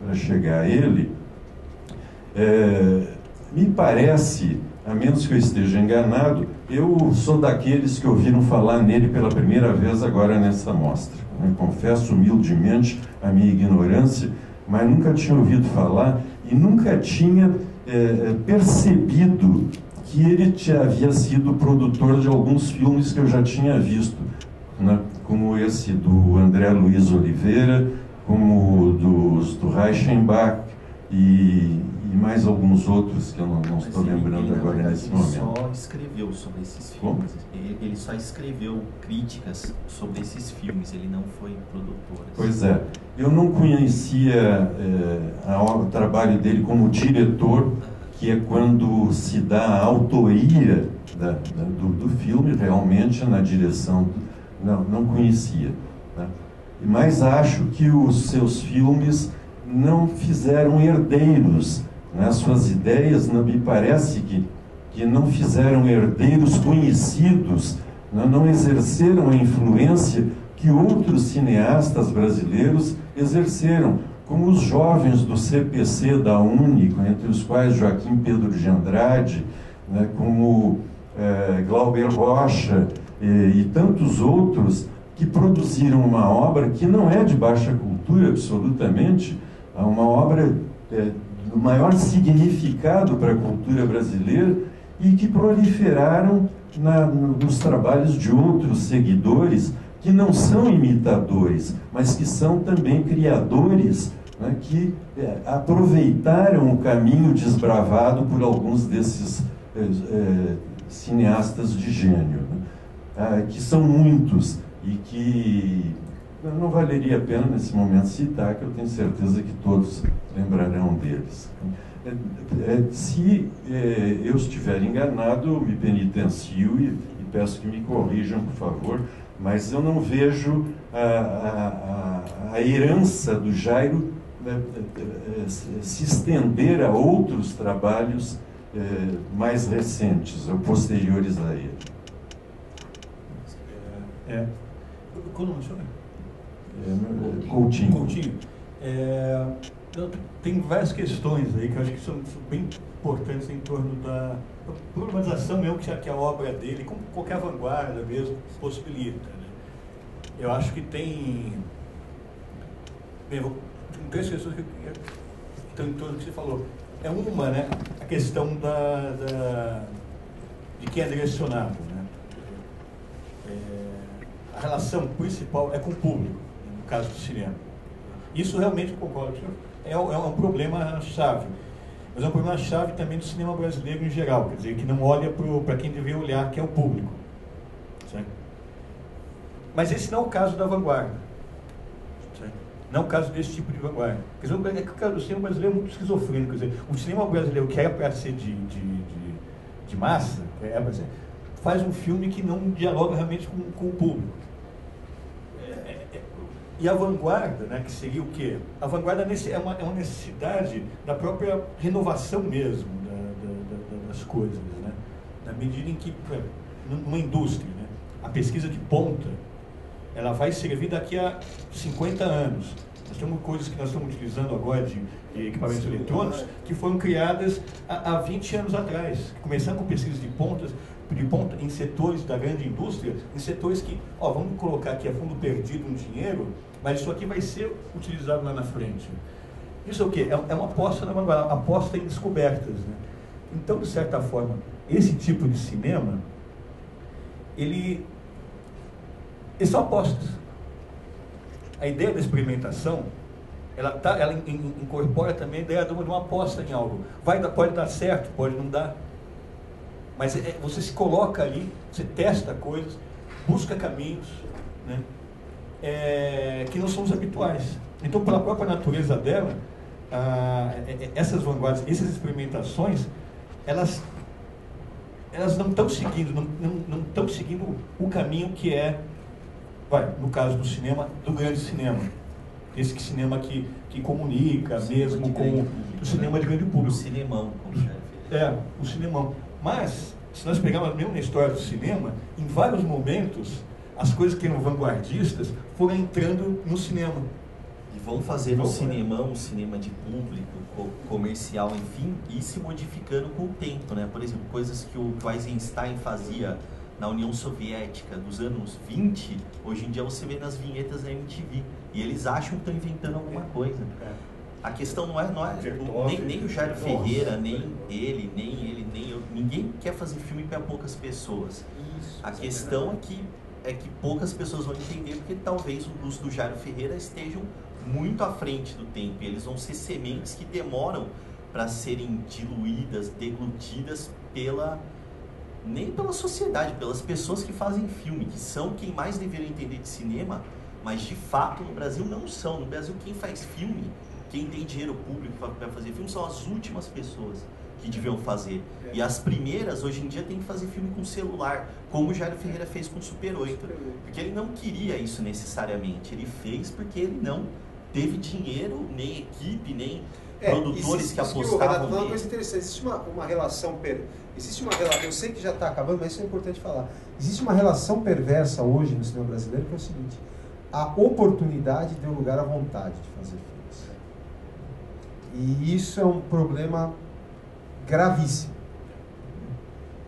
para chegar a ele, me parece, a menos que eu esteja enganado, eu sou daqueles que ouviram falar nele pela primeira vez agora nessa mostra. Eu confesso humildemente a minha ignorância, mas nunca tinha ouvido falar e nunca tinha percebido que ele havia sido produtor de alguns filmes que eu já tinha visto, né? Como esse do André Luiz Oliveira, como do Reichenbach e mais alguns outros que eu não estou lembrando agora nesse momento. Ele só escreveu sobre esses filmes. Ele só escreveu críticas sobre esses filmes, ele não foi produtor. Pois é. Eu não conhecia o trabalho dele como diretor, que é quando se dá a autoria do filme, realmente, na direção. Não conhecia, né? Mas acho que os seus filmes não fizeram herdeiros, né? Suas ideias, me parece que não fizeram herdeiros conhecidos, né? Não exerceram a influência que outros cineastas brasileiros exerceram, como os jovens do CPC da Único, entre os quais Joaquim Pedro de Andrade, né? Como Glauber Rocha, e tantos outros que produziram uma obra que não é de baixa cultura, absolutamente, é uma obra do maior significado para a cultura brasileira e que proliferaram nos trabalhos de outros seguidores que não são imitadores, mas que são também criadores, né, que aproveitaram o caminho desbravado por alguns desses cineastas de gênio, né? Que são muitos e que não valeria a pena nesse momento citar, que eu tenho certeza que todos lembrarão deles. Se eu estiver enganado, me penitencio e peço que me corrijam, por favor, mas eu não vejo a herança do Jairo se estender a outros trabalhos mais recentes ou posteriores a ele. Qual o nome do senhor? Coutinho. Coutinho. Tem várias questões aí que eu acho que são bem importantes em torno da problematização mesmo que a obra dele, como qualquer vanguarda mesmo, possibilita, né? Eu acho que tem três questões que estão em torno do que você falou. É uma, né, a questão de quem é direcionado, né? A relação principal é com o público, no caso do cinema. Isso realmente, concordo, é um problema-chave. Mas é um problema-chave também do cinema brasileiro em geral, quer dizer, que não olha para quem deveria olhar, que é o público. Certo? Mas esse não é o caso da vanguarda. Certo? Não é o caso desse tipo de vanguarda. Quer dizer, o cinema brasileiro é muito esquizofrênico. Quer dizer, o cinema brasileiro, que era para ser de massa, faz um filme que não dialoga realmente com o público. E a vanguarda, né, que seria o quê? A vanguarda é uma necessidade da própria renovação mesmo das coisas, né? Na medida em que, numa indústria, né, a pesquisa de ponta, ela vai servir daqui a 50 anos. Nós temos coisas que nós estamos utilizando agora de equipamentos eletrônicos que foram criadas há 20 anos atrás. Começando com pesquisas de ponta em setores da grande indústria, em setores que, vamos colocar aqui a fundo perdido um dinheiro, mas isso aqui vai ser utilizado lá na frente. Isso é o quê? É uma aposta na vanguarda, aposta em descobertas, né? Então, de certa forma, esse tipo de cinema, ele são apostas. A ideia da experimentação, ela incorpora também a ideia de uma aposta em algo. Pode dar certo, pode não dar. Mas você se coloca ali, você testa coisas, busca caminhos, né, que não são os habituais. Então, pela própria natureza dela, essas vanguardas, essas experimentações, elas não estão seguindo o caminho que é, no caso do cinema, do grande cinema. Esse cinema que comunica mesmo com o cinema de grande público. O cinemão, como o cinemão. Mas, se nós pegarmos mesmo na história do cinema, em vários momentos, as coisas que eram vanguardistas foram entrando no cinema. E vão fazer no cinemão, um cinema de público, comercial, enfim, e se modificando com o tempo, né? Por exemplo, coisas que o Eisenstein fazia na União Soviética dos anos 20, hoje em dia você vê nas vinhetas da MTV. E eles acham que estão inventando alguma coisa. A questão não é nem o Jairo Ferreira, nem ele, nem eu. Ninguém quer fazer filme para poucas pessoas. A questão é que poucas pessoas vão entender, porque talvez os do Jairo Ferreira estejam muito à frente do tempo. E eles vão ser sementes que demoram para serem diluídas, deglutidas nem pela sociedade, pelas pessoas que fazem filme, que são quem mais deveria entender de cinema, mas de fato no Brasil não são. No Brasil quem faz filme, quem tem dinheiro público para fazer filme, são as últimas pessoas que deviam fazer. E as primeiras, hoje em dia, tem que fazer filme com celular, como o Jairo Ferreira fez com Super 8. Porque ele não queria isso necessariamente, ele fez porque ele não teve dinheiro, nem equipe, nem produtores que apostavam nele. Renato, uma coisa interessante, existe uma relação, eu sei que já está acabando, mas isso é importante falar. Existe uma relação perversa hoje no cinema brasileiro, que é o seguinte: a oportunidade deu lugar à vontade de fazer filmes. E isso é um problema gravíssimo.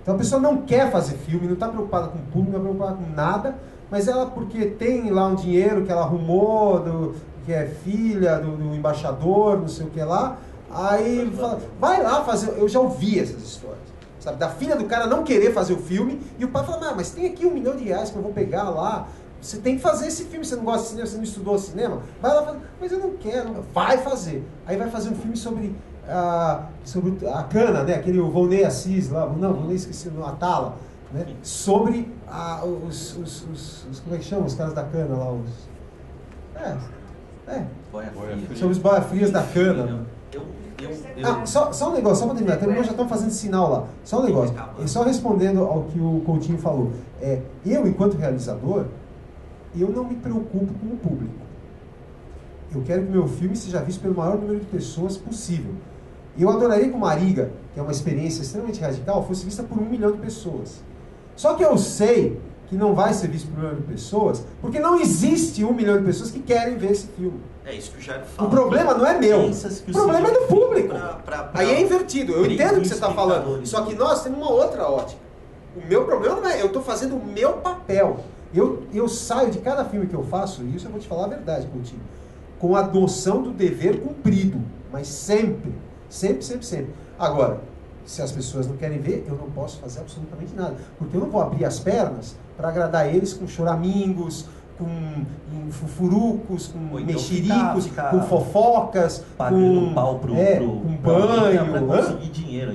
Então a pessoa não quer fazer filme, não está preocupada com o público, não está preocupada com nada, mas ela, porque tem lá um dinheiro que ela arrumou, que é filha do embaixador, não sei o que lá, aí fala, vai lá fazer. Eu já ouvi essas histórias, sabe, da filha do cara não querer fazer o filme, e o pai fala, mas tem aqui R$1 milhão que eu vou pegar lá, você tem que fazer esse filme, você não gosta de cinema, você não estudou cinema, vai lá fazer. Mas eu não quero, vai fazer. Aí vai fazer um filme sobre a cana, né? Aquele Volney Assis lá, Volney esqueci, a Tala, né? Sobre como é que chama? Os caras da cana lá, sobre os boia-frias da cana. Só um negócio, só para terminar, já estão fazendo sinal lá. Só um negócio, só respondendo ao que o Coutinho falou. Eu, enquanto realizador, eu não me preocupo com o público. Eu quero que meu filme seja visto pelo maior número de pessoas possível. Eu adoraria que o Mariga, que é uma experiência extremamente radical, fosse vista por 1 milhão de pessoas. Só que eu sei que não vai ser visto por 1 milhão de pessoas, porque não existe 1 milhão de pessoas que querem ver esse filme. É isso que o Jairo fala. O problema não é meu, o problema é do público. Aí é invertido, eu entendo o que você está falando, só que nós temos uma outra ótica. O meu problema não é, eu estou fazendo o meu papel. Eu saio de cada filme que eu faço, e isso eu vou te falar a verdade, Coutinho, com a noção do dever cumprido, mas sempre. Agora, se as pessoas não querem ver, eu não posso fazer absolutamente nada, porque eu não vou abrir as pernas para agradar eles com choramingos, com fufurucos, com mexericos, com fofocas, pagando pau pro banho, pra conseguir dinheiro.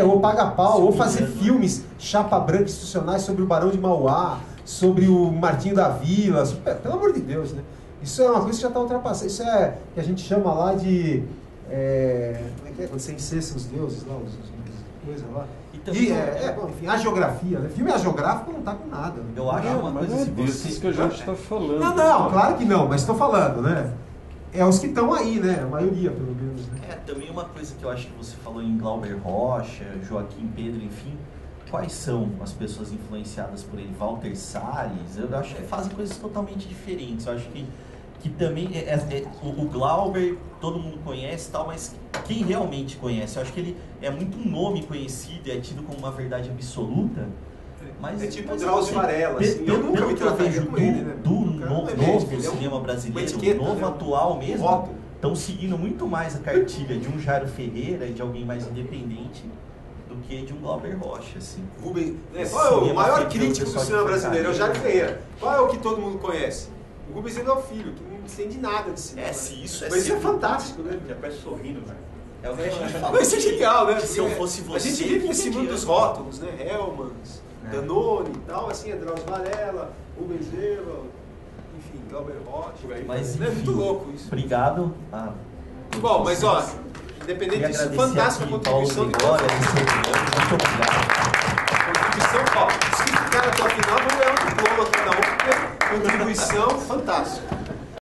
Ou pagar pau, ou fazer filmes chapa branca institucionais sobre o Barão de Mauá, sobre o Martinho da Vila, pelo amor de Deus, né? Isso é uma coisa que já está ultrapassada. Isso é que a gente chama lá de como é que é? Quando você incessa os deuses lá, coisa lá. Enfim, a geografia, né? Filme agiográfico não está com nada. Né? Eu acho uma coisa assim. Desses que a gente está falando. Não, claro que não, mas estou falando, né? É os que estão aí, né? A maioria, pelo menos. Né? Também uma coisa que eu acho que você falou em Glauber Rocha, Joaquim Pedro, enfim. Quais são as pessoas influenciadas por ele? Walter Salles? Eu acho que fazem coisas totalmente diferentes. Eu acho que também o Glauber todo mundo conhece e tal, mas quem realmente conhece? Eu acho que ele é muito um nome conhecido e é tido como uma verdade absoluta. Mas, é tipo Drauzio Varela, assim, eu nunca me vejo do novo cinema brasileiro, novo atual mesmo, estão seguindo muito mais a cartilha de um Jairo Ferreira e de alguém mais independente do que de um Glauber Rocha, assim. Rubens, qual é o maior crítico do cinema brasileiro? É o Jair Ferreira. Qual é o que todo mundo conhece? O Rubens Eduardo Filho, que não entende nada de cinema. Se isso Mas isso é fantástico, né? Já parece sorrindo, velho. É o que a gente fala. Mas isso é genial, né? Se eu fosse você... A gente vive nesse mundo dos rótulos, né? Hellmans, Danone e tal, assim, Drauzio Varela, Rubens Weber, enfim, Glauber Rocha. Mas, enfim, é muito louco isso. Obrigado. Bom, mas ó, independente disso, fantástica a contribuição de Paulo muito obrigado. Contribuição, ó, se ficar até o final, vamos ganhar um diploma cada um, porque contribuição fantástica.